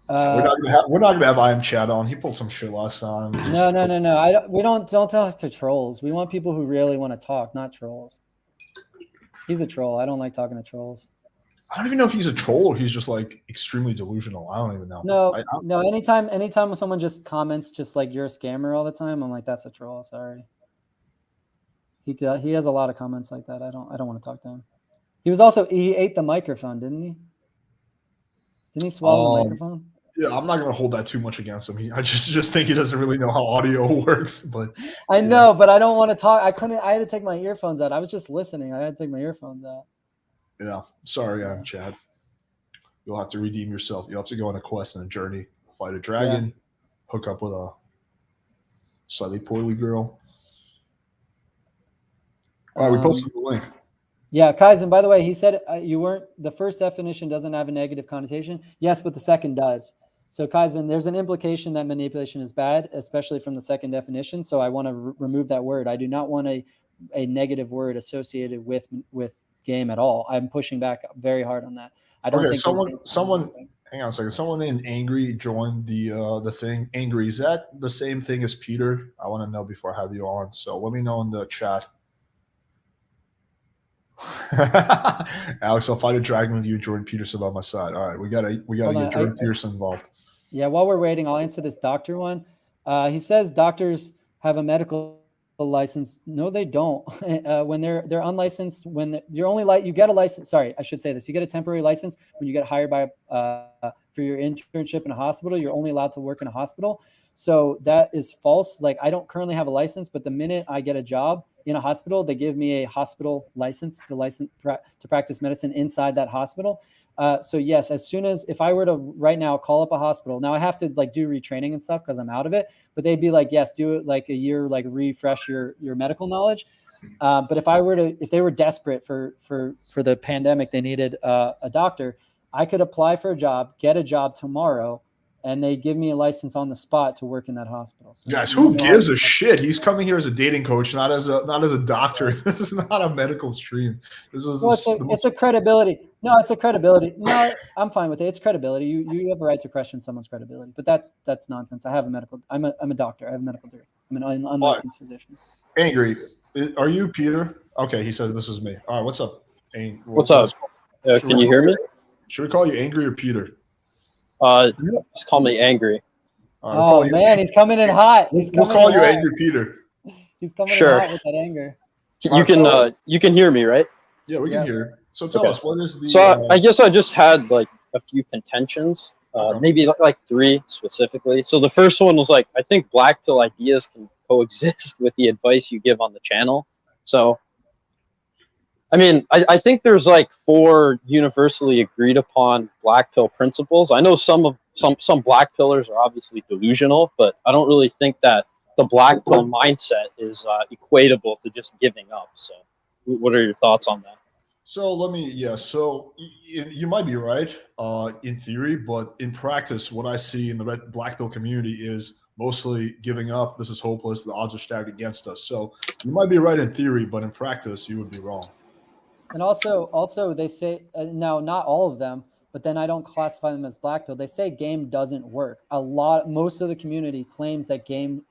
We're not gonna have I am chat on. He pulled some shit last time. No. We don't talk to trolls. We want people who really want to talk, not trolls. He's a troll. I don't like talking to trolls. I don't even know if he's a troll or he's just like extremely delusional. I don't even know. No. Anytime someone just comments just like you're a scammer all the time, I'm like, that's a troll. Sorry. He has a lot of comments like that. I don't want to talk to him. He ate the microphone, didn't he? Didn't he swallow the microphone? Yeah, I'm not gonna hold that too much against him. I just think he doesn't really know how audio works. But I know, but I don't want to talk. I had to take my earphones out. I was just listening. I had to take my earphones out. Yeah, sorry, I'm Chad. You'll have to redeem yourself. You'll have to go on a quest and a journey, fight a dragon, hook up with a slightly poorly girl. All right, we posted the link. Yeah, Kaizen, by the way, he said the first definition doesn't have a negative connotation. Yes, but the second does. So Kaizen, there's an implication that manipulation is bad, especially from the second definition. So I want to remove that word. I do not want a negative word associated with game at all. I'm pushing back very hard on that. I don't think someone hang on a second. Someone named Angry joined the thing. Angry, is that the same thing as Peter? I want to know before I have you on. So let me know in the chat. Alex, I'll fight a dragon with you. Jordan Peterson by my side. All right, we gotta get Jordan Peterson involved. Yeah, while we're waiting, I'll answer this doctor one. He says doctors have a medical license. No, they don't. When they're unlicensed, when you're only you get a license. Sorry, I should say this. You get a temporary license when you get hired by for your internship in a hospital. You're only allowed to work in a hospital. So that is false. Like, I don't currently have a license, but the minute I get a job in a hospital, they give me a hospital license to practice medicine inside that hospital. So yes, as soon as, if I were to right now call up a hospital, now I have to like do retraining and stuff because I'm out of it, but they'd be like, yes, do it like a year, like refresh your medical knowledge. But if they were desperate for the pandemic, they needed a doctor, I could apply for a job, get a job tomorrow, and they give me a license on the spot to work in that hospital. So guys, who gives a shit? He's coming here as a dating coach, not as a doctor. This is not a medical stream. This is it's a credibility. No, it's a credibility. No, I'm fine with it. It's credibility. You have a right to question someone's credibility, but that's nonsense. I'm a doctor. I have a medical degree. I'm an unlicensed physician. Angry, are you Peter? Okay, he says this is me. All right, what's up? What's up? Can you hear me? Should we call you Angry or Peter? Just call me Angry. Oh man, he's coming in hot. We'll call you Angry Peter. He's coming in hot with that anger. You can hear me, right? Yeah, we can hear. So tell us, what is the? So I guess I just had like a few contentions, maybe like 3 specifically. So the first one was like, I think black pill ideas can coexist with the advice you give on the channel. So I mean, I think there's like 4 universally agreed upon black pill principles. I know some black pillars are obviously delusional, but I don't really think that the black pill mindset is equatable to just giving up. So what are your thoughts on that? So so you might be right in theory, but in practice, what I see in the black pill community is mostly giving up. This is hopeless. The odds are stacked against us. So you might be right in theory, but in practice, you would be wrong. And also they say, now not all of them, but then I don't classify them as black pill. They say game doesn't work. Most of the community claims that game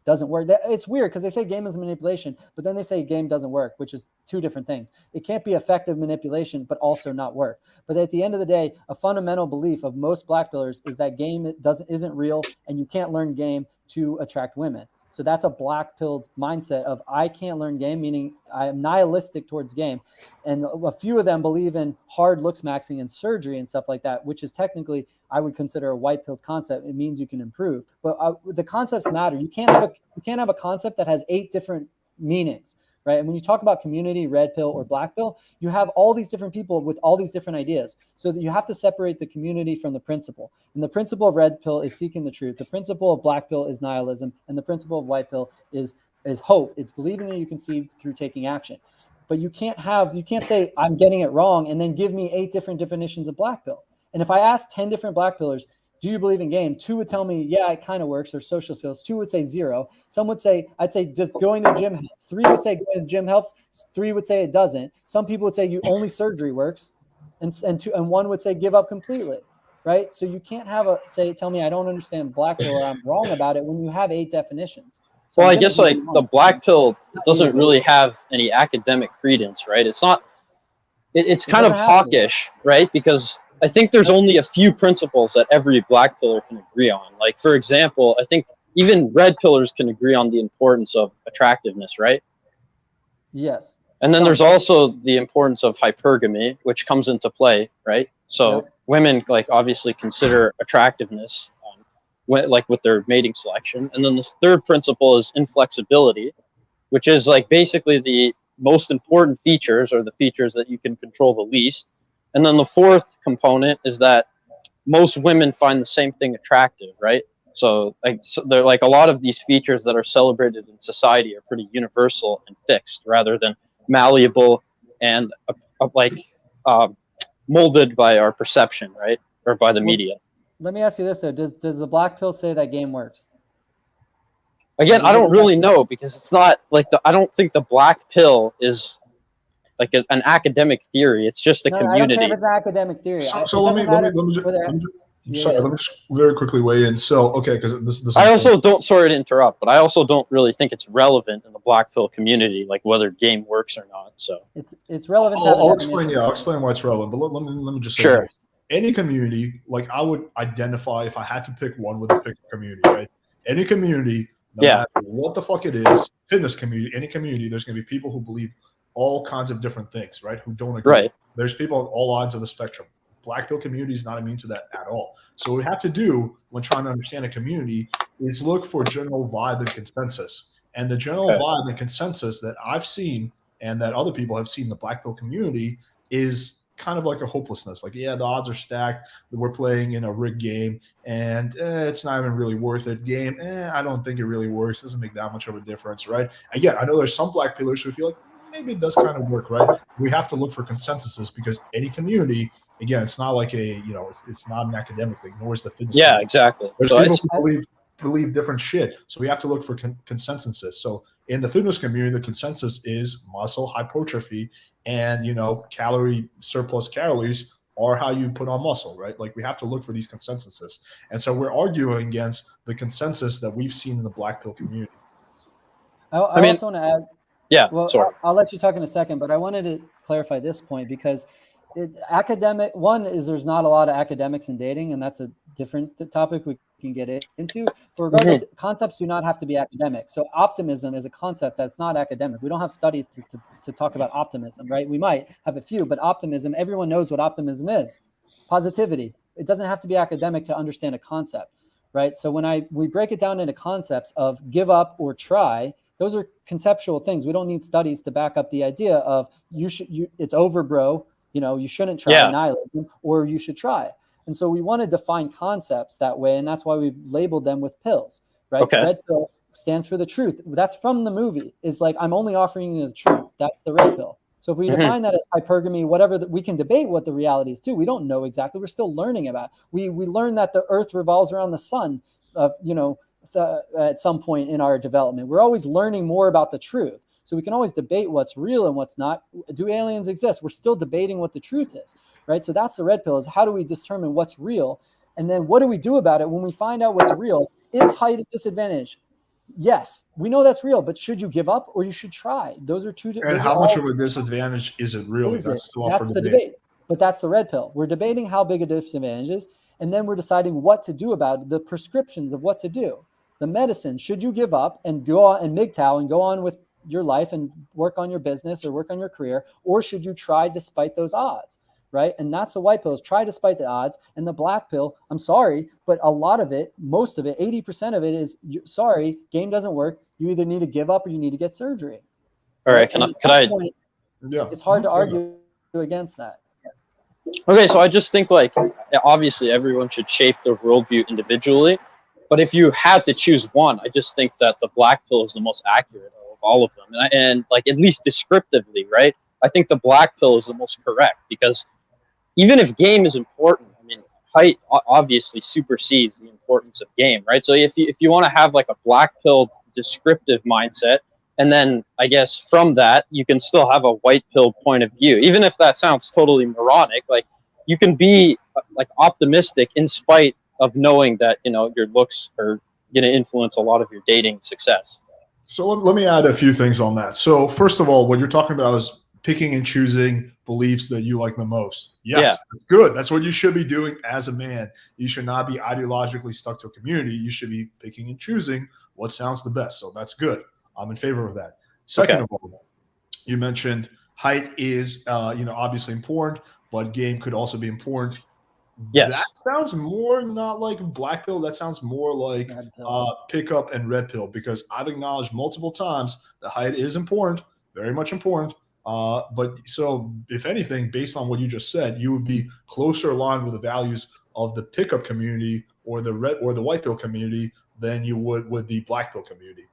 doesn't work. It's weird because they say game is manipulation, but then they say game doesn't work, which is 2 different things. It can't be effective manipulation, but also not work. But at the end of the day, a fundamental belief of most black pillars is that game isn't real, and you can't learn game to attract women. So that's a black pilled mindset of I can't learn game, meaning I am nihilistic towards game. And a few of them believe in hard looks maxing and surgery and stuff like that, which is technically, I would consider a white pilled concept. It means you can improve. But the concepts matter. You can't have a concept that has 8 different meanings, right? And when you talk about community, red pill or black pill, you have all these different people with all these different ideas. So that you have to separate the community from the principle. And the principle of red pill is seeking the truth. The principle of black pill is nihilism. And the principle of white pill is hope. It's believing that you can see through taking action. But you can't say I'm getting it wrong and then give me 8 different definitions of black pill. And if I ask 10 different black pillars, do you believe in game? 2 would tell me, yeah, it kind of works, or social skills. 2 would say 0. Some would say, I'd say just going to the gym helps. 3 would say going to the gym helps. 3 would say it doesn't. Some people would say only surgery works. And 1 would say give up completely, right? So you can't tell me I don't understand black pill or I'm wrong about it when you have 8 definitions. So well, I guess like the black pill doesn't really have any academic credence, right? It's not, it's kind of hawkish, right? Because I think there's only a few principles that every black pillar can agree on. Like, for example, I think even red pillars can agree on the importance of attractiveness, right? Yes. And then there's also the importance of hypergamy, which comes into play, right? So Yep. women like obviously consider attractiveness, like with their mating selection. And then the third principle is inflexibility, which is like basically the most important features or the features that you can control the least. And then the fourth component is that most women find the same thing attractive, right? So they're like a lot of these features that are celebrated in society are pretty universal and fixed rather than malleable and molded by our perception, right? Or by the media. Let me ask you this though: Does the black pill say that game works? Again, I don't really know because it's not like I don't think the black pill is like an academic theory. It's just a community. I don't care if it's an academic theory. So let me just very quickly weigh in. So okay, because this I also don't, sorry to interrupt, but I also don't really think it's relevant in the black pill community, like whether game works or not. So it's relevant. I'll explain. Yeah, I'll explain why it's relevant. But let me just say sure. This. Any community, like I would identify if I had to pick one with a pick community, right? Any community, no matter what the fuck it is, fitness community, any community, there's going to be people who believe all kinds of different things, right? Who don't agree. Right. There's people on all ends of the spectrum. Black pill community is not immune to that at all. So what we have to do when trying to understand a community is look for general vibe and consensus. And the general vibe and consensus that I've seen and that other people have seen in the black pill community is kind of like a hopelessness. Like, yeah, the odds are stacked. We're playing in a rigged game, and it's not even really worth it. Game, I don't think it really works. Doesn't make that much of a difference, right? Again, I know there's some black pillars who feel like maybe it does kind of work, right? We have to look for consensuses because any community, again, it's not like it's not an academic thing, nor is the fitness. Yeah, exactly. There's people who believe different shit, so we have to look for consensuses. So in the fitness community, the consensus is muscle hypertrophy, and calorie surplus calories are how you put on muscle, right? Like we have to look for these consensuses, and so we're arguing against the consensus that we've seen in the black pill community. I also want to add. Yeah, well, sorry. I'll let you talk in a second, but I wanted to clarify this point because one is there's not a lot of academics in dating, and that's a different topic we can get into. But regardless, concepts do not have to be academic. So optimism is a concept that's not academic. We don't have studies to talk about optimism, right? We might have a few, but optimism, everyone knows what optimism is. Positivity. It doesn't have to be academic to understand a concept, right? So when we break it down into concepts of give up or try, those are conceptual things. We don't need studies to back up the idea of it's over, bro. You shouldn't try nihilism, or you should try. And so we want to define concepts that way, and that's why we've labeled them with pills, right? Okay. Red pill stands for the truth. That's from the movie. It's like, I'm only offering you the truth. That's the red pill. So if we define that as hypergamy, whatever, we can debate what the reality is too. We don't know exactly. We're still learning about it. We learned that the earth revolves around the sun, at some point in our development. We're always learning more about the truth. So we can always debate what's real and what's not. Do aliens exist? We're still debating what the truth is, right? So that's the red pill, is how do we determine what's real? And then what do we do about it when we find out what's real? Is height a disadvantage? Yes, we know that's real, but should you give up or you should try? Those are two different. And how much of a disadvantage is it really? That's the debate. But that's the red pill. We're debating how big a disadvantage is, and then we're deciding what to do about it, the prescriptions of what to do. The medicine, should you give up and go on and MGTOW and go on with your life and work on your business or work on your career, or should you try despite those odds, right? And that's the white pill, is try despite the odds. And the black pill, I'm sorry, but a lot of it, most of it, 80% of it is, sorry, game doesn't work. You either need to give up or you need to get surgery. All right, it's hard to argue against that. Okay, so I just think obviously everyone should shape their worldview individually, but if you had to choose one, I just think that the black pill is the most accurate of all of them, and at least descriptively, right? I think the black pill is the most correct, because even if game is important, I mean, height obviously supersedes the importance of game, right? So if you want to have a black pill descriptive mindset, and then I guess from that, you can still have a white pill point of view. Even if that sounds totally moronic, you can be optimistic in spite of knowing that, your looks are going to influence a lot of your dating success. So let me add a few things on that. So first of all, what you're talking about is picking and choosing beliefs that you like the most. Yes, That's good. That's what you should be doing as a man. You should not be ideologically stuck to a community. You should be picking and choosing what sounds the best. So that's good. I'm in favor of that. Second of all, You mentioned height is, obviously important, but game could also be important. Yes. That sounds more not like black pill. That sounds more like pickup and red pill, because I've acknowledged multiple times that height is important, very much important. But so, if anything, based on what you just said, you would be closer aligned with the values of the pickup community or the red or the white pill community than you would with the black pill community.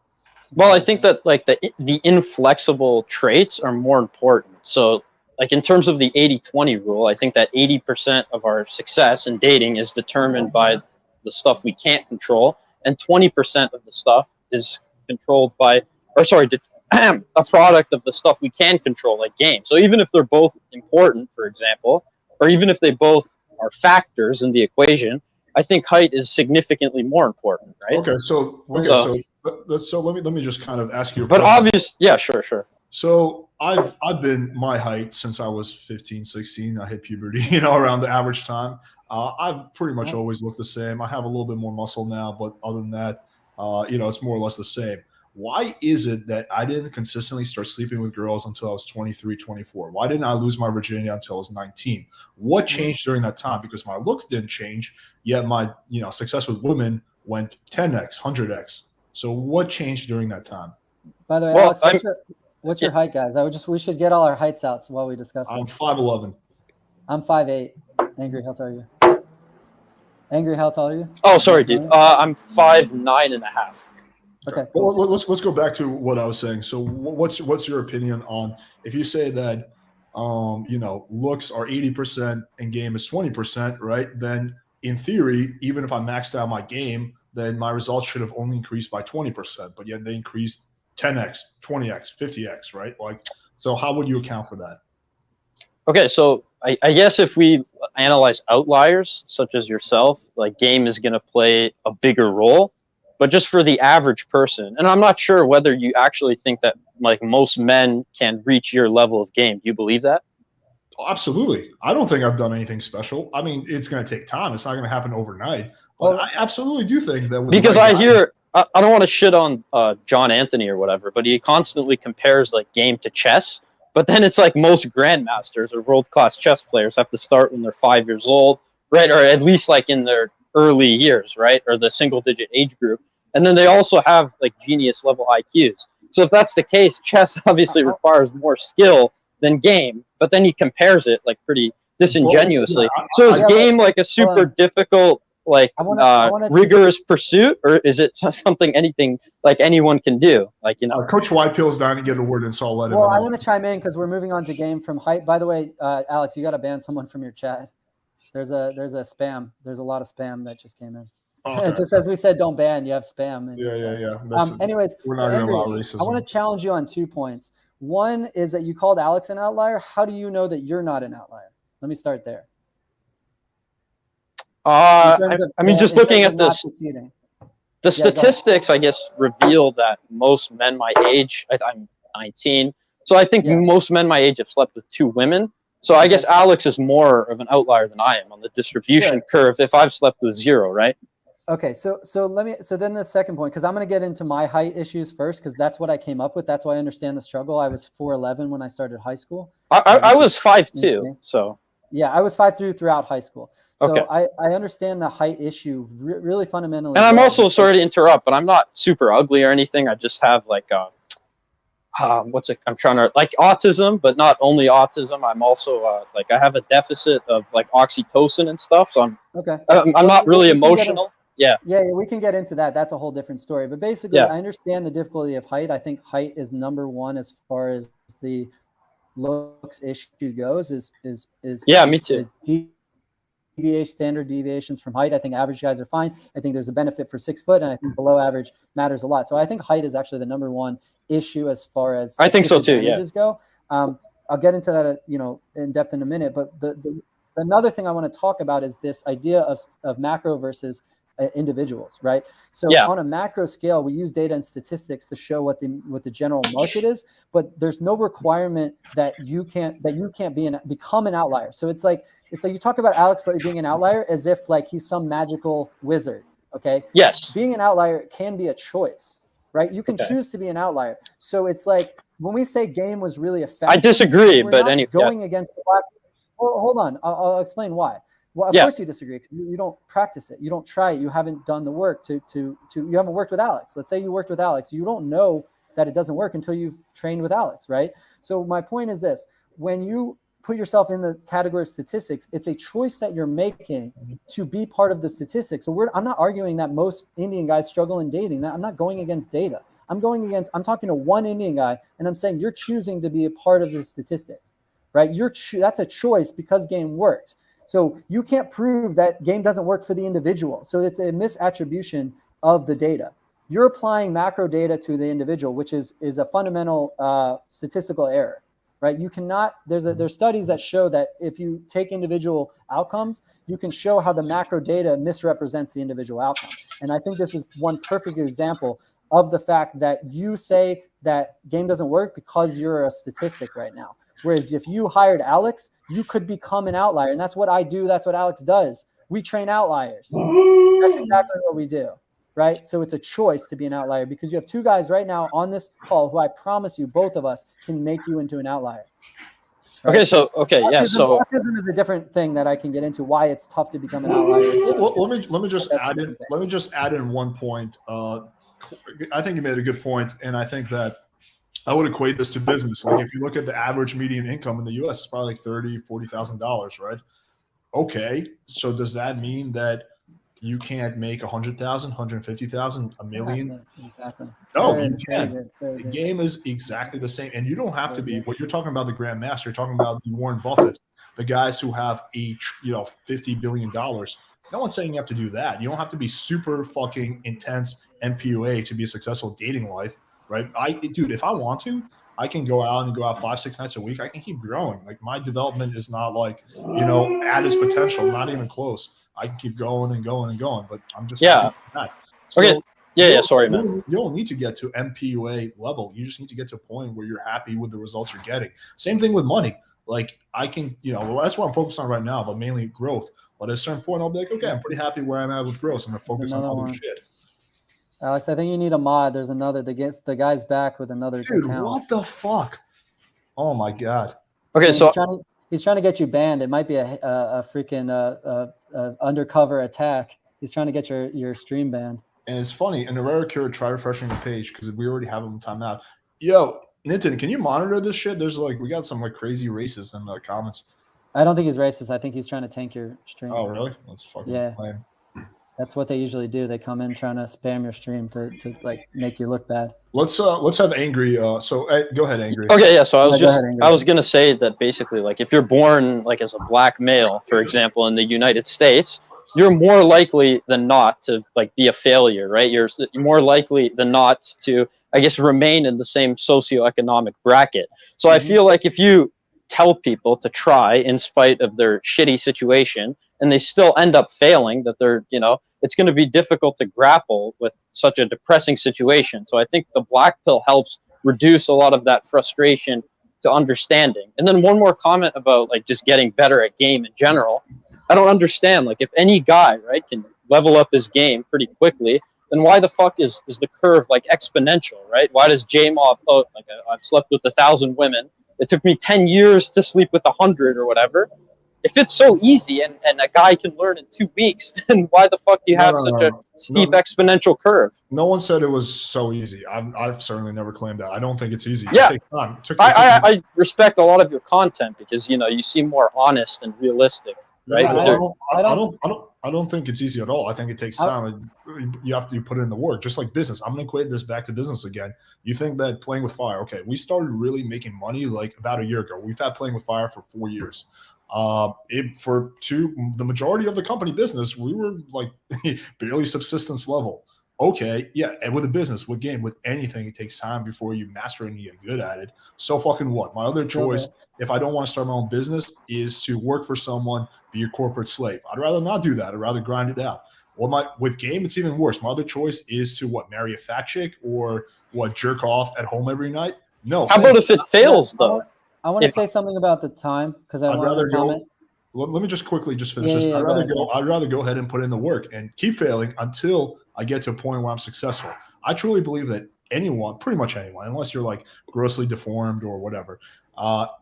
Well, I think that like the inflexible traits are more important. So like in terms of the 80-20 rule, I think that 80% of our success in dating is determined by the stuff we can't control, and 20% of the stuff is controlled by, or sorry, a product of the stuff we can control, like games. So even if they're both important, for example, or even if they both are factors in the equation, I think height is significantly more important, right? Okay, so let me just kind of ask you a but question. Yeah, sure. So I've been my height since I was 15, 16. I hit puberty, around the average time. I've pretty much always looked the same. I have a little bit more muscle now, but other than that, it's more or less the same. Why is it that I didn't consistently start sleeping with girls until I was 23, 24? Why didn't I lose my virginity until I was 19? What changed during that time? Because my looks didn't change, yet my, success with women went 10x, 100x. So what changed during that time? By the way, Alex, what's your height, guys? We should get all our heights out while we discuss this. I'm 5'11". I'm 5'8". Angry, how tall are you? Angry, how tall are you? Oh, sorry, dude. I'm 5'9.5". Okay. Cool. Well, let's go back to what I was saying. So, what's your opinion on if you say that, looks are 80% and game is 20%, right? Then in theory, even if I maxed out my game, then my results should have only increased by 20%, but yet they increased 10x, 20x, 50x, right? Like, so how would you account for that? Okay, so I guess if we analyze outliers such as yourself, like game is going to play a bigger role. But just for the average person, and I'm not sure whether you actually think that like most men can reach your level of game. Do you believe that? Oh, absolutely. I don't think I've done anything special. I mean, it's going to take time. It's not going to happen overnight. But I absolutely do think that. Because I don't want to shit on John Anthony or whatever, but he constantly compares like game to chess. But then it's like most grandmasters or world-class chess players have to start when they're 5 years old, right? Or at least like in their early years, right? Or the single-digit age group. And then they also have like genius level IQs. So if that's the case, chess obviously requires more skill than game, but then he compares it like pretty disingenuously. So is game like a super difficult, like rigorous pursuit, or is it something anyone can do? Like, Coach Whitepill's dying to get a word in, so I'll let him. Well, I want to chime in because we're moving on to game from height. By the way, Alex, you got to ban someone from your chat. There's a spam. There's a lot of spam that just came in. Okay. Just as we said, don't ban. You have spam. Yeah. Anyways, we're not going to allow racism. I want to challenge you on 2 points. One is that you called Alex an outlier. How do you know that you're not an outlier? Let me start there. Just looking at this, the statistics, I guess, reveal that most men my age, I'm 19, so I think most men my age have slept with 2 women. So I guess Alex is more of an outlier than I am on the distribution curve if I've slept with 0, right? Okay, so then the second point, because I'm going to get into my height issues first, because that's what I came up with. That's why I understand the struggle. I was 4'11" when I started high school. I was 5'2", so. Yeah, I was 5'2" throughout high school. So okay. I understand the height issue really fundamentally. And I'm also, sorry to interrupt, but I'm not super ugly or anything. I just have like I'm trying to like autism, but not only autism. I'm also I have a deficit of like oxytocin and stuff. So I'm not really emotional. Yeah, we can get into that. That's a whole different story. But basically, I understand the difficulty of height. I think height is number one as far as the looks issue goes. Me too. Standard deviations from height. I think average guys are fine. I think there's a benefit for 6 foot, and I think below average matters a lot. So I think height is actually the number one issue as far as I think so too. Yeah. Go. I'll get into that, in depth in a minute. But another thing I want to talk about is this idea of macro versus individuals, right? So on a macro scale, we use data and statistics to show what the general market is, but there's no requirement that you can't become an outlier. So it's like you talk about Alex being an outlier as if like he's some magical wizard. Okay. Yes. Being an outlier can be a choice, right? You can choose to be an outlier. So it's like when we say game was really effective, I disagree, we're but not going against the black. Well, hold on, I'll explain why. Well, of course you disagree because you don't practice it, you don't try it, you haven't done the work to you haven't worked with Alex. Let's say you worked with Alex, you don't know that it doesn't work until you've trained with Alex, right? So my point is this: when you put yourself in the category of statistics, it's a choice that you're making to be part of the statistics. So I'm not arguing that most Indian guys struggle in dating. That I'm not going against data. I'm talking to one Indian guy, and I'm saying you're choosing to be a part of the statistics, right? That's a choice because game works. So you can't prove that game doesn't work for the individual. So it's a misattribution of the data. You're applying macro data to the individual, which is a fundamental statistical error, right? You cannot. There's studies that show that if you take individual outcomes, you can show how the macro data misrepresents the individual outcome. And I think this is one perfect example of the fact that you say that game doesn't work because you're a statistic right now. Whereas if you hired Alex, you could become an outlier. And that's what I do. That's what Alex does. We train outliers. That's exactly what we do, right? So it's a choice to be an outlier because you have two guys right now on this call who I promise you, both of us can make you into an outlier. Right? Autism is a different thing that I can get into why it's tough to become an outlier. Let me just add in one point. I think you made a good point, and I think that I would equate this to business. Like if you look at the average median income in the U.S., it's probably like $40,000, right? Okay, so does that mean that you can't make 100,000, 150,000, a million? Exactly. No, you can. The game is exactly the same, and you don't have to be. What you're talking about, the grandmaster, you're talking about the Warren Buffett, the guys who have $50 billion. No one's saying you have to do that. You don't have to be super fucking intense MPUA to be a successful dating life. Right, dude, if I want to, I can go out 5-6 nights a week. I can keep growing. Like my development is not like at its potential, not even close. I can keep going and going and going. But I'm just that. So Sorry, man. You don't need to get to MPUA level. You just need to get to a point where you're happy with the results you're getting. Same thing with money. Like I can, that's what I'm focused on right now, but mainly growth. But at a certain point, I'll be like, okay, I'm pretty happy where I'm at with growth. I'm gonna focus on other shit. Alex, I think you need a mod. There's another. The guy's back with another Dude, account. What the fuck? Oh my god. Okay, so he's trying to get you banned. It might be a freaking undercover attack. He's trying to get your stream banned. And it's funny. And the rare cure, try refreshing the page because we already have him timed out. Yo, Nitin, can you monitor this shit? There's we got some crazy racists in the comments. I don't think he's racist. I think he's trying to tank your stream. Oh really? That's fucking lame. That's what they usually do. They come in trying to spam your stream to make you look bad. Let's have Angry. Go ahead, Angry. Okay, yeah. So I was gonna say that basically, if you're born as a black male, for example, in the United States, you're more likely than not to be a failure, right? You're more likely than not to, I guess, remain in the same socioeconomic bracket. So I feel like if you tell people to try in spite of their shitty situation and they still end up failing, that they're, it's going to be difficult to grapple with such a depressing situation. So I think the black pill helps reduce a lot of that frustration to understanding. And then one more comment about just getting better at game in general. I don't understand, if any guy, right, can level up his game pretty quickly, then why the fuck is the curve exponential, right? Why does J-Mob I've slept with 1,000 women. It took me 10 years to sleep with 100 or whatever. If it's so easy and a guy can learn in 2 weeks, then why the fuck do you have such a steep exponential curve? No one said it was so easy. I've certainly never claimed that. I don't think it's easy. Yeah. It takes time. I respect a lot of your content because you seem more honest and realistic. Right? I don't think it's easy at all. I think it takes time. You have to put in the work, just like business. I'm going to equate this back to business again. You think that playing with fire, okay, we started really making money about a year ago. We've had playing with fire for 4 years. The majority of the company business, we were barely subsistence level. Okay, yeah, and with a business, with game, with anything, it takes time before you master it and you get good at it. So fucking what? My other choice, if I don't want to start my own business, is to work for someone, be a corporate slave. I'd rather not do that. I'd rather grind it out. With game, it's even worse. My other choice is to marry a fat chick or jerk off at home every night. No. How about if it fails though? I want to say something about the time because I'd rather comment. Let me just quickly finish this. I'd rather go ahead and put in the work and keep failing until I get to a point where I'm successful. I truly believe that anyone, pretty much anyone, unless you're like grossly deformed or whatever,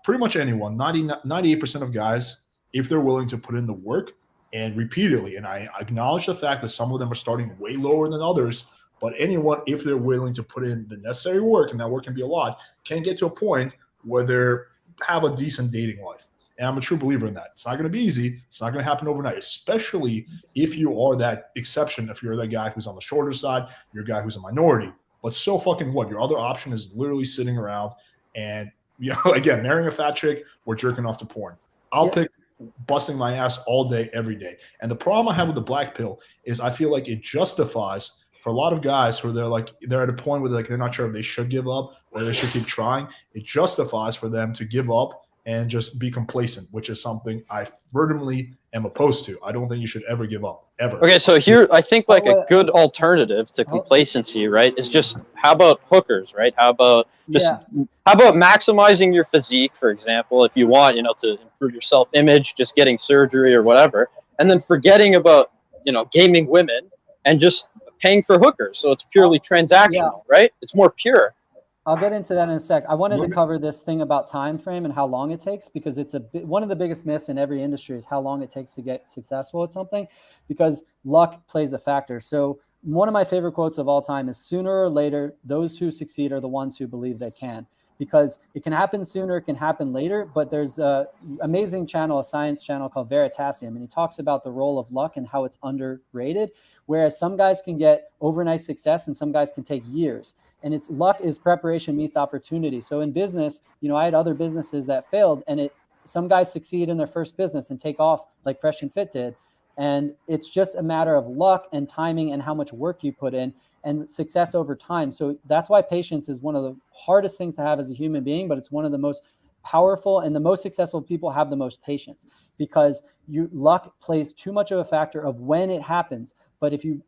pretty much anyone, 98% of guys, if they're willing to put in the work and repeatedly, and I acknowledge the fact that some of them are starting way lower than others, but anyone, if they're willing to put in the necessary work, and that work can be a lot, can get to a point where they have a decent dating life. And I'm a true believer in that. It's not going to be easy. It's not going to happen overnight, especially if you are that exception. If you're that guy who's on the shorter side, you're a guy who's a minority. But so fucking what? Your other option is literally sitting around and, again, marrying a fat chick or jerking off to porn. I'll pick busting my ass all day, every day. And the problem I have with the black pill is I feel like it justifies for a lot of guys who they're at a point where they're not sure if they should give up or they should keep trying. It justifies for them to give up and just be complacent, which is something I fervently am opposed to. I don't think you should ever give up, ever. Okay, so here I think like a good alternative to complacency, right, is just how about hookers, right? How about maximizing your physique, for example, if you want, to improve your self-image, just getting surgery or whatever, and then forgetting about, gaming women and just paying for hookers. So it's purely transactional, right? It's more pure. I'll get into that in a sec. I wanted to cover this thing about time frame and how long it takes, because it's one of the biggest myths in every industry is how long it takes to get successful at something, because luck plays a factor. So one of my favorite quotes of all time is, sooner or later, those who succeed are the ones who believe they can, because it can happen sooner, it can happen later. But there's an amazing channel, a science channel called Veritasium, and he talks about the role of luck and how it's underrated, whereas some guys can get overnight success and some guys can take years. And it's luck is preparation meets opportunity. So in business, I had other businesses that failed, and some guys succeed in their first business and take off like Fresh and Fit did. And it's just a matter of luck and timing and how much work you put in and success over time. So that's why patience is one of the hardest things to have as a human being, but it's one of the most powerful, and the most successful people have the most patience, because luck plays too much of a factor of when it happens. But if you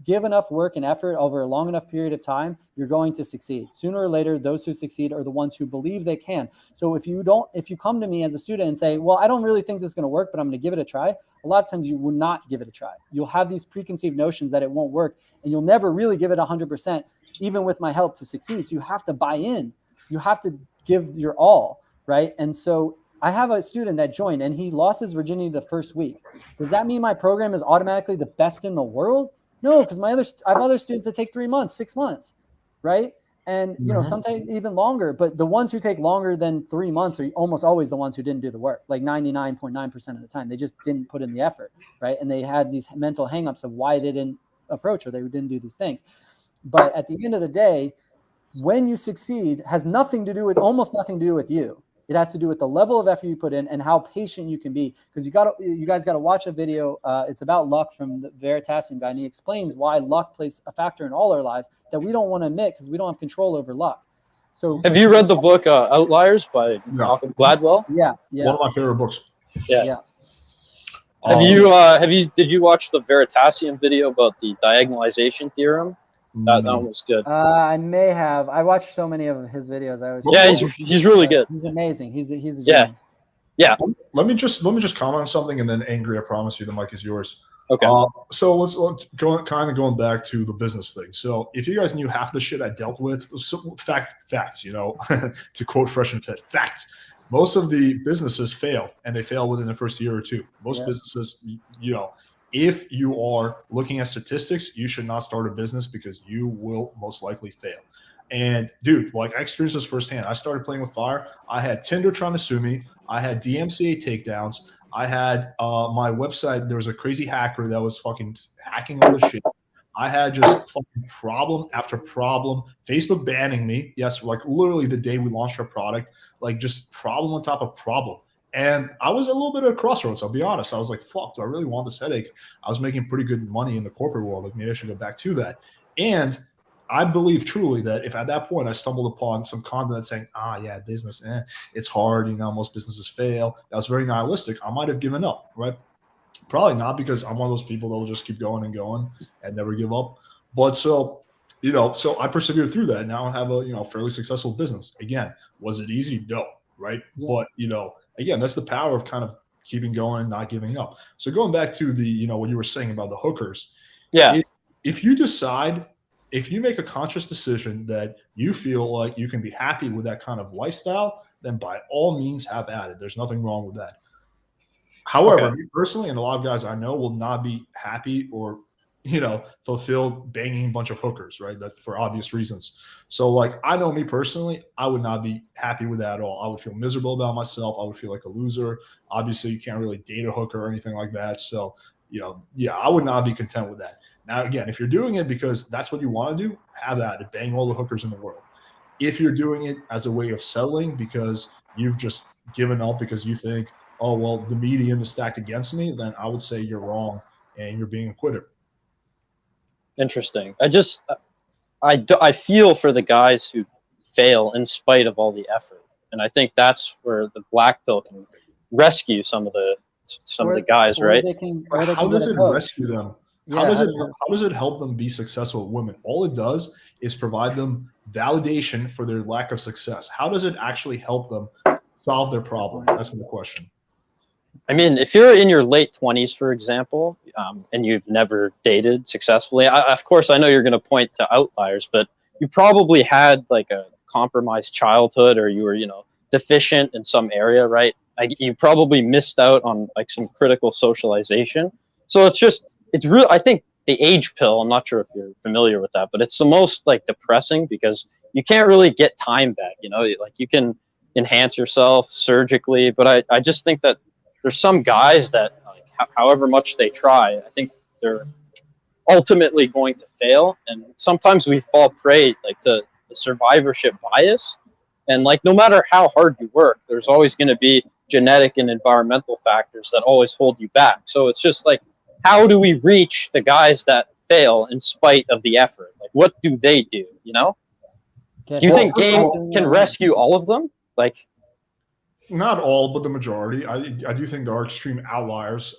give enough work and effort over a long enough period of time, you're going to succeed. Sooner or later, those who succeed are the ones who believe they can. So if you come to me as a student and say, well, I don't really think this is going to work, but I'm going to give it a try, a lot of times you will not give it a try. You'll have these preconceived notions that it won't work, and you'll never really give it 100%, even with my help, to succeed. So you have to buy in. You have to give your all, right? And so I have a student that joined and he lost his virginity the first week. Does that mean my program is automatically the best in the world? No, because I have other students that take 3 months, 6 months, right? And sometimes even longer. But the ones who take longer than 3 months are almost always the ones who didn't do the work, like 99.9% of the time. They just didn't put in the effort, right? And they had these mental hangups of why they didn't approach or they didn't do these things. But at the end of the day, when you succeed has almost nothing to do with you. It has to do with the level of effort you put in and how patient you can be. Because you guys got to watch a video. It's about luck from the Veritasium guy, and he explains why luck plays a factor in all our lives that we don't want to admit because we don't have control over luck. So, have you read the book Outliers by Malcolm Gladwell? Yeah. One of my favorite books. Yeah. Did you watch the Veritasium video about the diagonalization theorem? That one was good. I may have. I watched so many of his videos. He's really good. He's amazing. He's a genius. Yeah. Let me just comment on something, and then Angry, I promise you, the mic is yours. Okay. So let's go going back to the business thing. So if you guys knew half the shit I dealt with, facts, to quote Fresh and Fit, facts. Most of the businesses fail, and they fail within the first year or two. Most businesses, if you are looking at statistics, you should not start a business because you will most likely fail. And dude, I experienced this firsthand. I started playing with fire. I had Tinder trying to sue me. I had DMCA takedowns. I had my website. There was a crazy hacker that was fucking hacking all the shit. I had just fucking problem after problem. Facebook banning me. Yes, literally the day we launched our product, just problem on top of problem. And I was a little bit at a crossroads, I'll be honest. I was like, fuck, do I really want this headache? I was making pretty good money in the corporate world. Maybe I should go back to that. And I believe truly that if at that point I stumbled upon some content saying, business, it's hard, most businesses fail, that was very nihilistic, I might have given up, right? Probably not, because I'm one of those people that will just keep going and never give up. But so I persevered through that. Now I have a, fairly successful business. Again, was it easy? No. Right. Yeah. But, again, that's the power of kind of keeping going and not giving up. So going back to the, what you were saying about the hookers. Yeah. If you decide if you make a conscious decision that you feel like you can be happy with that kind of lifestyle, then by all means have at it. There's nothing wrong with that. However, me personally, and a lot of guys I know will not be happy or, fulfilled banging a bunch of hookers, right? That for obvious reasons. So like, I know me personally, I would not be happy with that at all. I would feel miserable about myself. I would feel like a loser. Obviously you can't really date a hooker or anything like that. So, I would not be content with that. Now, again, if you're doing it because that's what you want to do, have at it. Bang all the hookers in the world. If you're doing it as a way of settling because you've just given up because you think, oh, well, the medium is stacked against me, then I would say you're wrong and you're being a quitter. Interesting. I feel for the guys who fail in spite of all the effort, and I think that's where the black pill can rescue some of the guys, right? How does it rescue them? Yeah, how does it help them be successful with women? All it does is provide them validation for their lack of success. How does it actually help them solve their problem? That's my question. I mean, if you're in your late 20s, for example, and you've never dated successfully, of course, I know you're going to point to outliers, but you probably had like a compromised childhood, or you were, deficient in some area, right? You probably missed out on like some critical socialization. So it's real. I think the age pill, I'm not sure if you're familiar with that, but it's the most like depressing because you can't really get time back, like you can enhance yourself surgically, but I just think that there's some guys that, like, however much they try, I think they're ultimately going to fail. And sometimes we fall prey like to the survivorship bias. And like, no matter how hard you work, there's always going to be genetic and environmental factors that always hold you back. So it's just like, how do we reach the guys that fail in spite of the effort? Like, what do they do? Do you think game can rescue all of them? Like, not all, but the majority. I do think there are extreme outliers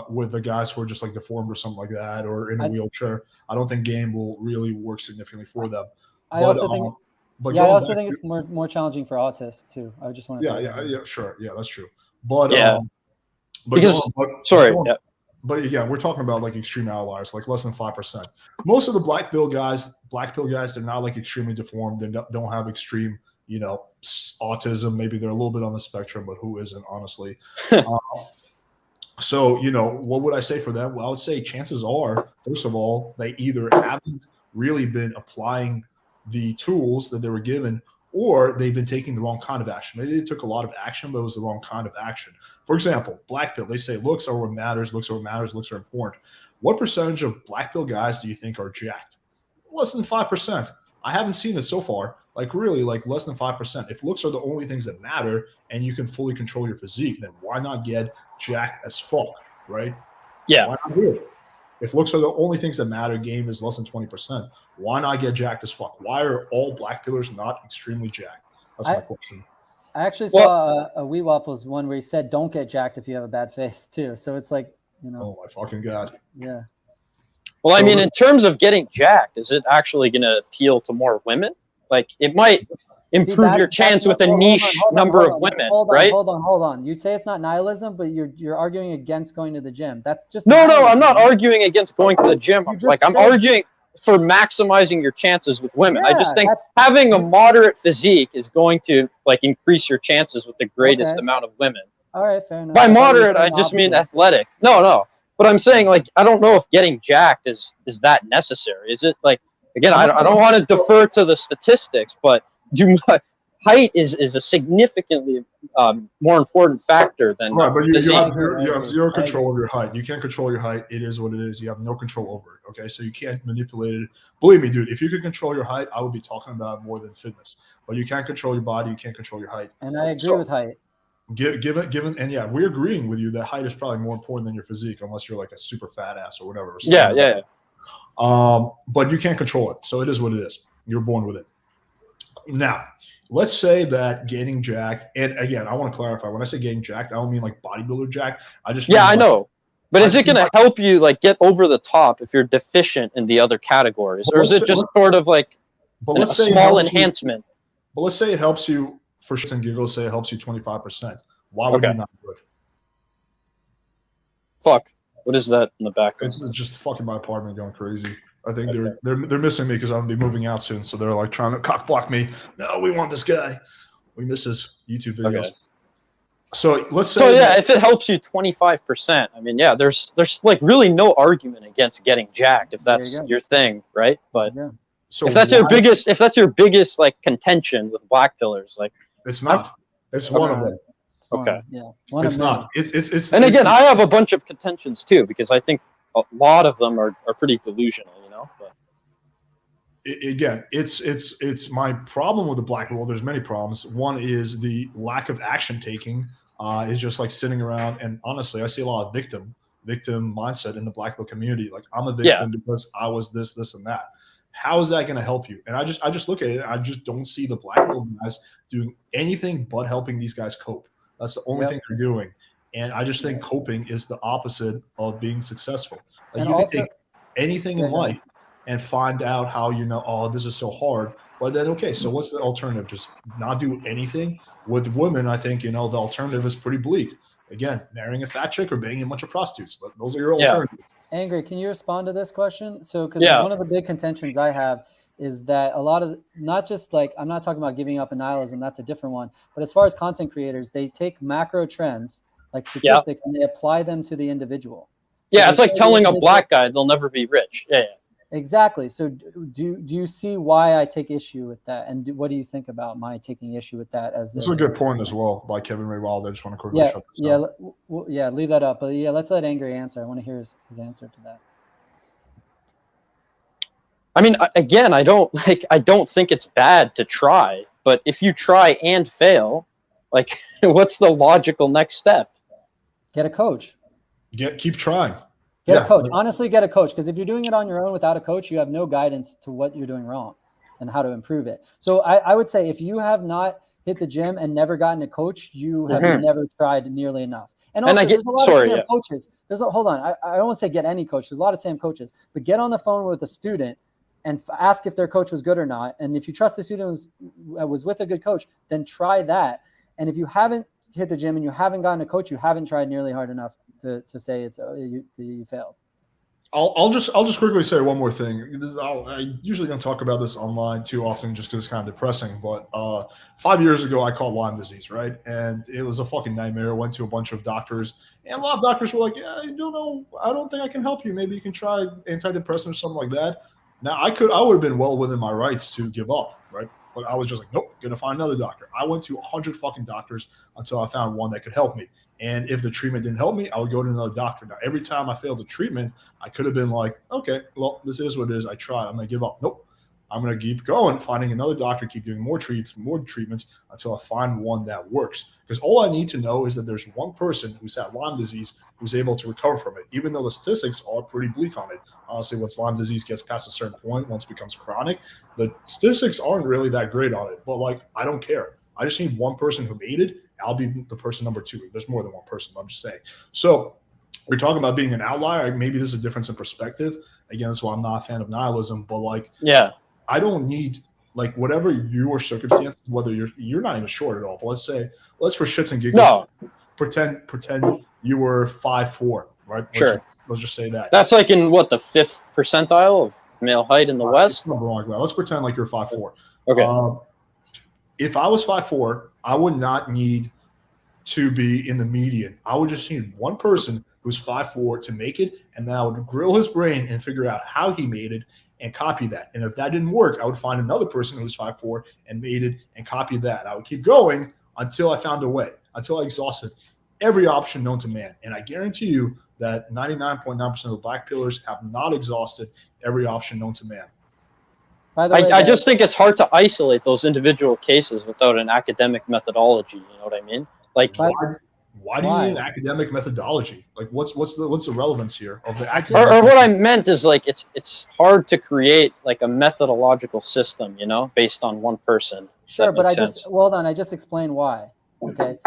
with the guys who are just like deformed or something like that, or in a wheelchair. I don't think game will really work significantly for them. I also think it's more challenging for autists too. I just want to. Yeah, sure, yeah, that's true. But But again, we're talking about like extreme outliers, like less than 5%. Most of the black pill guys, they're not like extremely deformed. They don't have extreme, autism. Maybe they're a little bit on the spectrum, but who isn't, honestly? So, what would I say for them? Well, I would say chances are, first of all, they either haven't really been applying the tools that they were given, or they've been taking the wrong kind of action. Maybe they took a lot of action, but it was the wrong kind of action. For example, black pill, they say looks are what matters, looks are what matters, looks are important. What percentage of black pill guys do you think are jacked? Less than 5%. I haven't seen it so far. Like really, like less than 5%. If looks are the only things that matter and you can fully control your physique, then why not get jacked as fuck, right? Yeah. Why not do it? If looks are the only things that matter, game is less than 20%. Why not get jacked as fuck? Why are all black pillars not extremely jacked? That's my question. I actually saw a Wheat Waffles one where he said, "Don't get jacked if you have a bad face," too. So it's like, Oh my fucking god. Yeah. Well, I mean, in terms of getting jacked, is it actually going to appeal to more women? Like, it might improve your chance with a niche number of women, right? Hold on. You say it's not nihilism, but you're arguing against going to the gym. That's just no. I'm not arguing against going to the gym. I'm arguing for maximizing your chances with women. Yeah, I just think having a moderate physique is going to like increase your chances with the greatest amount of women. All right, fair enough. By moderate, I just mean athletic. No. But I'm saying, like, I don't know if getting jacked is that necessary. Is it like, again, I don't want to defer to the statistics, but height is a significantly more important factor than right. But you have zero control of your height. You can't control your height. It is what it is. You have no control over it. Okay, so you can't manipulate it. Believe me, dude. If you could control your height, I would be talking about more than fitness. But you can't control your body. You can't control your height. And I agree with height. Given, and yeah, we're agreeing with you that height is probably more important than your physique, unless you're like a super fat ass or whatever. Yeah. But you can't control it, so it is what it is. You're born with it. Now, let's say that getting jacked, and again, I want to clarify. When I say getting jacked, I don't mean like bodybuilder jacked. I just I know. But is it going to help you like get over the top if you're deficient in the other categories, or is it just sort of like a small enhancement? But let's say it helps you. For shits and giggles, say it helps you 25%. Why would you not do it? Fuck. What is that in the background? It's just fucking my apartment going crazy. I think they're missing me because I'm gonna be moving out soon, so they're like trying to cock block me. No, we want this guy. We miss his YouTube videos. Okay. So let's say. So yeah, if it helps you 25%, I mean, yeah, there's like really no argument against getting jacked if that's your thing, right? But Yeah. So if that's your biggest like contention with black pillars, like it's not. It's one of them. okay. Yeah. It's not. It's. And again, I have a bunch of contentions too because I think a lot of them are pretty delusional, you know. But again, it's my problem with the black pill. Well, there's many problems. One is the lack of action taking. Is just like sitting around, and honestly, I see a lot of victim mindset in the black pill community. Like I'm a victim because I was this, and that. How is that going to help you? And I just look at it. And I just don't see the black pill guys doing anything but helping these guys cope. That's the only thing they're doing. And I just think coping is the opposite of being successful. Like you can take anything in life and find out how oh, this is so hard. But then, okay, so what's the alternative? Just not do anything? With women, I think, the alternative is pretty bleak. Again, marrying a fat chick or banging a bunch of prostitutes. Those are your alternatives. Angry, can you respond to this question? So, because one of the big contentions I have is that a lot of, not just like, I'm not talking about giving up and nihilism, that's a different one. But as far as content creators, they take macro trends, like statistics, and they apply them to the individual. So it's like telling a black guy they'll never be rich. Yeah. Exactly. So do you see why I take issue with that? And what do you think about my taking issue with that? This is a good point as well by Kevin Ray Wilder. I just want to quickly shut this down. Leave that up. But let's let Angry answer. I want to hear his answer to that. I mean, again, I don't think it's bad to try, but if you try and fail, like what's the logical next step? Get a coach. Keep trying. Get a coach. Honestly, get a coach. Because if you're doing it on your own without a coach, you have no guidance to what you're doing wrong and how to improve it. So I would say if you have not hit the gym and never gotten a coach, you have never tried nearly enough. And also, there's a lot of Sam coaches. Hold on. I don't want to say get any coach. There's a lot of Sam coaches. But get on the phone with a student and ask if their coach was good or not. And if you trust the student was with a good coach, then try that. And if you haven't hit the gym and you haven't gotten a coach, you haven't tried nearly hard enough to say you failed. I'll just quickly say one more thing. I usually don't talk about this online too often just because it's kind of depressing. But 5 years ago, I caught Lyme disease, right? And it was a fucking nightmare. I went to a bunch of doctors, and a lot of doctors were like, "Yeah, I don't know. I don't think I can help you. Maybe you can try antidepressants or something like that." Now I would have been well within my rights to give up, right? But I was just like, nope, gonna find another doctor. I went to 100 fucking doctors until I found one that could help me. And if the treatment didn't help me, I would go to another doctor. Now, every time I failed the treatment, I could have been like, okay, well, this is what it is. I tried. I'm going to give up. Nope. I'm going to keep going, finding another doctor, keep doing more treatments until I find one that works. Because all I need to know is that there's one person who's had Lyme disease who's able to recover from it, even though the statistics are pretty bleak on it. Honestly, once Lyme disease gets past a certain point, once it becomes chronic, the statistics aren't really that great on it. But, I don't care. I just need one person who made it. I'll be the person number two. There's more than one person, I'm just saying. So we're talking about being an outlier. Maybe there's a difference in perspective. Again, that's why I'm not a fan of nihilism. But, I don't need, whatever your circumstances, whether you're not even short at all. But let's for shits and giggles, pretend you were 5'4", right? Let's just say that. That's in what, the 5th percentile of male height in the West? Let's pretend you're 5'4". Okay. If I was 5'4", I would not need to be in the median. I would just need one person who's 5'4" to make it, and then I would grill his brain and figure out how he made it and copy that. And if that didn't work, I would find another person who's 5'4" and made it and copy that. I would keep going until I found a way, until I exhausted every option known to man. And I guarantee you that 99.9% of the black pillars have not exhausted every option known to man. By the way, I just think it's hard to isolate those individual cases without an academic methodology. You know what I mean? Why do you need an academic methodology? What's the relevance here of the academic? Or what I meant is it's hard to create a methodological system, based on one person. Sure, but I just explained why. Okay,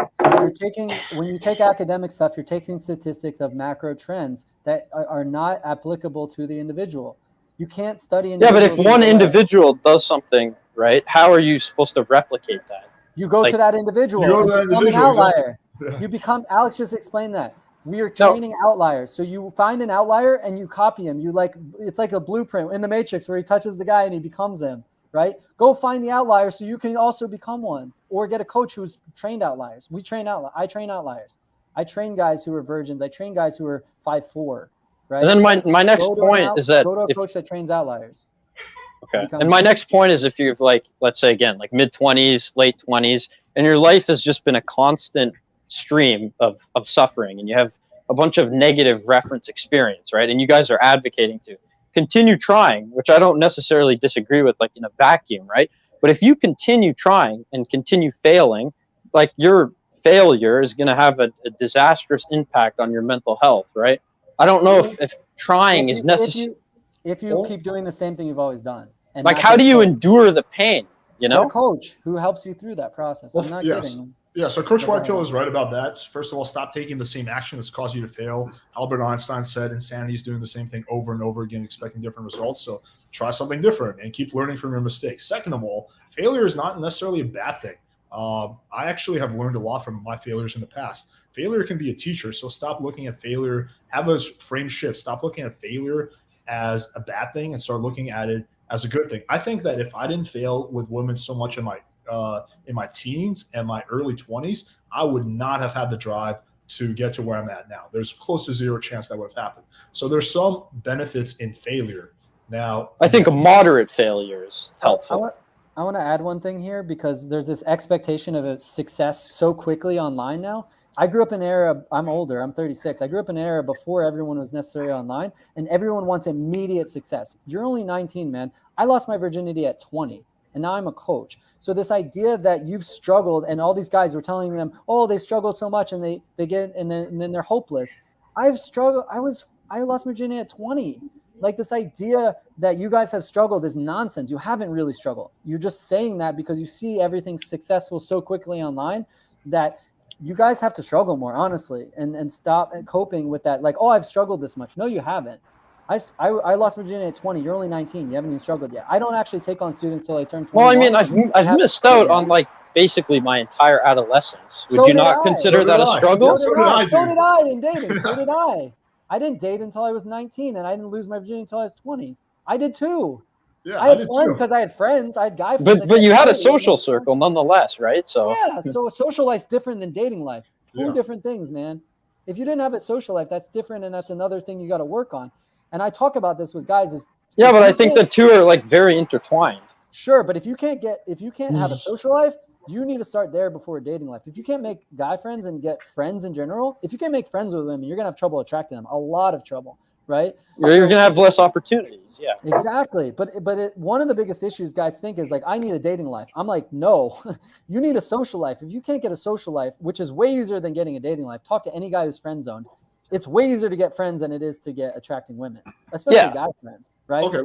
when you take academic stuff, you're taking statistics of macro trends that are not applicable to the individual. You can't study. Yeah, but if one individual does something right, how are you supposed to replicate that? You go to that individual. You become an outlier. You become. Alex just explained that. We are training outliers. So you find an outlier and you copy him. It's like a blueprint in the Matrix where he touches the guy and he becomes him, right? Go find the outlier so you can also become one, or get a coach who's trained outliers. I train outliers. I train guys who are virgins. I train guys who are 5'4", right? And then my next point is that go to a coach that trains outliers. Okay. And my next point is, if you've let's say again, like mid-20s, late 20s, and your life has just been a constant stream of suffering, and you have a bunch of negative reference experience, right? And you guys are advocating to continue trying, which I don't necessarily disagree with, like in a vacuum, right? But if you continue trying and continue failing, like your failure is going to have a disastrous impact on your mental health, right? I don't know if trying is necessary. If you keep doing the same thing you've always done. And like, how do you endure the pain? You know, a coach who helps you through that process. I'm not kidding. Yeah, so Coach Whitepill is right about that. First of all, stop taking the same action that's caused you to fail. Albert Einstein said insanity is doing the same thing over and over again, expecting different results. So try something different and keep learning from your mistakes. Second of all, failure is not necessarily a bad thing. I actually have learned a lot from my failures in the past. Failure can be a teacher, so stop looking at failure. Have a frame shift. Stop looking at failure as a bad thing and start looking at it as a good thing. I think that if I didn't fail with women so much in my teens and my early 20s, I would not have had the drive to get to where I'm at now. There's close to zero chance that would have happened. So there's some benefits in failure. Now, I think a moderate failure is helpful. I want to add one thing here, because there's this expectation of a success so quickly online now. I grew up in an era, I'm older, I'm 36. I grew up in an era before everyone was necessarily online, and everyone wants immediate success. You're only 19, man. I lost my virginity at 20, and now I'm a coach. So this idea that you've struggled, and all these guys were telling them, oh, they struggled so much and they get, and then they're hopeless. I've struggled. I lost my virginity at 20. Like, this idea that you guys have struggled is nonsense. You haven't really struggled. You're just saying that because you see everything successful so quickly online that you guys have to struggle more, honestly, and stop coping with that. Like, oh, I've struggled this much. No, you haven't. I lost virginity at 20. You're only 19. You haven't even struggled yet. I don't actually take on students till I turn 20. Well, I mean, I've missed out on like basically my entire adolescence. Would you not consider that a struggle? So did I in dating. So did I. I didn't date until I was 19, and I didn't lose my virginity until I was 20. I did too. Yeah, I had fun because I had friends. I had guy friends. But you had a social circle nonetheless, right? So yeah, so social life's different than dating life. Two different things, man. If you didn't have a social life, that's different, and that's another thing you got to work on. And I talk about this with guys. But I think the two are like very intertwined. Sure, but if you can't have a social life, you need to start there before dating life. If you can't make guy friends and get friends in general, if you can't make friends with women, you're gonna have trouble attracting them. A lot of trouble, right? You're gonna have less opportunities. Yeah, exactly. But one of the biggest issues guys think is like, I need a dating life. I'm like, no, you need a social life. If you can't get a social life, which is way easier than getting a dating life, talk to any guy who's friend zoned. It's way easier to get friends than it is to get attracting women, especially guy friends, right? Okay,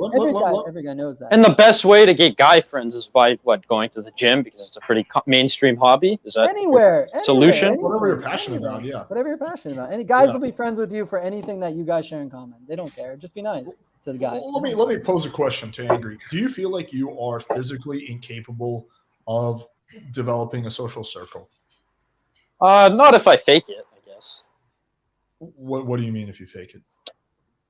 every guy knows that. And the best way to get guy friends is by going to the gym, because it's a pretty mainstream hobby. Is that anywhere solution? Whatever you're passionate about, yeah. Whatever you're passionate about. And guys will be friends with you for anything that you guys share in common. They don't care. Just be nice to the guys. Let me pose a question to Angry. Do you feel like you are physically incapable of developing a social circle? Not if I fake it, I guess. What do you mean if you fake it?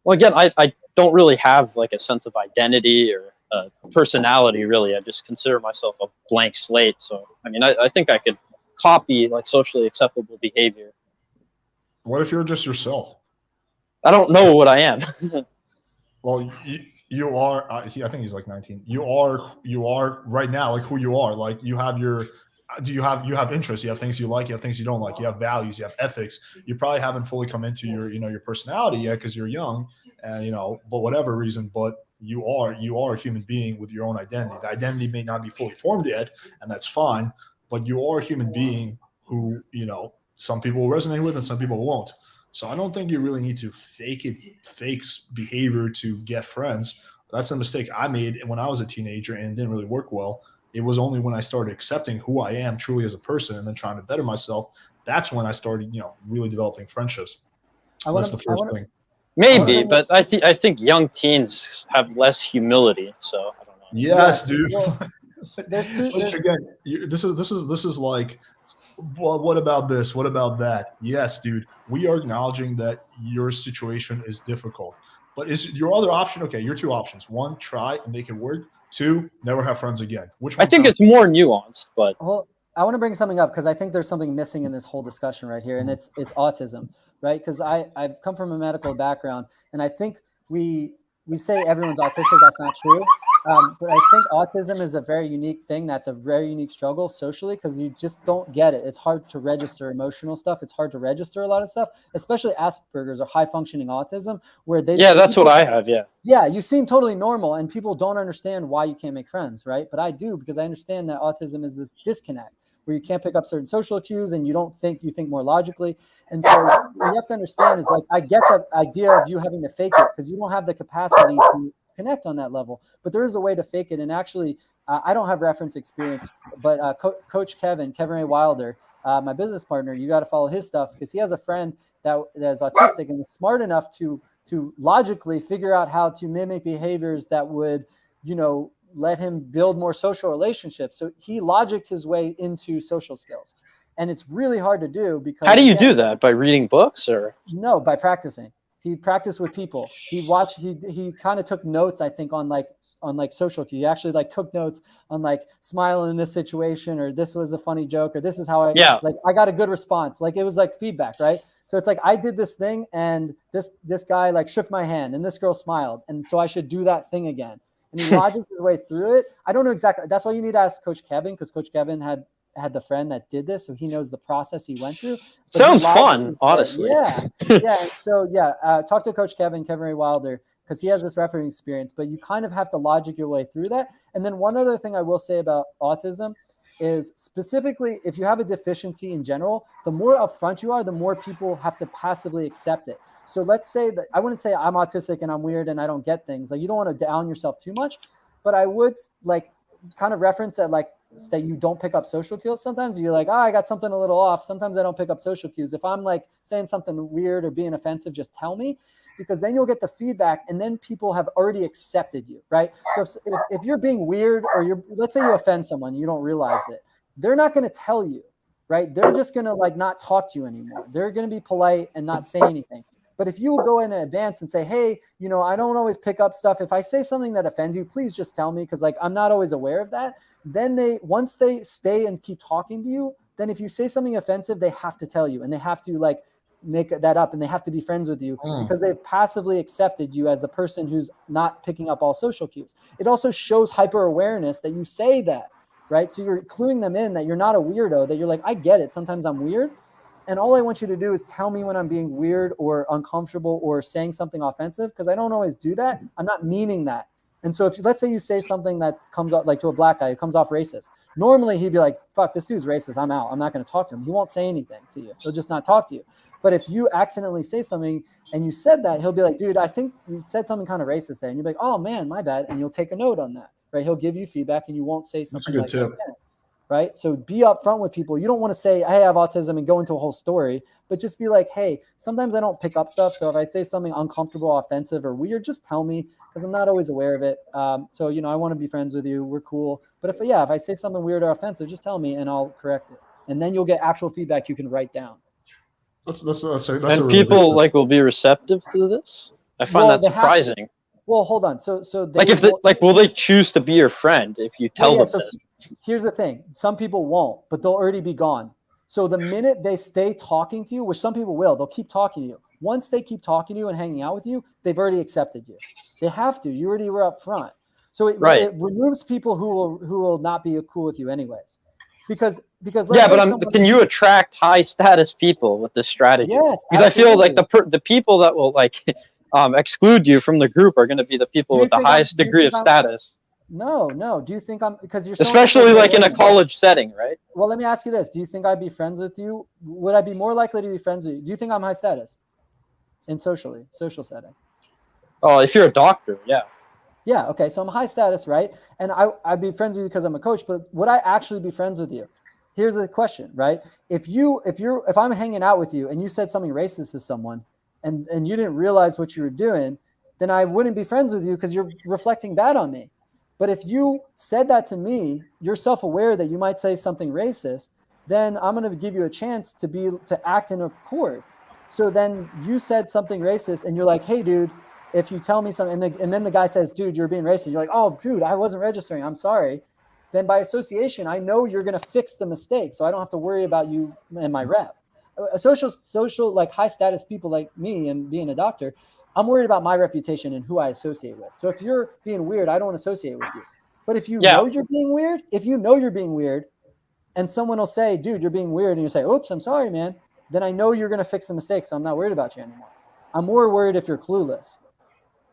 Well, again, I don't really have like a sense of identity or a personality, really. I just consider myself a blank slate. So, I mean, I think I could copy like socially acceptable behavior. What if you're just yourself? I don't know what I am. Well, you are. I think he's like 19. You are right now like who you are. Like you have your. You have interests, you have things you like, you have things you don't like, you have values, you have ethics. You probably haven't fully come into your personality yet because you're young, and but whatever reason, but you are a human being with your own identity. The identity may not be fully formed yet, and that's fine, but you are a human being who some people will resonate with and some people won't. So I don't think you really need to fake behavior to get friends. That's a mistake I made when I was a teenager and it didn't really work well. It was only when I started accepting who I am truly as a person and then trying to better myself, that's when I started, really developing friendships. That's the first thing. Maybe, but I think young teens have less humility, so I don't know. Yes, dude. Well, again, this is like Well, what about this? What about that? Yes, dude. We are acknowledging that your situation is difficult. But is your other option okay? Your two options: one, try and make it work; two, never have friends again. Which I one think sounds? it's more nuanced, but Well, I want to bring something up because I think there's something missing in this whole discussion right here, and it's autism, right? Because I've come from a medical background, and I think we say everyone's autistic. That's not true. But I think autism is a very unique thing. That's a very unique struggle socially because you just don't get it. It's hard to register emotional stuff. It's hard to register a lot of stuff, especially Asperger's or high functioning autism, where yeah, that's what I have. Yeah. yeah, you seem totally normal and people don't understand why you can't make friends, right? But I do because I understand that autism is this disconnect where you can't pick up certain social cues and you think more logically. And so what you have to understand is like, I get the idea of you having to fake it because you don't have the capacity to connect on that level, but there is a way to fake it. And actually, I don't have reference experience, but Coach Kevin Ray Wilder, my business partner, you got to follow his stuff because he has a friend that is autistic and is smart enough to logically figure out how to mimic behaviors that would, let him build more social relationships. So he logicked his way into social skills. And it's really hard to do because How do you do that? By reading books or? No, by practicing. He practiced with people. He watched, he kind of took notes, I think, on social cue. He actually like took notes on like smile in this situation, or this was a funny joke, or this is how I got a good response. Like it was like feedback, right? So it's like I did this thing and this guy like shook my hand and this girl smiled. And so I should do that thing again. And he logicked his way through it. I don't know exactly. That's why you need to ask Coach Kevin, because Coach Kevin had the friend that did this, so he knows the process he went through. But sounds fun, honestly. Yeah. So talk to Coach Kevin Ray Wilder, because he has this refereeing experience. But you kind of have to logic your way through that. And then one other thing I will say about autism is specifically if you have a deficiency in general, the more upfront you are, the more people have to passively accept it. So let's say that I wouldn't say I'm autistic and I'm weird and I don't get things. Like you don't want to down yourself too much, but I would like kind of reference that like that you don't pick up social cues. Sometimes you're like, I got something a little off. Sometimes I don't pick up social cues. If I'm like saying something weird or being offensive, just tell me, because then you'll get the feedback and then people have already accepted you, right? So if you're being weird or let's say you offend someone, you don't realize it. They're not going to tell you, right? They're just going to like not talk to you anymore. They're going to be polite and not say anything. But if you go in advance and say, hey, I don't always pick up stuff. If I say something that offends you, please just tell me, because like I'm not always aware of that. Then once they stay and keep talking to you, then if you say something offensive, they have to tell you and they have to like make that up and they have to be friends with you because they've passively accepted you as the person who's not picking up all social cues. It also shows hyper awareness that you say that, right? So you're cluing them in that you're not a weirdo, that you're like, I get it. Sometimes I'm weird. And all I want you to do is tell me when I'm being weird or uncomfortable or saying something offensive, because I don't always do that. I'm not meaning that. And so if let's say you say something that comes up like to a black guy, it comes off racist. Normally he'd be like, fuck, this dude's racist. I'm out. I'm not going to talk to him. He won't say anything to you. He'll just not talk to you. But if you accidentally say something and you said that, he'll be like, dude, I think you said something kind of racist there. And you'll be like, oh man, my bad. And you'll take a note on that, right? He'll give you feedback and you won't say something like that. Right? So be upfront with people. You don't want to say, hey, I have autism and go into a whole story, but just be like, hey, sometimes I don't pick up stuff. So if I say something uncomfortable, offensive, or weird, just tell me, because I'm not always aware of it. So, I want to be friends with you. We're cool. But if I say something weird or offensive, just tell me and I'll correct it. And then you'll get actual feedback you can write down. That's and really people like will be receptive to this. I find that surprising. Well, hold on. So will they choose to be your friend if you tell them this? Here's the thing. Some people won't, but they'll already be gone. So the minute they stay talking to you, which some people will, they'll keep talking to you. Once they keep talking to you and hanging out with you, they've already accepted you. They have to. You already were up front. So it removes people who will not be cool with you anyways. Because can you attract high status people with this strategy? Yes, because absolutely. I feel like the people that will like exclude you from the group are going to be the people with the highest degree of status. No. Do you think I'm, because you're especially like in a college setting, right? Well, let me ask you this. Do you think I'd be friends with you? Would I be more likely to be friends with you? Do you think I'm high status in social setting? Oh, if you're a doctor, yeah. Yeah, okay. So I'm high status, right? And I'd be friends with you because I'm a coach, but would I actually be friends with you? Here's the question, right? If I'm hanging out with you and you said something racist to someone and you didn't realize what you were doing, then I wouldn't be friends with you because you're reflecting bad on me. But if you said that to me, you're self-aware that you might say something racist, then I'm going to give you a chance to act in accord. So then you said something racist and you're like, hey, dude, if you tell me something, and then the guy says, dude, you're being racist. You're like, oh, dude, I wasn't registering. I'm sorry. Then by association, I know you're going to fix the mistake. So I don't have to worry about you and my rep. Social, like high status people like me and being a doctor, I'm worried about my reputation and who I associate with. So if you're being weird, I don't associate with you. But if you know you're being weird, and someone will say, dude, you're being weird, and you say, oops, I'm sorry, man, then I know you're going to fix the mistake, so I'm not worried about you anymore. I'm more worried if you're clueless,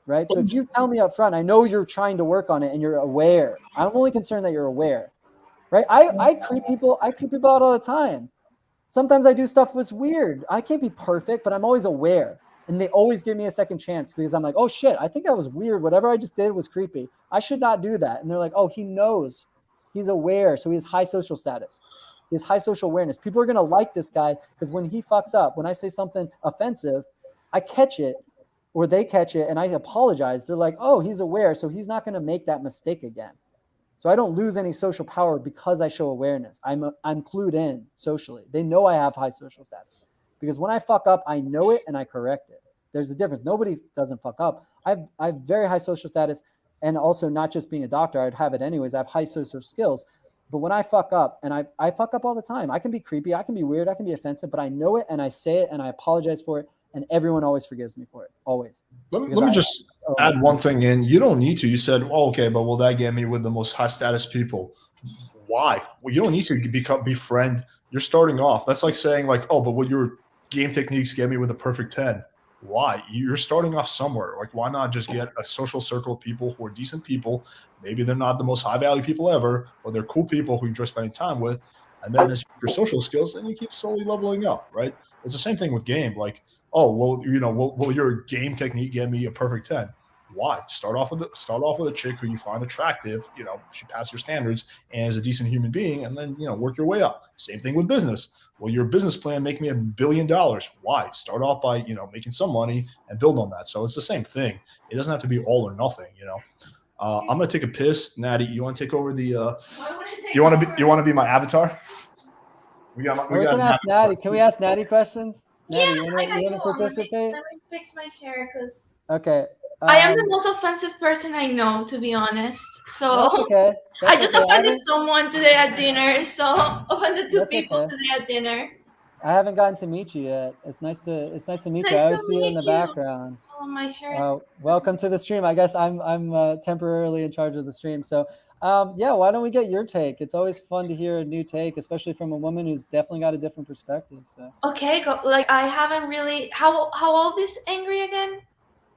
right? So if you tell me up front, I know you're trying to work on it and you're aware. I'm only concerned that you're aware, right? I creep people out all the time. Sometimes I do stuff that's weird. I can't be perfect, but I'm always aware. And they always give me a second chance because I'm like, oh shit, I think that was weird. Whatever I just did was creepy. I should not do that. And they're like, oh, he knows. He's aware. So he has high social status. He has high social awareness. People are going to like this guy because when he fucks up, when I say something offensive, I catch it or they catch it and I apologize. They're like, oh, he's aware. So he's not going to make that mistake again. So I don't lose any social power because I show awareness. I'm clued in socially. They know I have high social status because when I fuck up, I know it and I correct it. There's a difference. Nobody doesn't fuck up. I have very high social status, and also not just being a doctor. I'd have it anyways. I have high social skills. But when I fuck up, and I fuck up all the time, I can be creepy, I can be weird, I can be offensive, but I know it and I say it and I apologize for it, and everyone always forgives me for it. Always. Let me just add one thing in. You don't need to. You said, oh, okay, but will that get me with the most high status people? Why? Well, you don't need to befriend. You're starting off. That's like saying, like, oh, but will your game techniques get me with a perfect 10? Why? You're starting off somewhere. Like, why not just get a social circle of people who are decent people? Maybe they're not the most high value people ever, but they're cool people who you enjoy spending time with. And then as your social skills, then you keep slowly leveling up, right? It's the same thing with game. Like, oh, well, will your game technique get me a perfect 10? Why? Start off with a chick who you find attractive, she passed your standards and is a decent human being, and then work your way up. Same thing with business. Will your business plan make me $1 billion? Why? Start off by making some money and build on that. So it's the same thing. It doesn't have to be all or nothing. I'm gonna take a piss. Natty, you want to take over the? You want to be my avatar? We can ask Natty. Can we ask Natty questions? Natty, Yeah, you want to participate? Let me fix my hair because okay. I am the most offensive person I know, to be honest. So okay. I just offended someone today at dinner. So offended two people today at dinner. I haven't gotten to meet you yet. It's nice to meet you. I always see you in the background. Oh, my hair. Welcome to the stream. I guess I'm temporarily in charge of the stream. So why don't we get your take? It's always fun to hear a new take, especially from a woman who's definitely got a different perspective. So okay, I haven't really. How old is Angry again?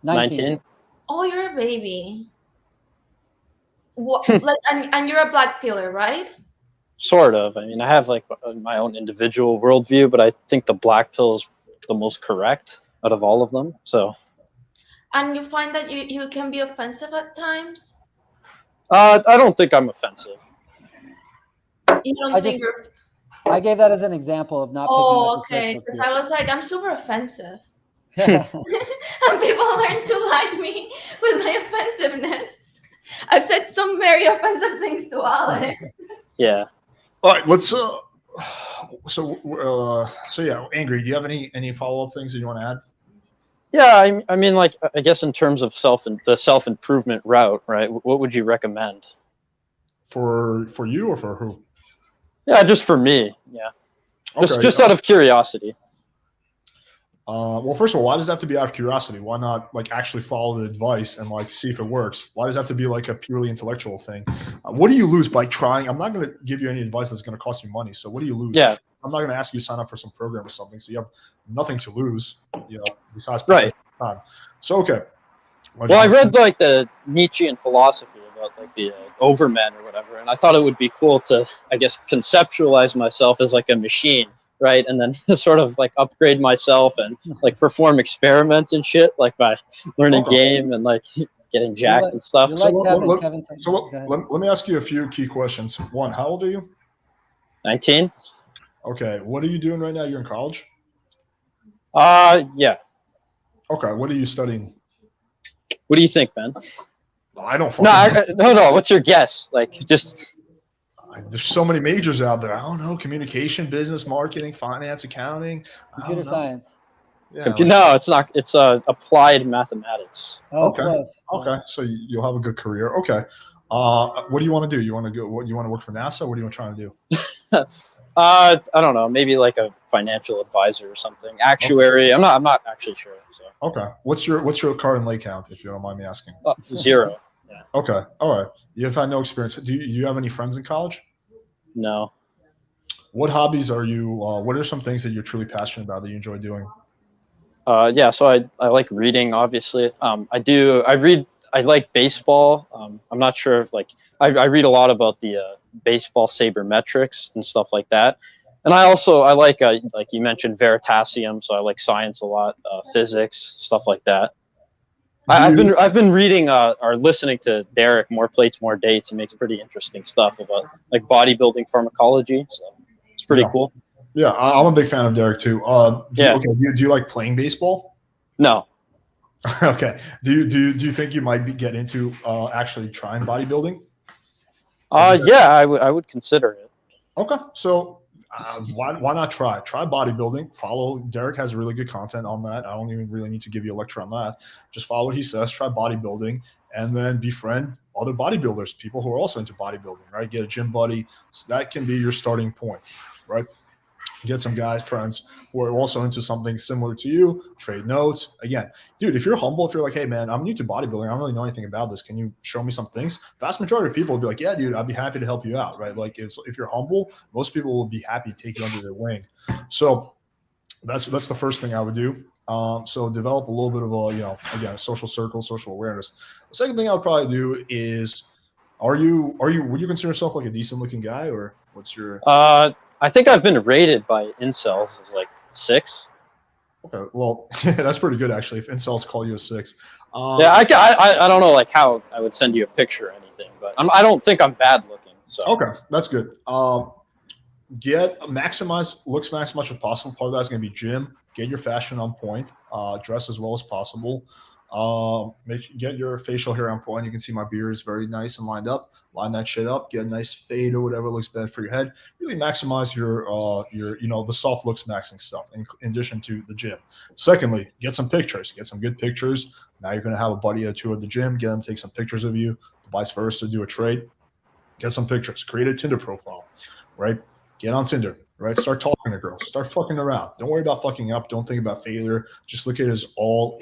19. Oh, you're a baby. What? and you're a black pillar, right? Sort of. I mean, I have like my own individual worldview, but I think the black pill is the most correct out of all of them. So. And you find that you can be offensive at times? I don't think I'm offensive. You don't think I gave that as an example of not picking up. Oh, okay. Because I was like, I'm super offensive. And people learn to like me with my offensiveness. I've said some very offensive things to Alex. Yeah. All right, let's Angry, do you have any follow-up things that you want to add? Yeah, I mean, like, I guess in terms of the self-improvement route, right? What would you recommend? For you or for who? Yeah, just for me. Yeah. Just out of curiosity. Well, first of all, why does it have to be out of curiosity? Why not like actually follow the advice and like see if it works? Why does it have to be like a purely intellectual thing? What do you lose by trying? I'm not going to give you any advice that's going to cost you money. So what do you lose? Yeah. I'm not going to ask you to sign up for some program or something. So you have nothing to lose, besides time. So, okay. Well, I read like the Nietzschean philosophy about like the overman or whatever, and I thought it would be cool to, I guess, conceptualize myself as like a machine, right? And then sort of like upgrade myself and like perform experiments and shit, like by learning game and like getting jacked and stuff. Let me ask you a few key questions. One, how old are you? 19. Okay. What are you doing right now? You're in college? Yeah. Okay. What are you studying? What do you think, Ben? I don't. No. What's your guess? Like, just. There's so many majors out there. I don't know, communication, business, marketing, finance, accounting. Computer science. Yeah. No, it's not. It's applied mathematics. Oh, Okay. close. Okay. So you'll have a good career. Okay. What do you want to do? You want to go? What you want to work for NASA? What are you trying to do? I don't know. Maybe like a financial advisor or something. Actuary. I'm not actually sure. So. Okay. What's your car and lake count, if you don't mind me asking? 0. Yeah. Okay. All right. You've had no experience. Do you have any friends in college? No. What hobbies are you? What are some things that you're truly passionate about that you enjoy doing? Yeah. So I like reading. Obviously. I read. I like baseball. I'm not sure if I read a lot about the baseball sabermetrics and stuff like that. And I like you mentioned Veritasium, so I like science a lot, physics, stuff like that. I've been reading or listening to Derek, More Plates, More Dates. He makes pretty interesting stuff about like bodybuilding pharmacology. So it's pretty cool. Yeah, I'm a big fan of Derek too. Do you like playing baseball? No. Okay. Do you think you might get into actually trying bodybuilding? Yeah, I would consider it. Okay. So why not try bodybuilding? Follow Derek has really good content on that. I don't even really need to give you a lecture on that. Just follow what he says. Try bodybuilding, and then befriend other bodybuilders, people who are also into bodybuilding. Right? Get a gym buddy. So that can be your starting point. Right? Get some guys, friends who are also into something similar to you, trade notes. Again, dude, if you're humble, if you're like, hey, man, I'm new to bodybuilding. I don't really know anything about this. Can you show me some things? Vast majority of people will be like, yeah, dude, I'd be happy to help you out, right? Like if you're humble, most people will be happy to take you under their wing. So that's the first thing I would do. So develop a little bit of a, again, social circle, social awareness. The second thing I would probably do is, would you consider yourself like a decent looking guy, or what's your I think I've been rated by incels as like 6. Okay, well, that's pretty good actually. If incels call you a 6, yeah, I don't know like how I would send you a picture or anything, but I don't think I'm bad looking. So okay, that's good. Maximize looks as much as possible. Part of that's going to be gym. Get your fashion on point. Dress as well as possible. Get your facial hair on point. You can see my beard is very nice and lined up. Line that shit up. Get a nice fade or whatever looks best for your head. Really maximize your the soft looks maxing stuff in addition to the gym. Secondly, get some pictures. Get some good pictures. Now you're going to have a buddy or two at the gym. Get them to take some pictures of you. Vice versa. Do a trade. Get some pictures. Create a Tinder profile. Right. Get on Tinder. Right. Start talking to girls. Start fucking around. Don't worry about fucking up. Don't think about failure. Just look at it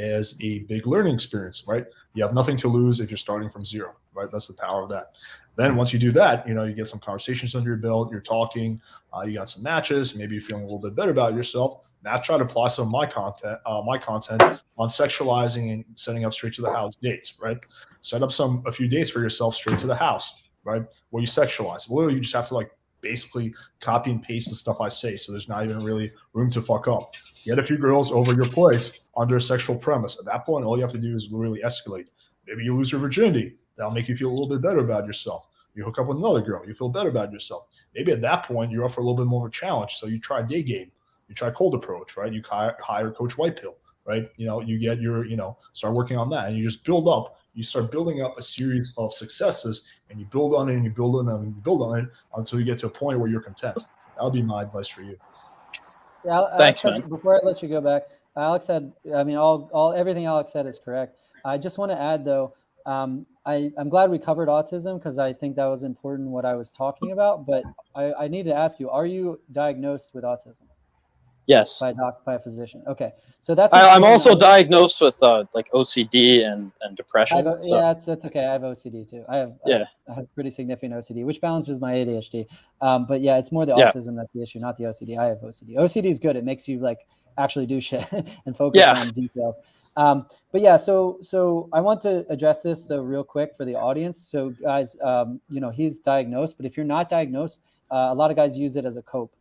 as a big learning experience. Right. You have nothing to lose if you're starting from zero. Right. That's the power of that. Then once you do that, you get some conversations under your belt. You're talking. You got some matches. Maybe you're feeling a little bit better about yourself. Now try to apply some of my content on sexualizing and setting up straight to the house dates. Right. Set up a few dates for yourself straight to the house. Right. Where you sexualize. Literally, you just have to basically copy and paste the stuff I say. So there's not even really room to fuck up. Get a few girls over your place under a sexual premise. At that point, all you have to do is really escalate. Maybe you lose your virginity. That'll make you feel a little bit better about yourself. You hook up with another girl. You feel better about yourself. Maybe at that point, you're up for a little bit more of a challenge. So you try day game. You try cold approach, right? You hire Coach Whitepill, right? You get your, start working on that. And you just build up. You start building up a series of successes, and you build on it, and you build on it, and you build on it until you get to a point where you're content. That'll be my advice for you. Yeah, thanks, Alex, man. Before I let you go back, Alex said, everything Alex said is correct. I just want to add though, I'm glad we covered autism because I think that was important what I was talking about. But I need to ask you: are you diagnosed with autism? Yes. By a physician. Okay, so that's. I'm also diagnosed with OCD and depression. Yeah, that's okay. I have OCD too. I have pretty significant OCD, which balances my ADHD. But yeah, it's more the autism that's the issue, not the OCD. I have OCD. OCD is good. It makes you actually do shit and focus on details. But yeah, so I want to address this though real quick for the audience. So guys, he's diagnosed, but if you're not diagnosed, a lot of guys use it as a cope.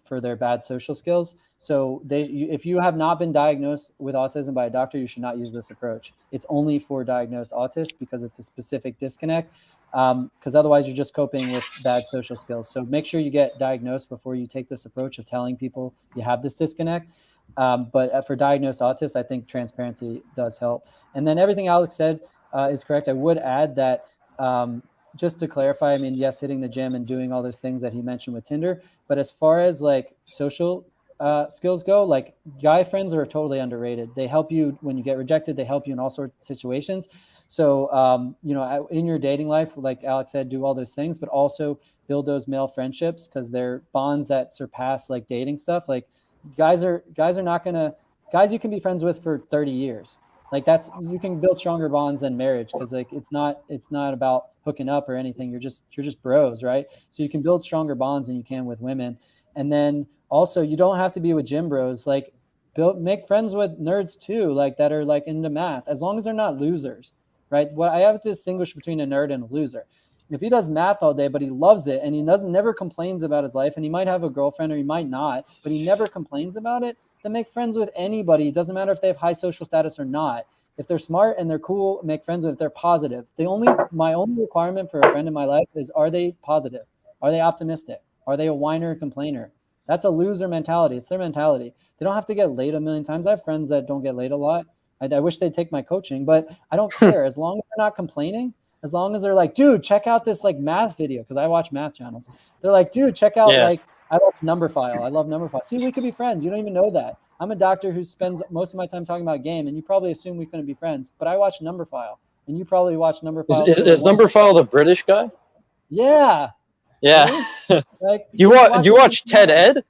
For their bad social skills. So if you have not been diagnosed with autism by a doctor, you should not use this approach. It's only for diagnosed autists because it's a specific disconnect. Because otherwise you're just coping with bad social skills. So make sure you get diagnosed before you take this approach of telling people you have this disconnect. But for diagnosed autists, I think transparency does help. And then everything Alex said is correct. I would add that just to clarify, I mean, yes, hitting the gym and doing all those things that he mentioned with Tinder, but as far as like social skills go, like guy friends are totally underrated. They help you when you get rejected. They help you in all sorts of situations. So, in your dating life, like Alex said, do all those things, but also build those male friendships because they're bonds that surpass like dating stuff. Like guys you can be friends with for 30 years. Like you can build stronger bonds than marriage because like it's not about hooking up or anything. You're just bros, right? So you can build stronger bonds than you can with women. And then also you don't have to be with gym bros. Like make friends with nerds too, like that are like into math, as long as they're not losers, right? What I have to distinguish between a nerd and a loser. If he does math all day, but he loves it and he never complains about his life, and he might have a girlfriend or he might not, but he never complains about it, then make friends with anybody. It doesn't matter if they have high social status or not. If they're smart and they're cool, make friends with. If they're positive. My only requirement for a friend in my life is, are they positive? Are they optimistic? Are they a whiner or complainer? That's a loser mentality. It's their mentality. They don't have to get laid a million times. I have friends that don't get laid a lot. I wish they'd take my coaching, but I don't care. As long as they're not complaining, as long as they're like, dude, check out this like math video, because I watch math channels. They're like, dude, check out like, I love Numberphile. I love Numberphile. See, we could be friends. You don't even know that. I'm a doctor who spends most of my time talking about game, and you probably assume we couldn't be friends. But I watch Numberphile, and you probably watch Numberphile. Is Numberphile the British guy? Yeah. Yeah. Like, do you watch Ted Ed?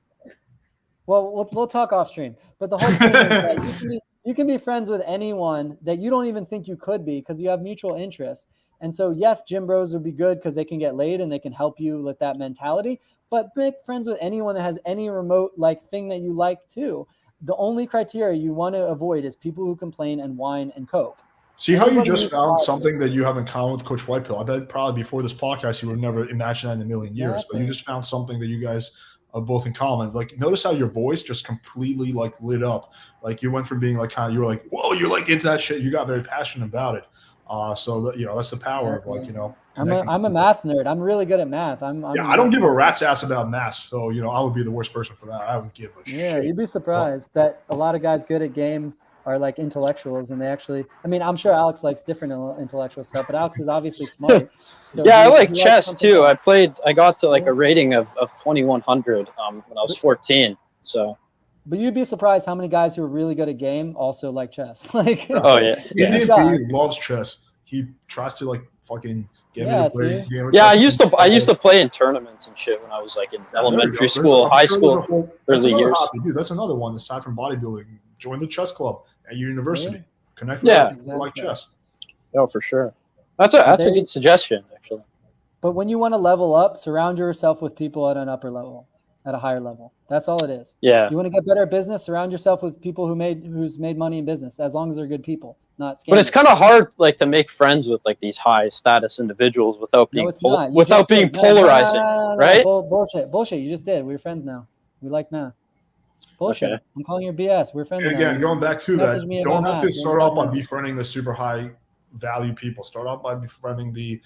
Well, we'll talk off stream. But the whole thing is that you can be friends with anyone that you don't even think you could be because you have mutual interests. And so, yes, gym bros would be good because they can get laid and they can help you with that mentality. But make friends with anyone that has any remote like thing that you like too. The only criteria you want to avoid is people who complain and whine and cope. See how you just found something that you have in common with Coach Whitepill. I bet probably before this podcast you would never imagine that in a million years. Exactly. But you just found something that you guys are both in common. Like, notice how your voice just completely like lit up. Like you went from being like you were like, whoa, you're like into that shit. You got very passionate about it. So that, that's the power of like, I'm a math nerd. I'm really good at math. I don't give a rat's ass about math. So, I would be the worst person for that. I would give a shit. Yeah, you'd be surprised that a lot of guys good at game are like intellectuals, and they actually, I'm sure Alex likes different intellectual stuff, but Alex is obviously smart. So yeah, I like chess too. Else. I got to like a rating of 2100 when I was 14. So. But you'd be surprised how many guys who are really good at game also like chess. Like, oh yeah, he loves chess. He tries to like fucking get me to play game. Yeah, I used to play in tournaments and shit when I was like in elementary school, high school, early years. Dude, that's another one. Aside from bodybuilding, join the chess club at your university. Connect with people who like chess. Oh, for sure. That's a good suggestion, actually. But when you want to level up, surround yourself with people at an upper level, at a higher level. That's all it is. Yeah. You want to get better at business, surround yourself with people who's made money in business, as long as they're good people, not scammers. But it's kind of hard, like, to make friends with like these high status individuals without being polarizing, right? Bullshit. You just did. We're friends now. We like math. Bullshit. Okay. I'm calling your BS. We're friends. And again, going back to that, you don't have to start off by befriending the super high value people. Start off by befriending the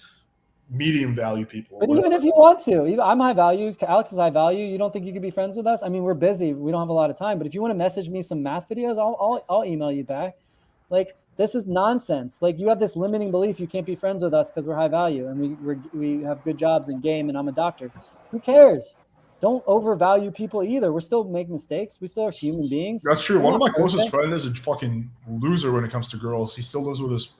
medium value people. But even if you want to, I'm high value. Alex is high value. You don't think you could be friends with us? I mean, we're busy. We don't have a lot of time. But if you want to message me some math videos, I'll email you back. Like, this is nonsense. Like, you have this limiting belief you can't be friends with us because we're high value and we have good jobs in game and I'm a doctor. Who cares? Don't overvalue people either. We're still making mistakes. We still are human beings. That's true. One of my closest friends is a fucking loser when it comes to girls. He still lives with his.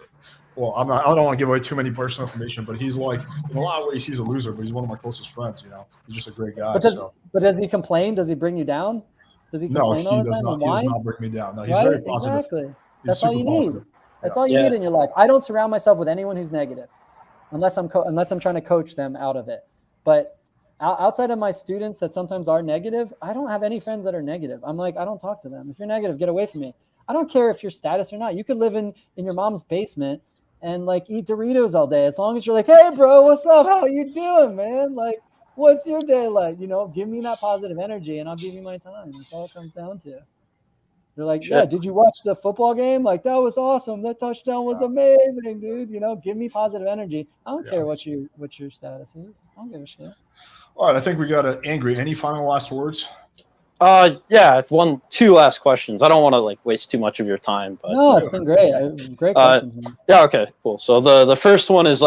Well, I don't want to give away too many personal information, but he's like, in a lot of ways, he's a loser, but he's one of my closest friends. He's just a great guy. But does he complain? Does he bring you down? Does he complain all the time? No, he does not bring me down. No, he's very positive. Exactly. That's all you need. That's all you need in your life. I don't surround myself with anyone who's negative, unless I'm trying to coach them out of it. But outside of my students that sometimes are negative, I don't have any friends that are negative. I'm like, I don't talk to them. If you're negative, get away from me. I don't care if you're status or not. You could live in your mom's basement and like eat Doritos all day. As long as you're like, hey bro, what's up? How you doing, man? Like, what's your day like? Give me that positive energy and I'll give you my time. That's all it comes down to. They're like, yeah, did you watch the football game? Like, that was awesome. That touchdown was amazing, dude. Give me positive energy. I don't care what your status is. I don't give a shit. All right, I think we got it. Angry. Any final last words? Yeah, two last questions. I don't want to waste too much of your time, but no, it's been great. Great questions, man. Yeah, okay, cool. So the first one is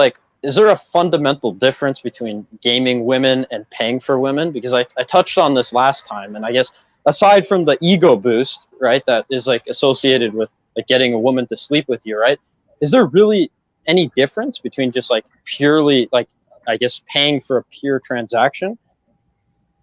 is there a fundamental difference between gaming women and paying for women? Because I touched on this last time, and I guess aside from the ego boost, right, that is like associated with like getting a woman to sleep with you, right? Is there really any difference between just like purely like, I guess, paying for a pure transaction?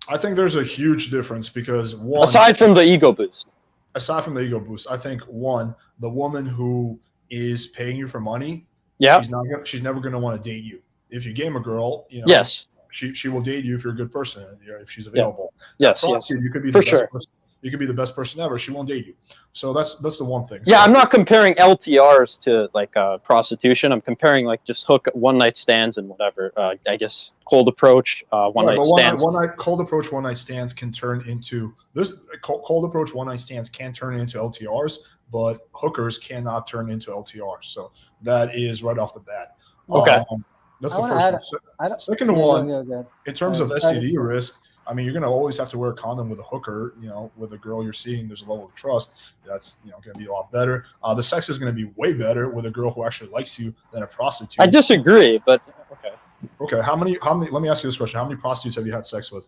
I think there's a huge difference because one, aside from the ego boost, I think one, the woman who is paying you for money, yeah, she's never going to want to date you. If you game a girl, you know, yes, she will date you if you're a good person, you know, if she's available. Yes, prostitute, you could be for the best sure. person. You could be the best person ever. She won't date you. So that's the one thing. Yeah, so, I'm not comparing LTRs to like prostitution. I'm comparing like just one night stands and whatever. I guess cold approach, one night stands. Cold approach, one night stands can turn into this. Cold approach, one night stands can turn into LTRs, but hookers cannot turn into LTRs. So that is right off the bat. Okay. That's I the wanna first one. Second one, in terms of Sorry. STD risk, I mean, you're going to always have to wear a condom with a hooker. You know, with a girl you're seeing, there's a level of trust that's, you know, going to be a lot better. The sex is going to be way better with a girl who actually likes you than a prostitute. I disagree, but okay. Okay, how many? Let me ask you this question: how many prostitutes have you had sex with?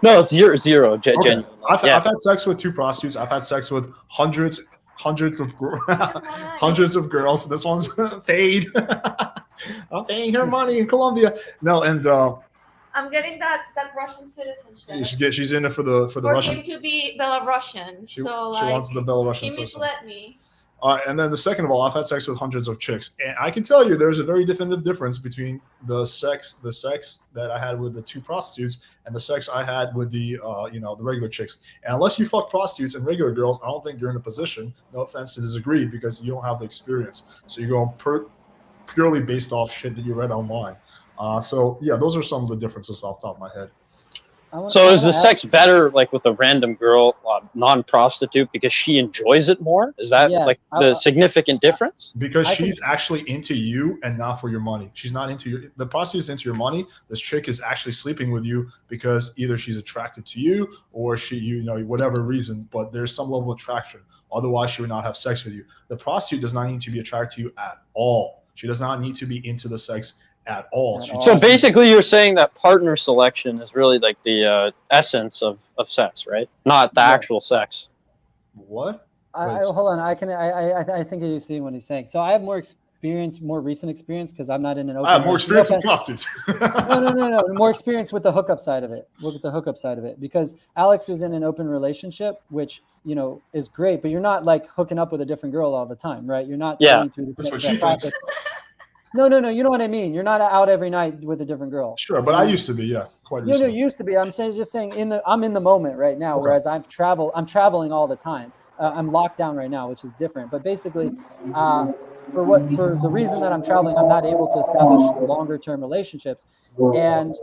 No, zero. Okay. Genuine. I've had sex with 2 prostitutes. I've had sex with hundreds of hundreds of girls. This one's paid. I'm paying her money in Colombia. No, and I'm getting that Russian citizenship. she's in it for the For Russian. him to be Belarusian. She So wants the Belarusian he citizen. misled me. And then the second of all, I've had sex with hundreds of chicks, and I can tell you there's a very definitive difference between the sex that I had with the 2 prostitutes and the sex I had with the the regular chicks. And unless you fuck prostitutes and regular girls, I don't think you're in a position. No offense to disagree, because you don't have the experience. So you're going purely based off shit that you read online. So yeah, those are some of the differences off the top of my head. So is the sex better like with a random girl, non-prostitute, because she enjoys it more? Is that like the significant difference? Because she's actually into you and not for your money. She's not into you. The prostitute's into your money. This chick is actually sleeping with you because either she's attracted to you or whatever reason, but there's some level of attraction. Otherwise, she would not have sex with you. The prostitute does not need to be attracted to you at all. She does not need to be into the sex at all. So basically you're saying that partner selection is really like the essence of sex, right? Not the actual sex. What? Hold on. I think you're seeing what he's saying. So I have more recent experience, because I'm not in an open. I have more experience with prostitutes. No. More experience with the hookup side of it. Look at the hookup side of it, because Alex is in an open relationship, which is great, but you're not like hooking up with a different girl all the time, right? You're not going through the same process. No. You know what I mean. You're not out every night with a different girl. Sure, but I used to be, yeah, quite recently. Used to be. I'm saying I'm in the moment right now, whereas I'm traveling all the time. I'm locked down right now, which is different. But basically, for the reason that I'm traveling, I'm not able to establish longer term relationships, and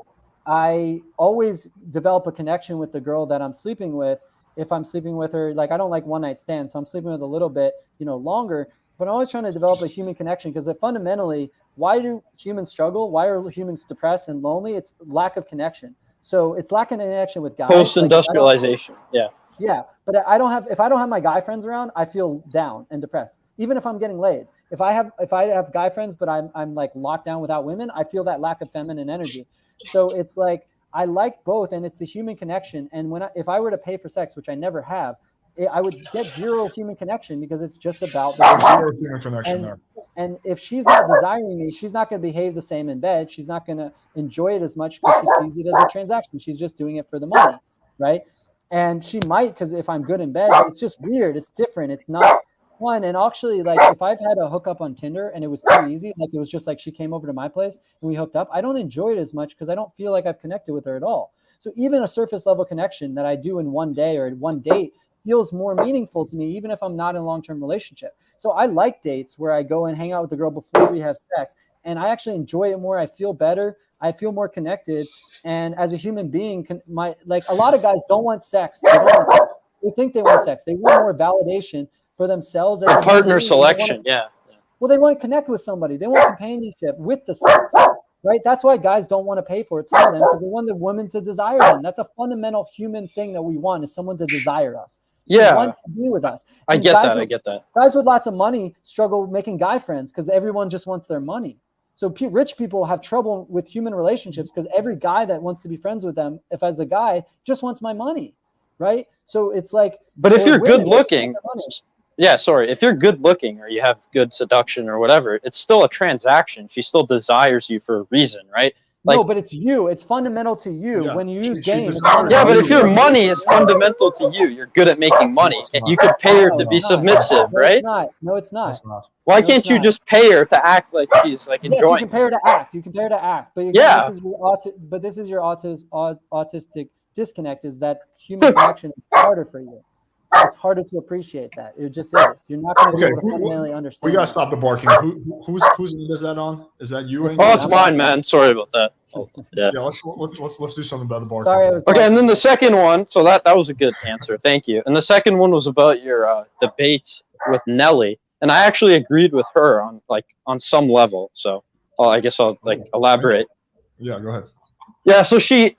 I always develop a connection with the girl that I'm sleeping with. If I'm sleeping with her, like I don't like one night stands, so I'm sleeping with a little bit, longer. But I'm always trying to develop a human connection, because fundamentally, why do humans struggle? Why are humans depressed and lonely? It's lack of connection. So it's lacking a connection with guys. Post-industrialization, Yeah, but if I don't have my guy friends around, I feel down and depressed. Even if I'm getting laid, if I have guy friends, but I'm like locked down without women, I feel that lack of feminine energy. So it's like I like both, and it's the human connection. And if I were to pay for sex, which I never have, I would get zero human connection, because it's just about the zero human connection there. And if she's not desiring me, she's not going to behave the same in bed. She's not going to enjoy it as much, because she sees it as a transaction. She's just doing it for the money, right? And she might, because if I'm good in bed, it's just weird. It's different. It's not fun. And actually, like if I've had a hookup on Tinder and it was too easy, like it was just like she came over to my place and we hooked up, I don't enjoy it as much, because I don't feel like I've connected with her at all. So even a surface level connection that I do in one day or in one date feels more meaningful to me, even if I'm not in a long-term relationship. So I like dates where I go and hang out with the girl before we have sex, and I actually enjoy it more. I feel better. I feel more connected. And as a human being, a lot of guys don't want sex. They think they want sex. They want more validation for themselves. As partner selection, Well, they want to connect with somebody. They want companionship with the sex, right? That's why guys don't want to pay for it, some of them, because they want the women to desire them. That's a fundamental human thing that we want, is someone to desire us. Want to be with us. I get that. Guys with lots of money struggle making guy friends, because everyone just wants their money. So rich people have trouble with human relationships because every guy that wants to be friends with them, if as a guy, just wants my money, right? So it's like, but if you're good looking, if you're good looking or you have good seduction or whatever, it's still a transaction. She still desires you for a reason, right? Like, no, but it's you. It's fundamental to you when you use games. Yeah, but if your money is fundamental to you, you're good at making money. You could pay her to be submissive, right? No, it's not. Why can't you just pay her to act like she's like enjoying? Yes, you can pay her to act. You can pay her to act. But again, this is your autistic disconnect, is that human connection is harder for you. It's harder to appreciate that. It just is. You're not going to be able to fundamentally understand. We gotta stop the barking. Whose end is that on? Is that you? Oh, it's mine, man. Sorry about that. Yeah. Let's do something about the barking. Sorry. Okay, and then the second one. So that was a good answer. Thank you. And the second one was about your debate with Nelly, and I actually agreed with her on some level. So I guess I'll elaborate. Yeah, go ahead. Yeah. So she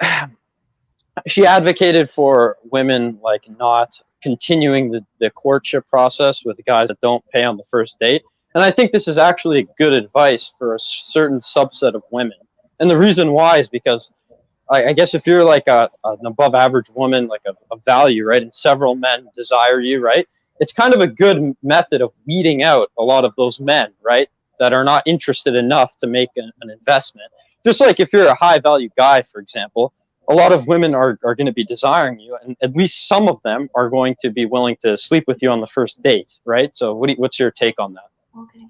advocated for women not continuing the courtship process with guys that don't pay on the first date. And I think this is actually good advice for a certain subset of women. And the reason why is because I guess if you're like an above average woman, like a value, right, and several men desire you, right, it's kind of a good method of weeding out a lot of those men, right, that are not interested enough to make an investment. Just like if you're a high value guy, for example, a lot of women are going to be desiring you, and at least some of them are going to be willing to sleep with you on the first date, right? So what's your take on that? Okay.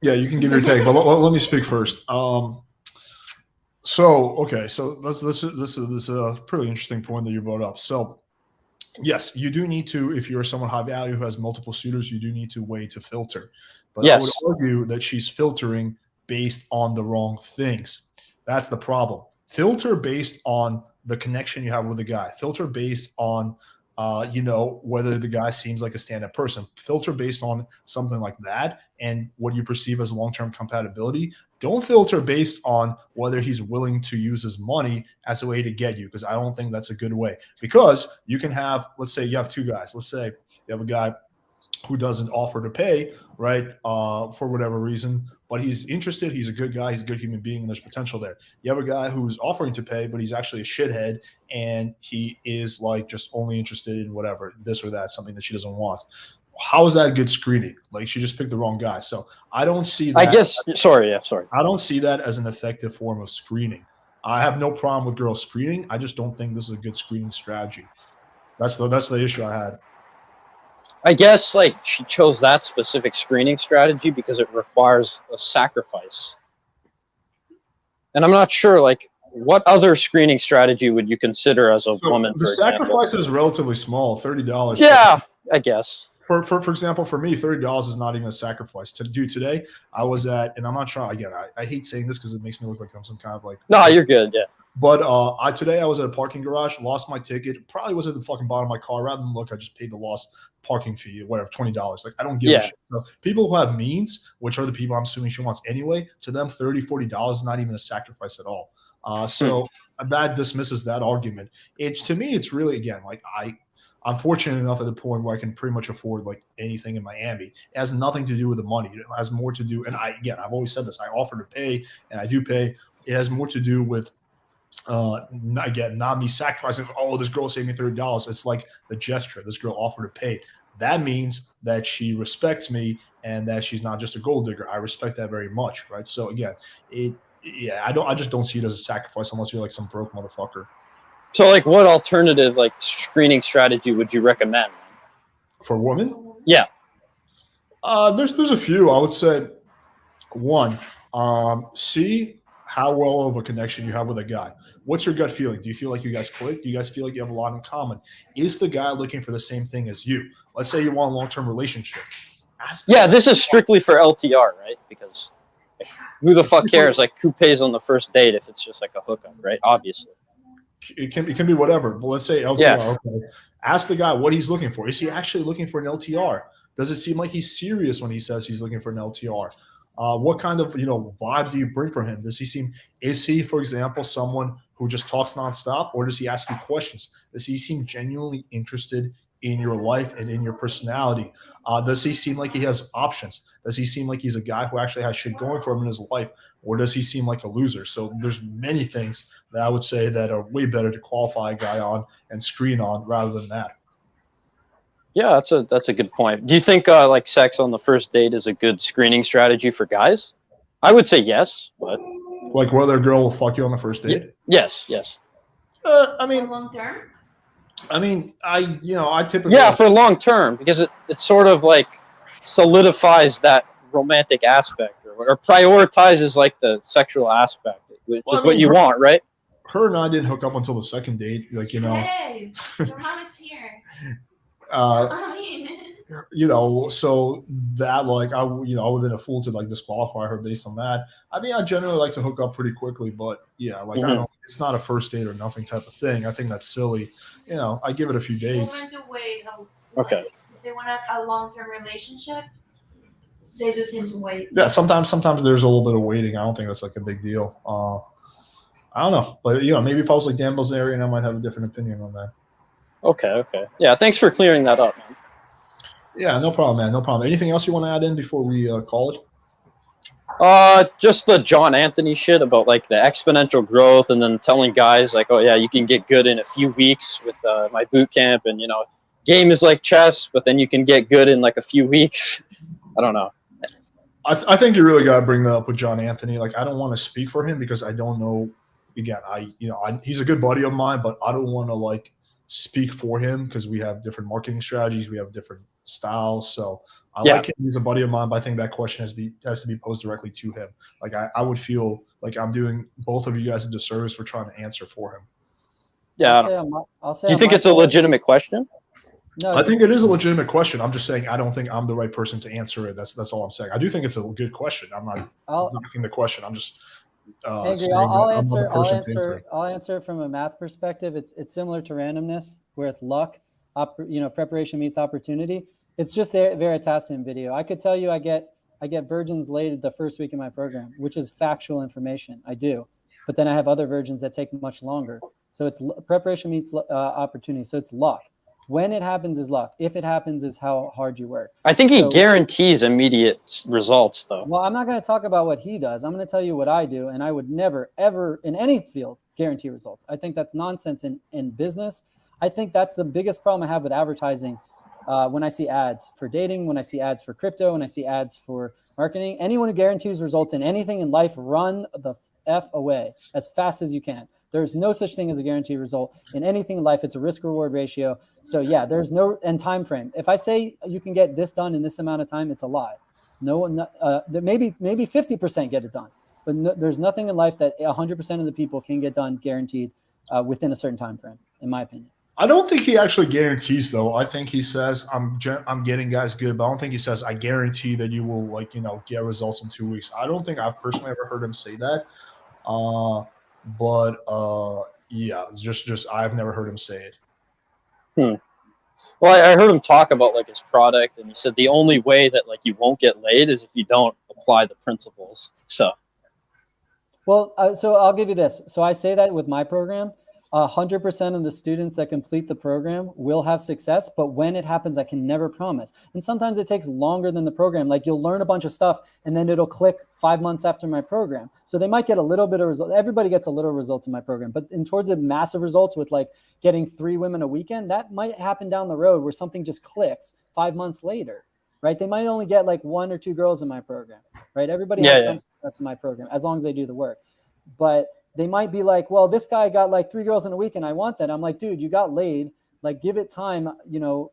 Yeah, you can give your take, but let me speak first. So this is a pretty interesting point that you brought up. So yes, you do need to, if you're someone high value who has multiple suitors, you do need to weigh to filter. But yes. I would argue that she's filtering based on the wrong things. That's the problem. Filter based on the connection you have with the guy. Filter based on, whether the guy seems like a stand-up person. Filter based on something like that and what you perceive as long-term compatibility. Don't filter based on whether he's willing to use his money as a way to get you, because I don't think that's a good way. Because you can have, let's say you have two guys. Let's say you have a guy who doesn't offer to pay, right, for whatever reason, but he's interested, he's a good guy, he's a good human being, and there's potential there. You have a guy who's offering to pay, but he's actually a shithead, and he is like just only interested in whatever, this or that, something that she doesn't want. How is that good screening? Like, she just picked the wrong guy. So I don't see that. Sorry. I don't see that as an effective form of screening. I have no problem with girls screening. I just don't think this is a good screening strategy. That's the issue I had. I guess she chose that specific screening strategy because it requires a sacrifice. And I'm not sure what other screening strategy would you consider as a woman, for example? The sacrifice is relatively small, $30. Yeah, I guess. For example, for me, $30 is not even a sacrifice. To do today, I was at, and I'm not trying, again, I hate saying this because it makes me look like I'm some kind of No, you're good, yeah. But today I was at a parking garage, lost my ticket, probably was at the fucking bottom of my car. Rather than look, I just paid the lost parking fee, whatever, $20. I don't give a shit. So people who have means, which are the people I'm assuming she wants anyway, to them, $30, $40 is not even a sacrifice at all. So that dismisses that argument. To me, it's really, again, I'm fortunate enough at the point where I can pretty much afford anything in Miami. It has nothing to do with the money. It has more to do, and I've always said this, I offer to pay and I do pay. It has more to do with not me sacrificing, this girl saved me $30. It's like the gesture. This girl offered to pay. That means that she respects me and that she's not just a gold digger. I respect that very much, right? So again, I just don't see it as a sacrifice unless you're some broke motherfucker. So what alternative screening strategy would you recommend for women? Yeah. There's a few. I would say one, see how well of a connection you have with a guy. What's your gut feeling? Do you feel like you guys click? Do you guys feel like you have a lot in common? Is the guy looking for the same thing as you? Let's say you want a long-term relationship. This is strictly for LTR, right? Because who the fuck cares? Who pays on the first date if it's just a hookup, right? Obviously. It can be whatever. But let's say LTR. Yeah. Okay. Ask the guy what he's looking for. Is he actually looking for an LTR? Does it seem like he's serious when he says he's looking for an LTR? What kind of vibe do you bring from him? Is he, for example, someone who just talks nonstop, or does he ask you questions? Does he seem genuinely interested in your life and in your personality? Does he seem like he has options? Does he seem like he's a guy who actually has shit going for him in his life? Or does he seem like a loser? So there's many things that I would say that are way better to qualify a guy on and screen on rather than that. Yeah, that's a good point. Do you think like sex on the first date is a good screening strategy for guys? I would say yes, but Like whether a girl will fuck you on the first date? yes. I mean, long term. I typically For long term, because it sort of like solidifies that romantic aspect or prioritizes like the sexual aspect, which is what you want, right? Her and I didn't hook up until the second date. Like, Hey, your mom is here. So that like I would have been a fool to like disqualify her based on that. I mean, I generally like to hook up pretty quickly, but yeah, like I don't. It's not a first date or nothing type of thing. I think that's silly. I give it a few dates. Women do wait. Okay. If they want a long-term relationship, they do tend to wait. Yeah, sometimes there's a little bit of waiting. I don't think that's like a big deal. I don't know, but maybe if I was like Dan Bilzerian, I might have a different opinion on that. Okay. Yeah, thanks for clearing that up, man. Yeah, no problem, man. No problem. Anything else you want to add in before we call it? Just the John Anthony shit about like the exponential growth, and then telling guys like, oh yeah, you can get good in a few weeks with my boot camp, and game is like chess, but then you can get good in like a few weeks. I don't know. I think you really got to bring that up with John Anthony. Like, I don't want to speak for him because I don't know. Again, he's a good buddy of mine, but I don't want to like speak for him because we have different marketing strategies, we have different styles. So I like him. He's a buddy of mine, but I think that question has to be posed directly to him. Like I would feel like I'm doing both of you guys a disservice for trying to answer for him. Yeah. Do you think it's a legitimate question? No, I think it is a legitimate question. I'm just saying I don't think I'm the right person to answer it. That's all I'm saying. I do think it's a good question. I'm not knocking the question. I'm just I agree. I'll answer it from a math perspective. It's similar to randomness, where it's luck. Preparation meets opportunity. It's just a Veritasium video. I could tell you I get virgins laid the first week in my program, which is factual information. I do, but then I have other virgins that take much longer. So it's preparation meets opportunity. So it's luck. When it happens is luck. If it happens is how hard you work. I think he guarantees immediate results, though. Well, I'm not going to talk about what he does. I'm going to tell you what I do, and I would never, ever, in any field, guarantee results. I think that's nonsense in business. I think that's the biggest problem I have with advertising. When I see ads for dating, when I see ads for crypto, when I see ads for marketing, anyone who guarantees results in anything in life, run the F away as fast as you can. There's no such thing as a guaranteed result in anything in life. It's a risk-reward ratio. So yeah, there's no end time frame. If I say you can get this done in this amount of time, it's a lie. No one, maybe 50% get it done, but there's nothing in life that 100% of the people can get done guaranteed within a certain time frame, in my opinion. I don't think he actually guarantees, though. I think he says I'm getting guys good, but I don't think he says I guarantee that you will get results in 2 weeks. I don't think I've personally ever heard him say that. Yeah, it's just I've never heard him say it. Well, I heard him talk about like his product, and he said the only way that like you won't get laid is if you don't apply the principles. So I'll give you this. So I say that with my program, 100% of the students that complete the program will have success, but when it happens, I can never promise. And sometimes it takes longer than the program. Like you'll learn a bunch of stuff and then it'll click 5 months after my program. So they might get a little bit of result. Everybody gets a little results in my program, but towards the massive results with like getting 3 women a weekend, that might happen down the road where something just clicks 5 months later, right? They might only get like 1 or 2 girls in my program, right? Everybody has some success in my program as long as they do the work. But they might be like, well, this guy got like 3 girls in a week and I want that. I'm like, dude, you got laid. Like, give it time. You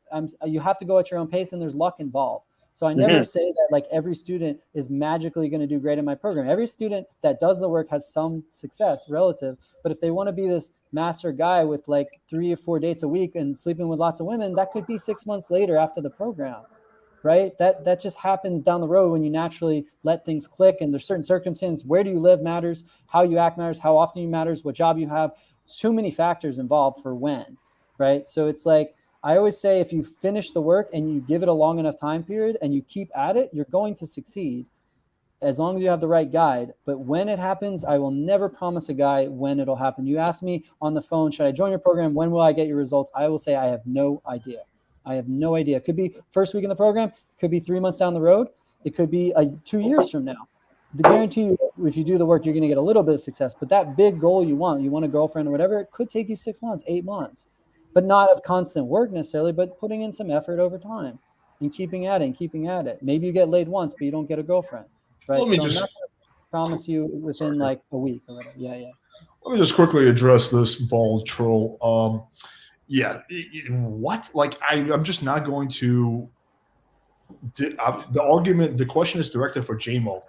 have to go at your own pace and there's luck involved. So I never say that like every student is magically going to do great in my program. Every student that does the work has some success relative. But if they want to be this master guy with like 3 or 4 dates a week and sleeping with lots of women, that could be 6 months later after the program. Right? That just happens down the road when you naturally let things click, and there's certain circumstances. Where do you live matters, how you act matters, how often you matters, what job you have. So many factors involved for when, right? So it's like, I always say, if you finish the work and you give it a long enough time period and you keep at it, you're going to succeed as long as you have the right guide. But when it happens, I will never promise a guy when it'll happen. You ask me on the phone, should I join your program? When will I get your results? I will say I have no idea. I have no idea. It could be first week in the program, could be 3 months down the road, it could be 2 years from now. The guarantee you, if you do the work, you're going to get a little bit of success. But that big goal you want a girlfriend or whatever, it could take you 6 months, 8 months, but not of constant work necessarily, but putting in some effort over time and keeping at it. Maybe you get laid once, but you don't get a girlfriend, right? Let me so just I'm not going to promise you within like a week or whatever. Yeah. Let me just quickly address this bald troll. What? Like, I'm just not going to. The question is directed for JMO.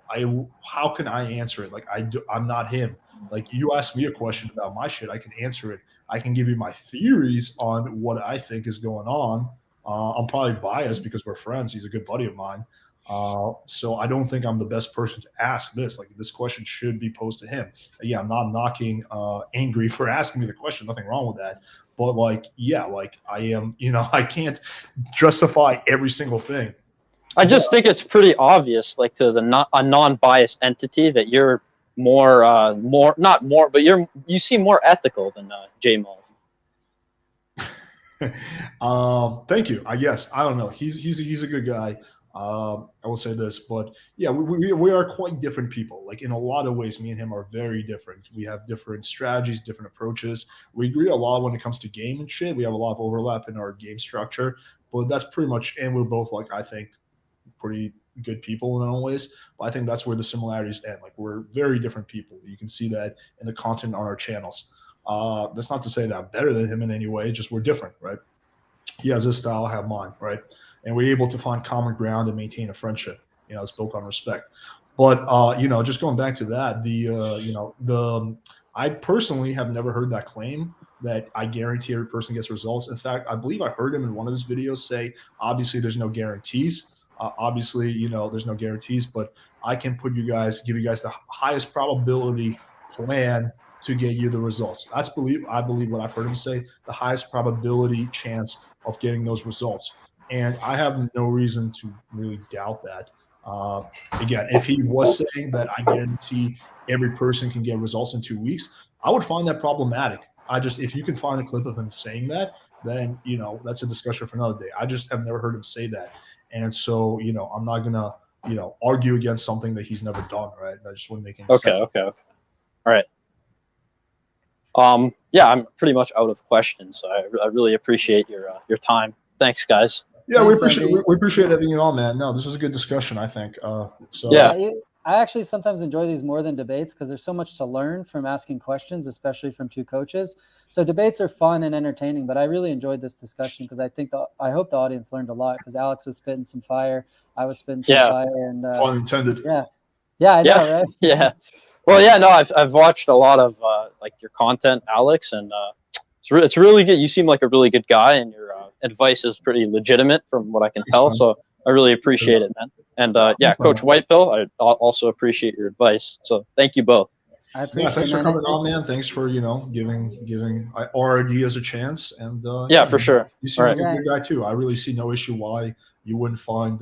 How can I answer it? Like, I'm not him. Like, you ask me a question about my shit, I can answer it. I can give you my theories on what I think is going on. I'm probably biased because we're friends. He's a good buddy of mine. So I don't think I'm the best person to ask this. Like, this question should be posed to him. Yeah, I'm not knocking Angry for asking me the question. Nothing wrong with that. But like, yeah, like I am, I can't justify every single thing. I just think it's pretty obvious, like to a non-biased entity, that you're you seem more ethical than J-Mall. Thank you. I guess I don't know. He's a good guy. I will say this, but yeah, we are quite different people. Like, in a lot of ways, me and him are very different. We have different strategies, different approaches. We agree a lot when it comes to game and shit. We have a lot of overlap in our game structure, but that's pretty much. And we're both, like, I think, pretty good people in our own ways. But I think that's where the similarities end. Like, we're very different people. You can see that in the content on our channels. That's not to say that I'm better than him in any way. Just we're different, right? He has his style, I have mine, right? And we're able to find common ground and maintain a friendship. It's built on respect. But just going back to that, I personally have never heard that claim that I guarantee every person gets results. In fact, I believe I heard him in one of his videos say, obviously, there's no guarantees. There's no guarantees, but I can give you guys the highest probability plan to get you the results. I believe what I've heard him say, the highest probability chance of getting those results. And I have no reason to really doubt that. Again, if he was saying that I guarantee every person can get results in 2 weeks, I would find that problematic. If you can find a clip of him saying that, then, that's a discussion for another day. I just have never heard him say that. And so, I'm not going to, argue against something that he's never done, right? That just wouldn't make any sense. Okay. All right. Yeah, I'm pretty much out of questions. So I really appreciate your time. Thanks, guys. Yeah, we appreciate having you on, man. No, this was a good discussion, I think. Yeah, I actually sometimes enjoy these more than debates because there's so much to learn from asking questions, especially from two coaches. So debates are fun and entertaining, but I really enjoyed this discussion because I hope the audience learned a lot because Alex was spitting some fire, I was spitting some fire, and pun intended. Yeah, I know, right? Yeah. Well, yeah, no, I've watched a lot of like your content, Alex, and it's really good. You seem like a really good guy, and your advice is pretty legitimate from what I can tell. So I really appreciate it, man. And Coach Whitepill, I also appreciate your advice. So thank you both. I appreciate thanks for coming on, man. Thanks for giving our ideas a chance. And for sure. You seem like a good guy too. I really see no issue why you wouldn't find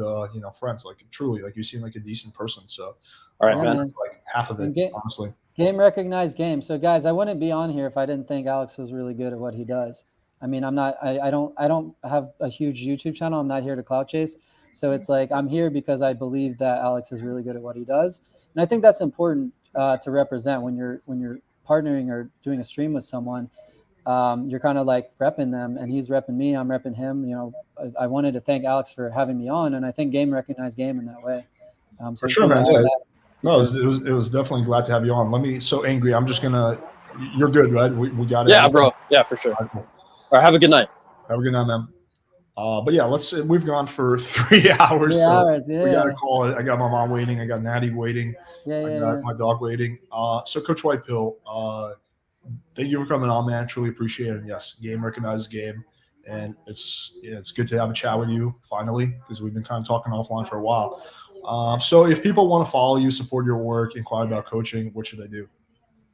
friends. Like, truly, like, you seem like a decent person. So all right, man. Like half of it, honestly. Game recognized game. So guys, I wouldn't be on here if I didn't think Alex was really good at what he does. I mean, I don't have a huge YouTube channel. I'm not here to clout chase. So it's like, I'm here because I believe that Alex is really good at what he does. And I think that's important to represent when you're partnering or doing a stream with someone. You're kind of like repping them, and he's repping me, I'm repping him. I wanted to thank Alex for having me on, and I think game recognized game in that way. For sure, man. Yeah. No, it was definitely glad to have you on. So Angry, I'm just gonna. You're good, right? We got it. Yeah, bro. Yeah, for sure. All right, have a good night. Have a good night, man. But yeah, we've gone for 3 hours. We gotta call it. I got my mom waiting. I got Natty waiting. I got my dog waiting. So Coach Whitepill, thank you for coming on, man. Truly appreciate it. And yes, game recognizes game, and it's good to have a chat with you finally because we've been kind of talking offline for a while. So if people want to follow you, support your work, inquire about coaching, what should they do?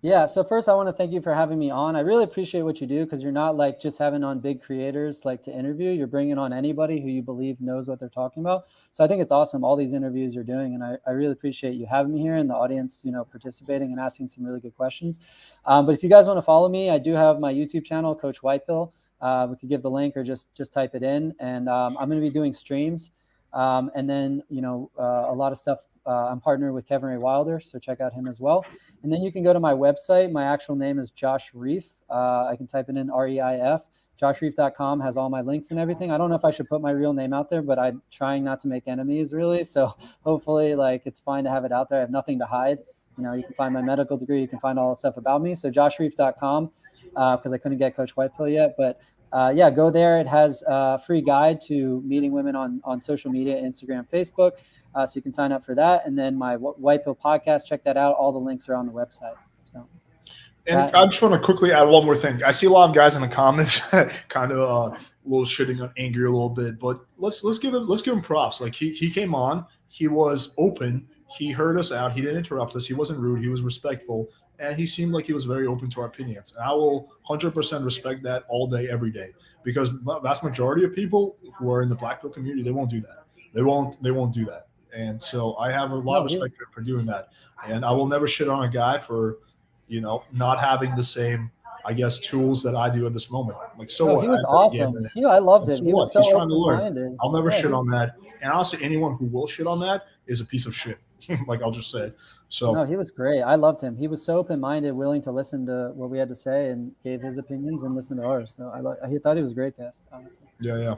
Yeah. So first, I want to thank you for having me on. I really appreciate what you do because you're not like just having on big creators like to interview. You're bringing on anybody who you believe knows what they're talking about. So I think it's awesome, all these interviews you're doing. And I really appreciate you having me here and the audience, participating and asking some really good questions. But if you guys want to follow me, I do have my YouTube channel, Coach Whitepill. we could give the link or just type it in. And I'm going to be doing streams. And then, a lot of stuff. I'm partnered with Kevin Ray Wilder, so check out him as well. And then you can go to my website. My actual name is Josh Reif. I can type it in REIF. JoshReif.com has all my links and everything. I don't know if I should put my real name out there, but I'm trying not to make enemies really. So hopefully it's fine to have it out there. I have nothing to hide. You can find my medical degree. You can find all the stuff about me. So JoshReif.com, because I couldn't get Coach Whitepill yet. But go there. It has a free guide to meeting women on social media, Instagram, Facebook. So you can sign up for that. And then my Whitepill podcast, check that out. All the links are on the website. So. And I just want to quickly add one more thing. I see a lot of guys in the comments kind of a little shitting on angry a little bit, but let's give him props. Like he came on, he was open, he heard us out, he didn't interrupt us, he wasn't rude, he was respectful, and he seemed like he was very open to our opinions. And I will 100% respect that all day, every day, because the vast majority of people who are in the Black Pill community, they won't do that. They won't do that. And so I have a lot of respect for doing that. And I will never shit on a guy for not having the same, I guess, tools that I do at this moment. Like, what? He was awesome. I loved it. He was so He's trying to learn. open-minded. I'll never shit on that. And honestly, anyone who will shit on that is a piece of shit. Like, I'll just say it. So no, he was great. I loved him. He was so open-minded, willing to listen to what we had to say and gave his opinions and listen to ours. So I thought he was a great guest, honestly. Yeah.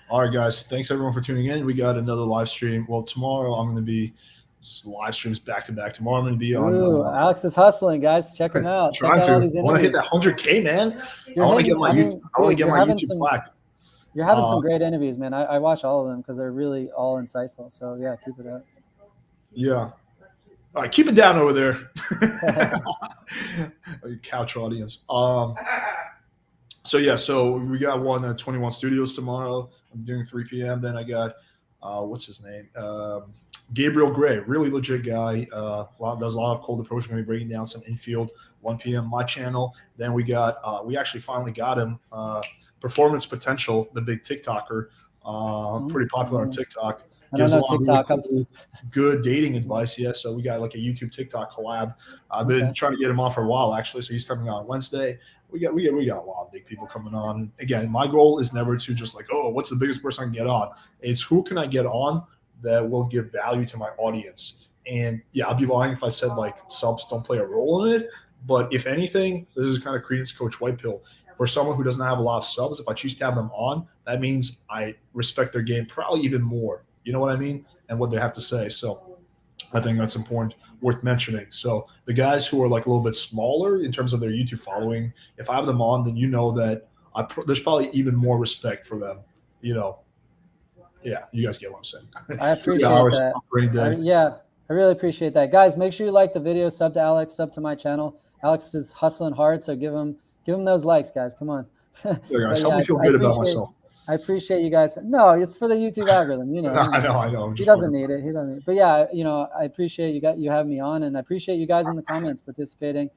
All right, guys. Thanks, everyone, for tuning in. We got another live stream. Well, tomorrow I'm going to be just live streams back to back. Tomorrow I'm going to be on. Alex is hustling, guys. Check him out. Trying to. I want to hit that 100K, man. I want to get my YouTube plaque. You're having some great interviews, man. I watch all of them because they're really all insightful. So yeah, keep it up. Yeah. All right, keep it down over there. Couch audience. So we got one at 21 Studios tomorrow. I'm doing 3 p.m. Then I got what's his name? Gabriel Gray, really legit guy. Does a lot of cold approach. We're going to be breaking down some infield. 1 p.m. my channel. Then we got we actually finally got him. Performance Potential, the big TikToker, pretty popular on TikTok. Gives a lot of really good dating advice. Yeah, so we got like a YouTube TikTok collab. I've been trying to get him on for a while actually. So he's coming on Wednesday. We got a lot of big people coming on. Again, my goal is never to just like, oh, what's the biggest person I can get on? It's who can I get on that will give value to my audience. And yeah, I'd be lying if I said like subs don't play a role in it. But if anything, this is kind of credence Coach Whitepill. For someone who doesn't have a lot of subs, if I choose to have them on, that means I respect their game probably even more. You know what I mean? And what they have to say. So I think that's important, worth mentioning. So the guys who are like a little bit smaller in terms of their YouTube following, if I have them on, then you know that there's probably even more respect for them. Yeah, you guys get what I'm saying. I appreciate that. I really appreciate that. Guys, make sure you like the video, sub to Alex, sub to my channel. Alex is hustling hard, so give him those likes, guys. Come on. Yeah, guys, help me feel good about myself. I appreciate you guys. No, it's for the YouTube algorithm. I know. He doesn't need it. But yeah, I appreciate you having me on, and I appreciate you guys in the comments participating.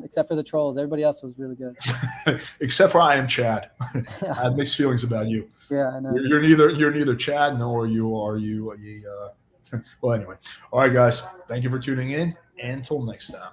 Except for the trolls, everybody else was really good. Except for I am Chad. I have mixed feelings about you. Yeah, I know. You're neither Chad nor are you. Well, anyway. All right, guys. Thank you for tuning in. And until next time.